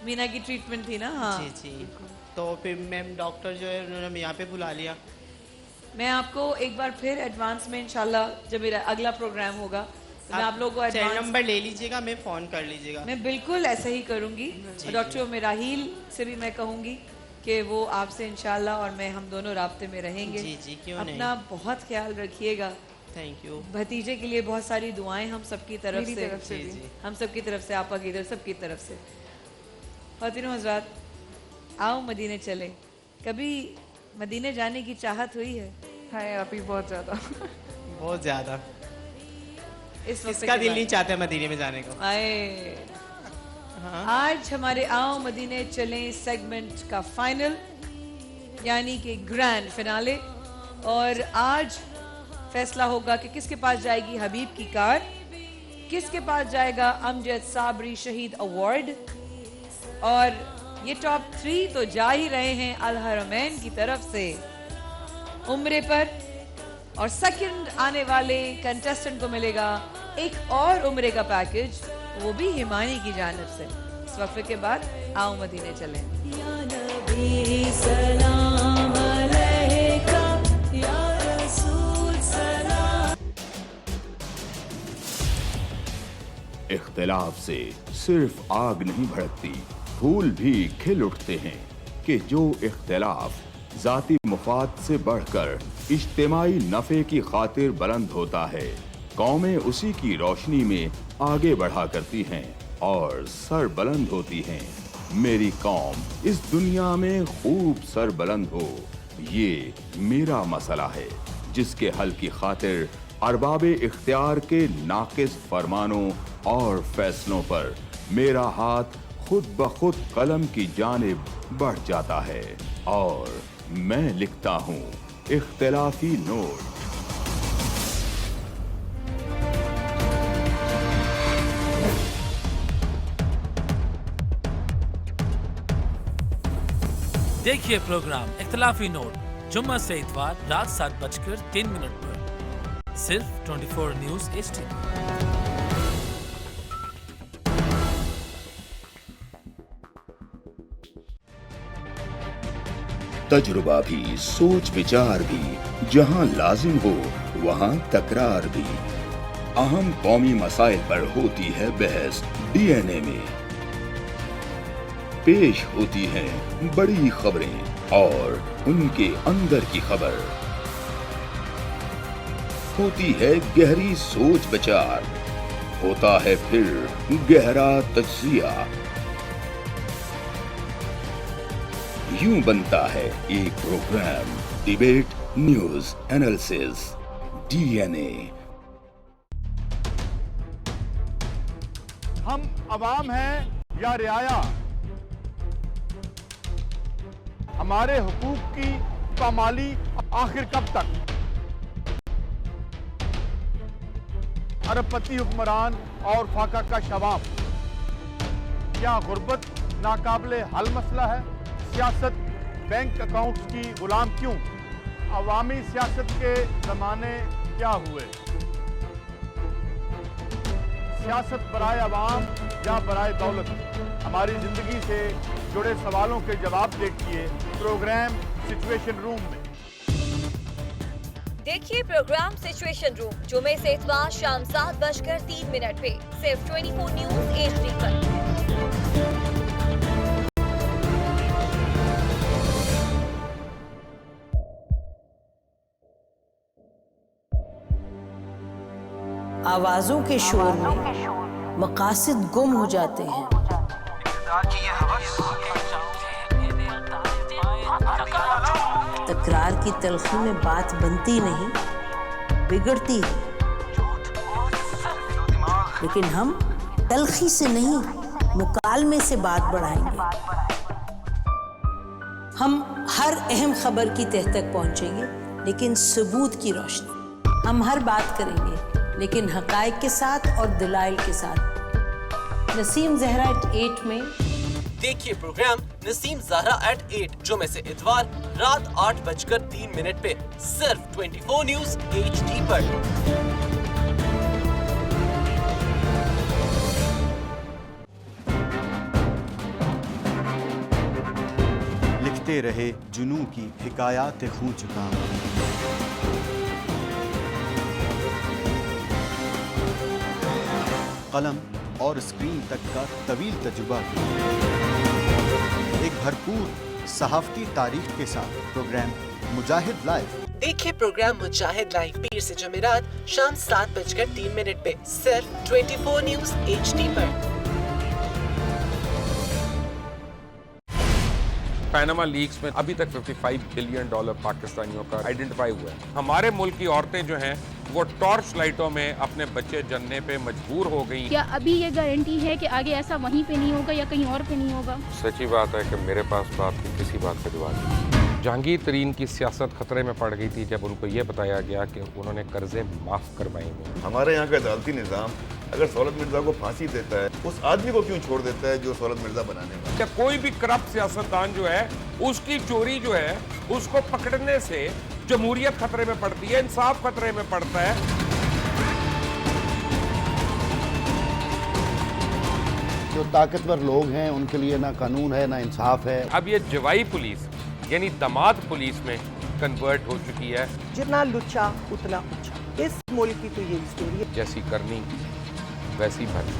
मीना की ट्रीटमेंट थी ना? हाँ जी जी, तो फिर मैम डॉक्टर जो है उन्होंने यहाँ पे बुला लिया। मैं आपको एक बार फिर एडवांस में इंशाल्लाह जब मेरा अगला प्रोग्राम होगा तो मैं आप लोगों को चैनल एडवांस नंबर ले लीजिएगा, मैं फ़ोन कर लीजिएगा। मैं बिल्कुल ऐसा ही करूँगी। और डॉक्टर मेराहील से भी मैं कहूँगी कि वो आपसे इंशाल्लाह और मैं हम दोनों राब्ते में रहेंगे। जी जी, क्यों नहीं। अपना बहुत ख्याल रखिएगा। Thank you. भतीजे के लिए बहुत सारी दुआएं हम सबकी तरफ मेरी से, तरफ से भी। हम सबकी तरफ से, आपा की तरफ, सबकी तरफ से। ख़वातीनो हज़रात, आओ मदीने चले। कभी मदीने जाने की चाहत हुई है? है अभी बहुत ज़्यादा। बहुत ज़्यादा। इस वक्त इसका दिल नहीं चाहता मदीने में जाने को। आए आज हमारे आओ मदीने चलें सेगमेंट का फाइनल यानी कि ग्रैंड फिनाले, और आज फैसला होगा कि किसके पास जाएगी हबीब की कार, किसके पास जाएगा अमजद साबरी शहीद अवार्ड, और ये टॉप 3 तो जा ही रहे हैं अल हरमैन की तरफ से उम्रे पर, और सेकंड आने वाले कंटेस्टेंट को मिलेगा एक और उम्रे का पैकेज, वो भी हिमानी की जानिब से। इस वक्फे के बाद आओ मदीने चलें। सलाम अलैका या रसूल सलाम। इख्तिलाफ से सिर्फ आग नहीं भड़कती, फूल भी खिल उठते हैं कि जो इख्तिलाफ जाती मुफाद से बढ़कर इज्तिमाई नफे की खातिर बुलंद होता है, कौमें उसी की रोशनी में आगे बढ़ा करती हैं और सर बुलंद होती हैं। मेरी कौम इस दुनिया में खूब सर बुलंद हो, ये मेरा मसला है जिसके हल की खातिर अरबाबे इख्तियार के नाकिस फरमानों और फैसलों पर मेरा हाथ खुद ब खुद कलम की जानिब बढ़ जाता है और मैं लिखता हूँ इख्तिलाफी नोट। देखिए प्रोग्राम इख्तिलाफी नोट जुम्मा से इतवार रात 7:03 पर सिर्फ 24 न्यूज़ HD। तजुर्बा भी, सोच विचार भी, जहां लाजिम हो वहां तकरार भी। अहम कौमी मसाइल पर होती है बहस DNA में। पेश होती हैं बड़ी खबरें और उनके अंदर की खबर। होती है गहरी सोच विचार, होता है फिर गहरा तज्जिया। यूं बनता है एक programme debate news analysis DNA। हम अवाम हैं या रियाया, हमारे हुकूक की पामाली आखिर कब तक? अरबपति हुक्मरान और फाका का शबाब, क्या गुर्बत नाकाबिले हल मसला है? सियासत बैंक अकाउंट्स की गुलाम क्यों? अवामी सियासत के जमाने क्या हुए? सियासत बराए अवाम या बराए दौलत? हमारी जिंदगी से जुड़े सवालों के जवाब देखिए प्रोग्राम सिचुएशन रूम में। देखिए प्रोग्राम सिचुएशन रूम जुमे से इतवार शाम 7:03 पे सिर्फ 24 न्यूज़ HD पर। आवाजों के शोर में मकासद गुम हो जाते हैं। तकरार की तलखी में बात बनती नहीं, बिगड़ती है। लेकिन हम तलखी से नहीं, मुकालमे से बात बढ़ाएंगे। हम हर अहम खबर की तह तक पहुंचेंगे, लेकिन सबूत की रोशनी। हम हर बात करेंगे, लेकिन हकायक के साथ और दलाइल के साथ। नसीम ज़हरा एट 8 में देखिए प्रोग्राम नसीम ज़हरा एट 8 जुमे से इतवार रात 8:03 पे सिर्फ 24 न्यूज़ HD पर। सुनते रहे जुनू की हिकायात खू चुका कलम और स्क्रीन तक का तवील तजुर्बा एक भरपूर सहाफती तारीख के साथ प्रोग्राम मुजाहिद लाइव। देखिए प्रोग्राम मुजाहिद लाइव पीर से जुमेरात शाम 7:03 पे सिर्फ 24 न्यूज़ HD पर। पैनामा लीक्स में अभी तक $55 बिलियन पाकिस्तानियों का आइडेंटिफाई हुआ है। हमारे मुल्क की औरतें जो हैं वो टॉर्च लाइटों में अपने बच्चे जनने पे मजबूर हो गई। क्या अभी ये गारंटी है कि आगे ऐसा वहीं पे नहीं होगा या कहीं और पे नहीं होगा? सच्ची बात है कि मेरे पास तो आपकी किसी बात का जवाब नहीं। जहांगीर तरीन की सियासत खतरे में पड़ गई थी जब उनको ये बताया गया कि उन्होंने कर्जे माफ करवाए हैं। हमारे यहाँ का अदालती निज़ाम अगर सौलत मिर्जा को फांसी देता है, उस आदमी को क्यों छोड़ देता है जो सौलत मिर्जा बनाने वाला? क्या कोई भी करप्ट सियासतदान जो है उसकी चोरी जो है उसको पकड़ने से जमहूरियत खतरे में पड़ती है, इंसाफ खतरे में पड़ता है। जो ताकतवर लोग हैं उनके लिए ना कानून है ना इंसाफ है। अब ये जवाई पुलिस यानी दामाद पुलिस में कन्वर्ट हो चुकी है। जितना लुच्चा उतना उच्चा, इस मुल्क की तो ये स्टोरी है। जैसी करनी वैसी भरनी।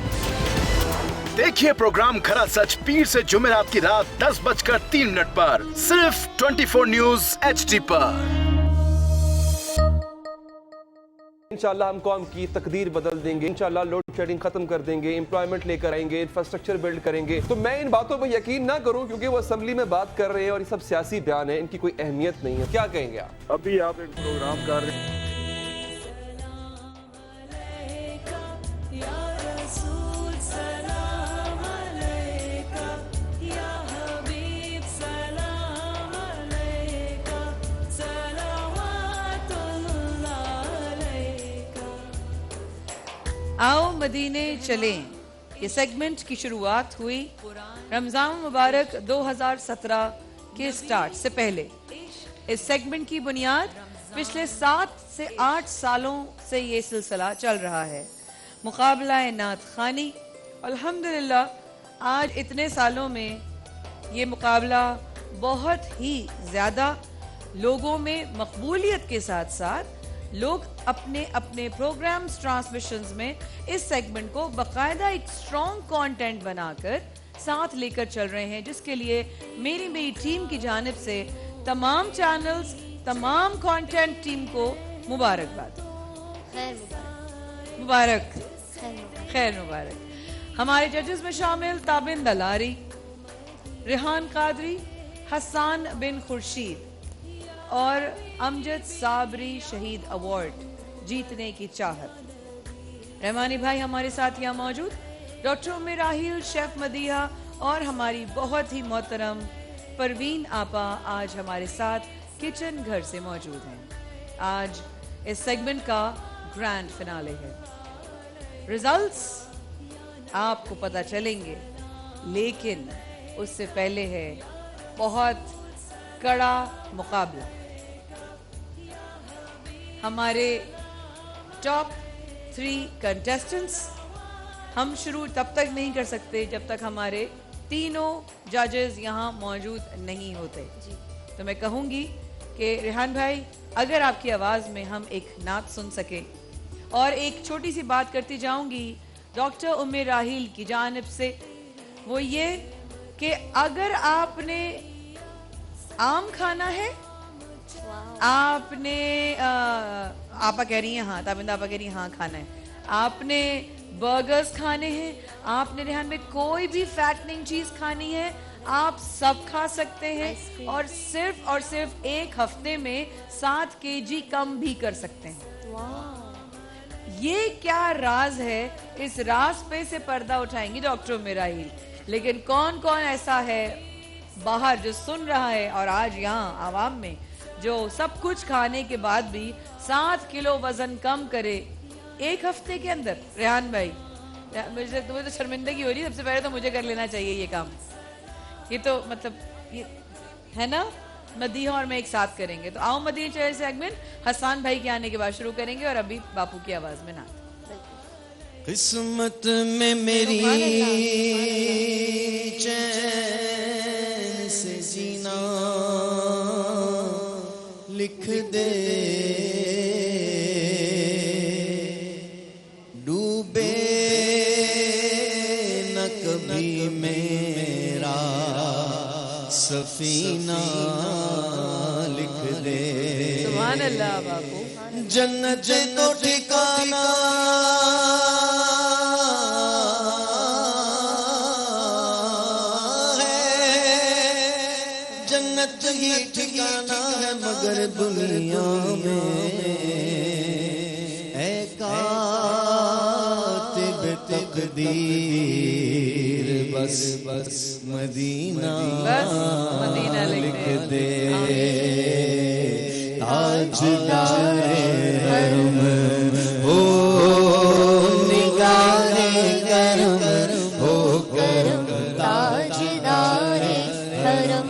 देखिए प्रोग्राम खरा सच पीर से जुमेरात की रात 10:03 पर सिर्फ 24 न्यूज़ HD पर। इंशाल्लाह हम कौम की तकदीर बदल देंगे, इंशाल्लाह लोड शेडिंग खत्म कर देंगे, एम्प्लॉयमेंट लेकर आएंगे, इंफ्रास्ट्रक्चर बिल्ड करेंगे। तो मैं इन बातों पर यकीन ना करूं क्योंकि वो असेंबली में बात कर रहे हैं और ये सब सियासी बयान है, इनकी कोई अहमियत नहीं है। क्या कहेंगे आप? अभी आप एक प्रोग्राम कर रहे हैं। आओ मदीने चलें, ये सेगमेंट की शुरुआत हुई रमज़ान मुबारक 2017 के स्टार्ट से पहले। इस सेगमेंट की बुनियाद पिछले 7 से 8 सालों से ये सिलसिला चल रहा है, मुकाबला नात खानी। अल्हम्दुलिल्लाह आज इतने सालों में ये मुकाबला बहुत ही ज़्यादा लोगों में मकबूलियत के साथ साथ लोग अपने अपने प्रोग्राम्स ट्रांसमिशंस में इस सेगमेंट को बाकायदा एक स्ट्रॉन्ग कंटेंट बनाकर साथ लेकर चल रहे हैं, जिसके लिए मेरी टीम की जानिब से तमाम चैनल्स, तमाम कंटेंट टीम को मुबारकबाद। मुबारक, खैर मुबारक। हमारे जजेस में शामिल ताबिन दलारी, रेहान कादरी, हसन बिन खुर्शीद और अमजद साबरी शहीद अवार्ड जीतने की चाहत। रहमानी भाई हमारे साथ यहाँ मौजूद, डॉक्टर उम्मे राहिल, शेफ मदीहा और हमारी बहुत ही मोहतरम परवीन आपा आज हमारे साथ किचन घर से मौजूद हैं। आज इस सेगमेंट का ग्रैंड फिनाले है। रिजल्ट्स आपको पता चलेंगे, लेकिन उससे पहले है बहुत कड़ा मुकाबला। हमारे टॉप 3 कंटेस्टेंट्स हम शुरू तब तक नहीं कर सकते जब तक हमारे तीनों जजेस यहाँ मौजूद नहीं होते। तो मैं कहूँगी कि रेहान भाई अगर आपकी आवाज़ में हम एक नात सुन सके, और एक छोटी सी बात करती जाऊँगी डॉक्टर उम्मे राहिल की जानिब से, वो ये कि अगर आपने आम खाना है, आपने आपा कह रही हैं हाँ, ताबिंदा आपा कह रही हैं हाँ खाना है, आपने बर्गर्स खाने हैं, आपने रेहान में कोई भी फैटनिंग चीज खानी है, आप सब खा सकते हैं और सिर्फ एक हफ्ते में 7 kg कम भी कर सकते हैं। ये क्या राज है, इस राज पे से पर्दा उठाएंगी डॉक्टर उम्मे राहिल। लेकिन कौन कौन ऐसा है बाहर जो सुन रहा है और आज यहाँ आवाम में जो सब कुछ खाने के बाद भी 7 किलो वजन कम करे एक हफ्ते के अंदर? रेहान भाई तुम्हें तो शर्मिंदगी हो रही है, सबसे पहले तो मुझे कर लेना चाहिए ये काम। ये तो मतलब ये है ना, मदीहा और मैं एक साथ करेंगे। तो आओ मदीहा चैनल सेगमेंट हसन भाई के आने के बाद शुरू करेंगे और अभी बापू की आवाज में नात। किस्मत में मेरी चैन से जीना सफीना लिख दे। सुभान अल्लाह बापू। जन्नत को ठिकाना जन्नत ही ठिकाना है मगर दुनिया में ऐ कातिब तकदीर बस बस मदीना लिख दे। ताजदारे हरम हो निगाहे करम हो करम ताजदारे हरम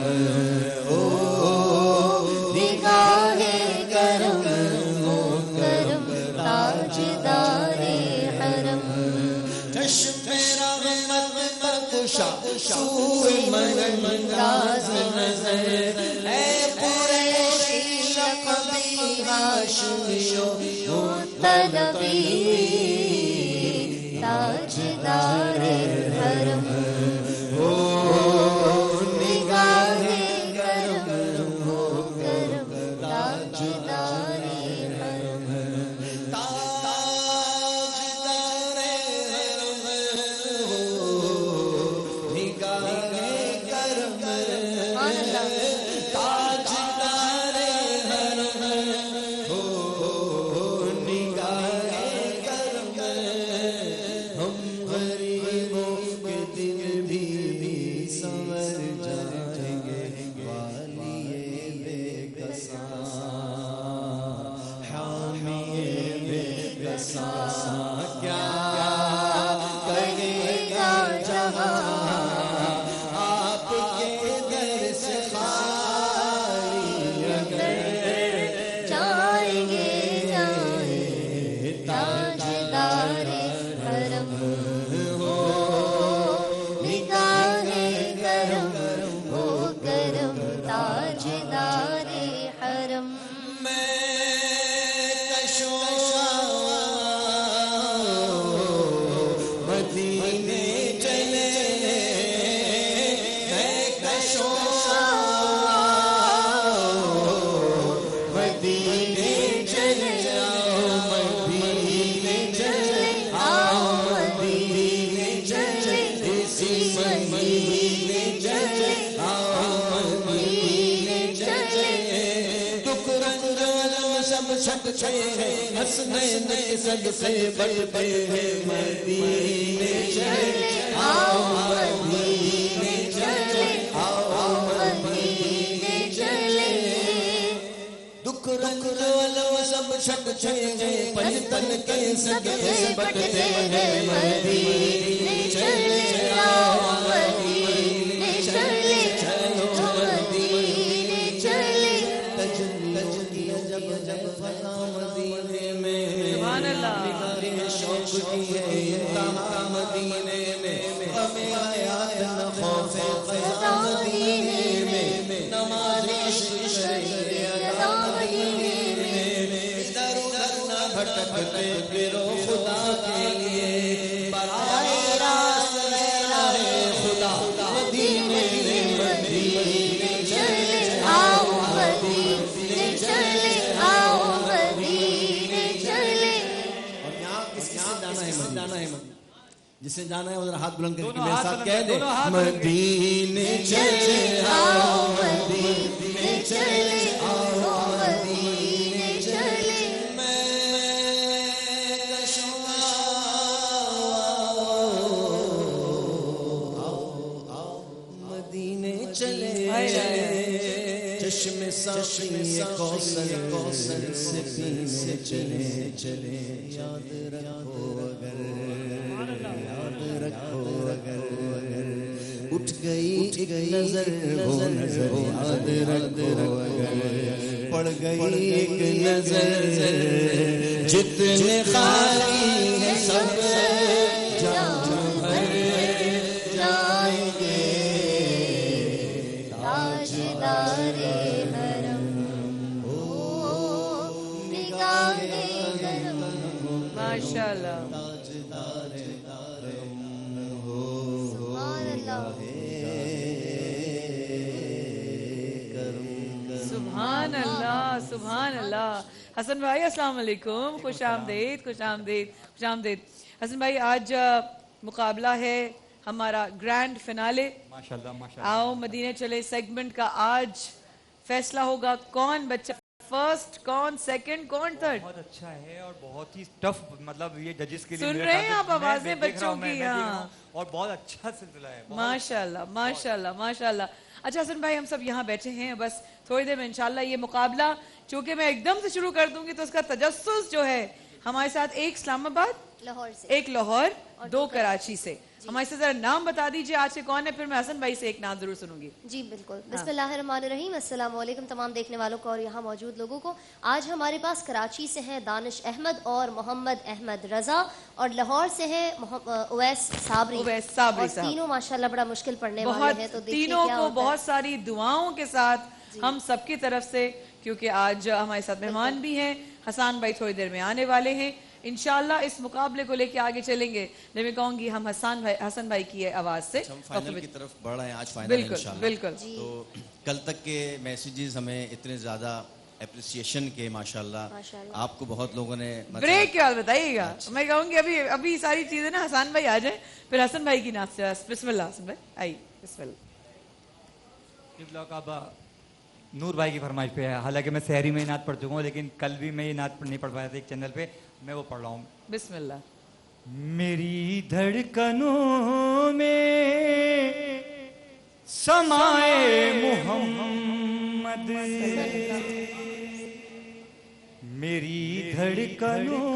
ताजदारे हरम हो निगाहे करम हो करम ताजदारे हरम ताजदारे हरम हो निगाहे करम ताजदारे हरम हो निगाहे करम। हम गरीबों के दिल भी संवर जाएंगे वालिए बेकसा हामिए बेकसा क्या करेगा जहां आपके दर से खाली अगर जाएंगे ताजदारे हरम हो निगाहे करम हो करम ताजदारे हरम। मैं कशोआ मदीने चले मैं कशोआ मदीने चले मदीने चले आओ मदीने चले इसी मदीने चले आओ मदीने चले। दुख रंग अलम सब छटते हैं हंसनैन के सदसे बढ़ते हैं मदीने चले आओ मदीने चले आओ मदीने चले। दुख रंग अलम सब छटते हैं पंजतन के सदसे बढ़ते हैं मदीने चले आओ मदीने चले चलो मदीने चले। तजल्लियों की जब जब फजा मदीने में निगाहे शौक की है इंतहा मदीने में हमें आयात न खौफे क़ज़ा मदीने में नमाज़े शरीअत मदीने में इधर उधर न भटकते फिरो खुदा के लिए बराए रास्त राहे खुदा मदीने मदीने चले आओ मदीने चले आओ मदीने चले। और यहाँ किसके साथ जाना है जिसे जाना है उधर हाथ बुलंद करके मेरे साथ कह दे मदीने चले आओ मदीने चले आओ मदीने चले। मैं कशोआ मदीने चले चश्मे साफ़ी कौसर कौसर से पीने चले चले। याद रखो अगर उठ गई एक नजर वो नजर याद रखो अगर पड़ गई एक नजर जितने खाली है सब जाएंगे ताजदारे हरम हो निगाहे करम माशाल्लाह ताजदारे हरम हो सुभान अल्लाह, सुभान अल्लाह। हसन भाई अस्सलाम वालेकुम, खुश आमदीद, खुश आमदीद, खुश आमदीद। हसन भाई आज मुकाबला है हमारा ग्रैंड फिनाले। माशाल्लाह माशाल्लाह। आओ मदीने चले सेगमेंट का आज फैसला होगा कौन बच्चा फर्स्ट, कौन सेकंड, कौन थर्ड। बहुत अच्छा है और बहुत ही टफ, मतलब ये जजेस के लिए सुन रहे हैं आप आवाजें बच्चों की। हाँ, और बहुत अच्छा सिलसिला है। माशाल्लाह माशाल्लाह माशाल्लाह। अच्छा हसन भाई हम सब यहाँ बैठे हैं, बस थोड़ी देर में इंशाल्लाह ये मुकाबला, चूंकि मैं एकदम से शुरू कर दूंगी तो उसका तजस्सुस जो है हमारे साथ एक इस्लामाबाद, लाहौर से, एक लाहौर और दो कराची से। हमारे से जरा नाम बता दीजिए आज से कौन है, फिर मैं हसन भाई से एक नाम जरूर सुनूंगी। जी बिल्कुल। बिस्मिल्लाहिर्रहमानिर्रहीम, अस्सलाम वालेकुम तमाम देखने वालों को और यहाँ मौजूद लोगों को। आज हमारे पास कराची से हैं दानिश अहमद और मोहम्मद अहमद रजा, और लाहौर से हैं उवैस साबरी। उवैस साबरी और साहब तीनों माशाल्लाह बड़ा मुश्किल पढ़ने वाले बहुत, हैं, तो देखिए तीनों क्या को होता है। बहुत सारी दुआओं के साथ हम सबकी तरफ से, क्योंकि आज हमारे साथ मेहमान भी हैं, हसन भाई थोड़ी देर में आने वाले हैं। इंशाल्लाह इस मुकाबले को लेके आगे चलेंगे। मैं कहूंगी हम हसन भाई की आवाज से फाइनल की तरफ बढ़ रहे हैं आज फाइनल बिल्कुल इंशाल्लाह। बिल्कुल। तो कल तक के मैसेजेस हमें इतने ज्यादा एप्रिसिएशन के माशाल्लाह, आपको बहुत लोगों ने ब्रेक के बाद बताइएगा। मैं कहूंगी अभी अभी सारी चीजें ना हसन भाई आ जाए, फिर हसन भाई की नाम से बिस्मिल्लाह। हसन भाई आई बिस्मिल्लाह। नूर भाई की फरमाइश पे है, हालांकि मैं शहरी में नात पढ़ चुका हूँ, लेकिन कल भी मैं ये नात नहीं पढ़ पाया था एक चैनल पे, मैं वो पढ़ रहा हूँ। बिस्मिल्लाह। मेरी धड़कनों में समाए मोहम्मद, मेरी धड़कनों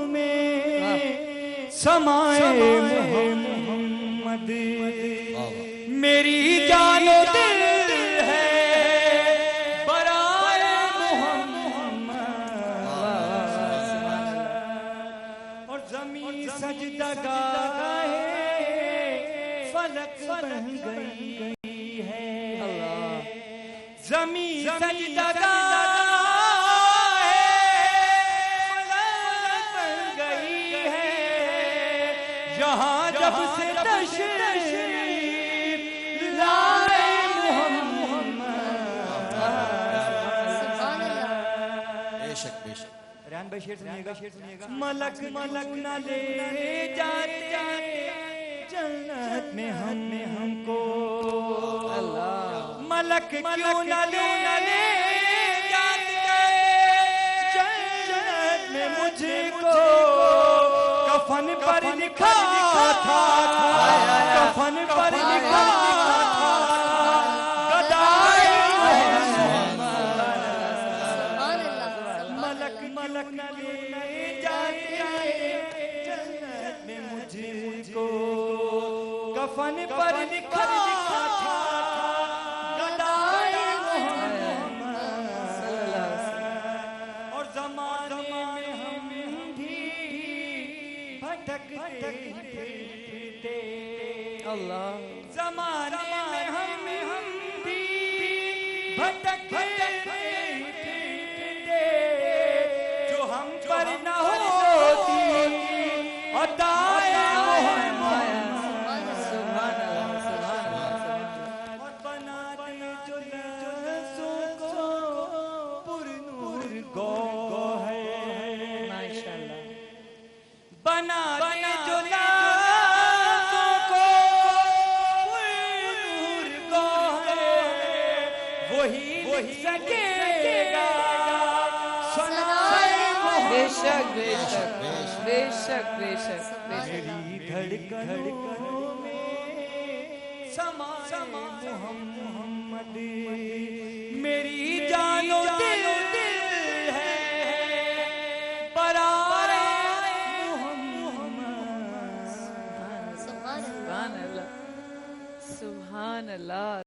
में समाए मोहम्मद, मेरी जानो दिल है बराए मोहम्मद, और ज़मीन सजदगाह है फलक बन गई है, ज़मीन सजदगाह है फलक बन गई है, यहाँ जब से रैन भाई शेर सुनिएगा, शेर सुनिएगा। मलक मलक न ले जाते जन्नत में हमको, मलक क्यों न ले जाते जन्नत में मुझको, कफन पर लिखा था, कफन पर लिखा था गदाए मलक न ले जाते जन्नत में मुझको, कफन पर लिखा था गदाए मोहम्मद, और ज़माने में हम भी भटकते फिरते, अल्लाह ज़माने में हम भी भटकते हम पर न होती अदाए मोहम्मद, और बनाते जो लफ्ज़ों को पुरनूर गो है, माशाल्लाह, बनाते जो लफ्ज़ों को पुरनूर गो है, वही लिख सकेगा बेशक बेशक बेशक बेशक। मेरी धड़कनों में समाए मोहम्मद, मेरी जानो दिल है बराए मोहम्मद। सुभान अल्लाह, सुभान अल्लाह।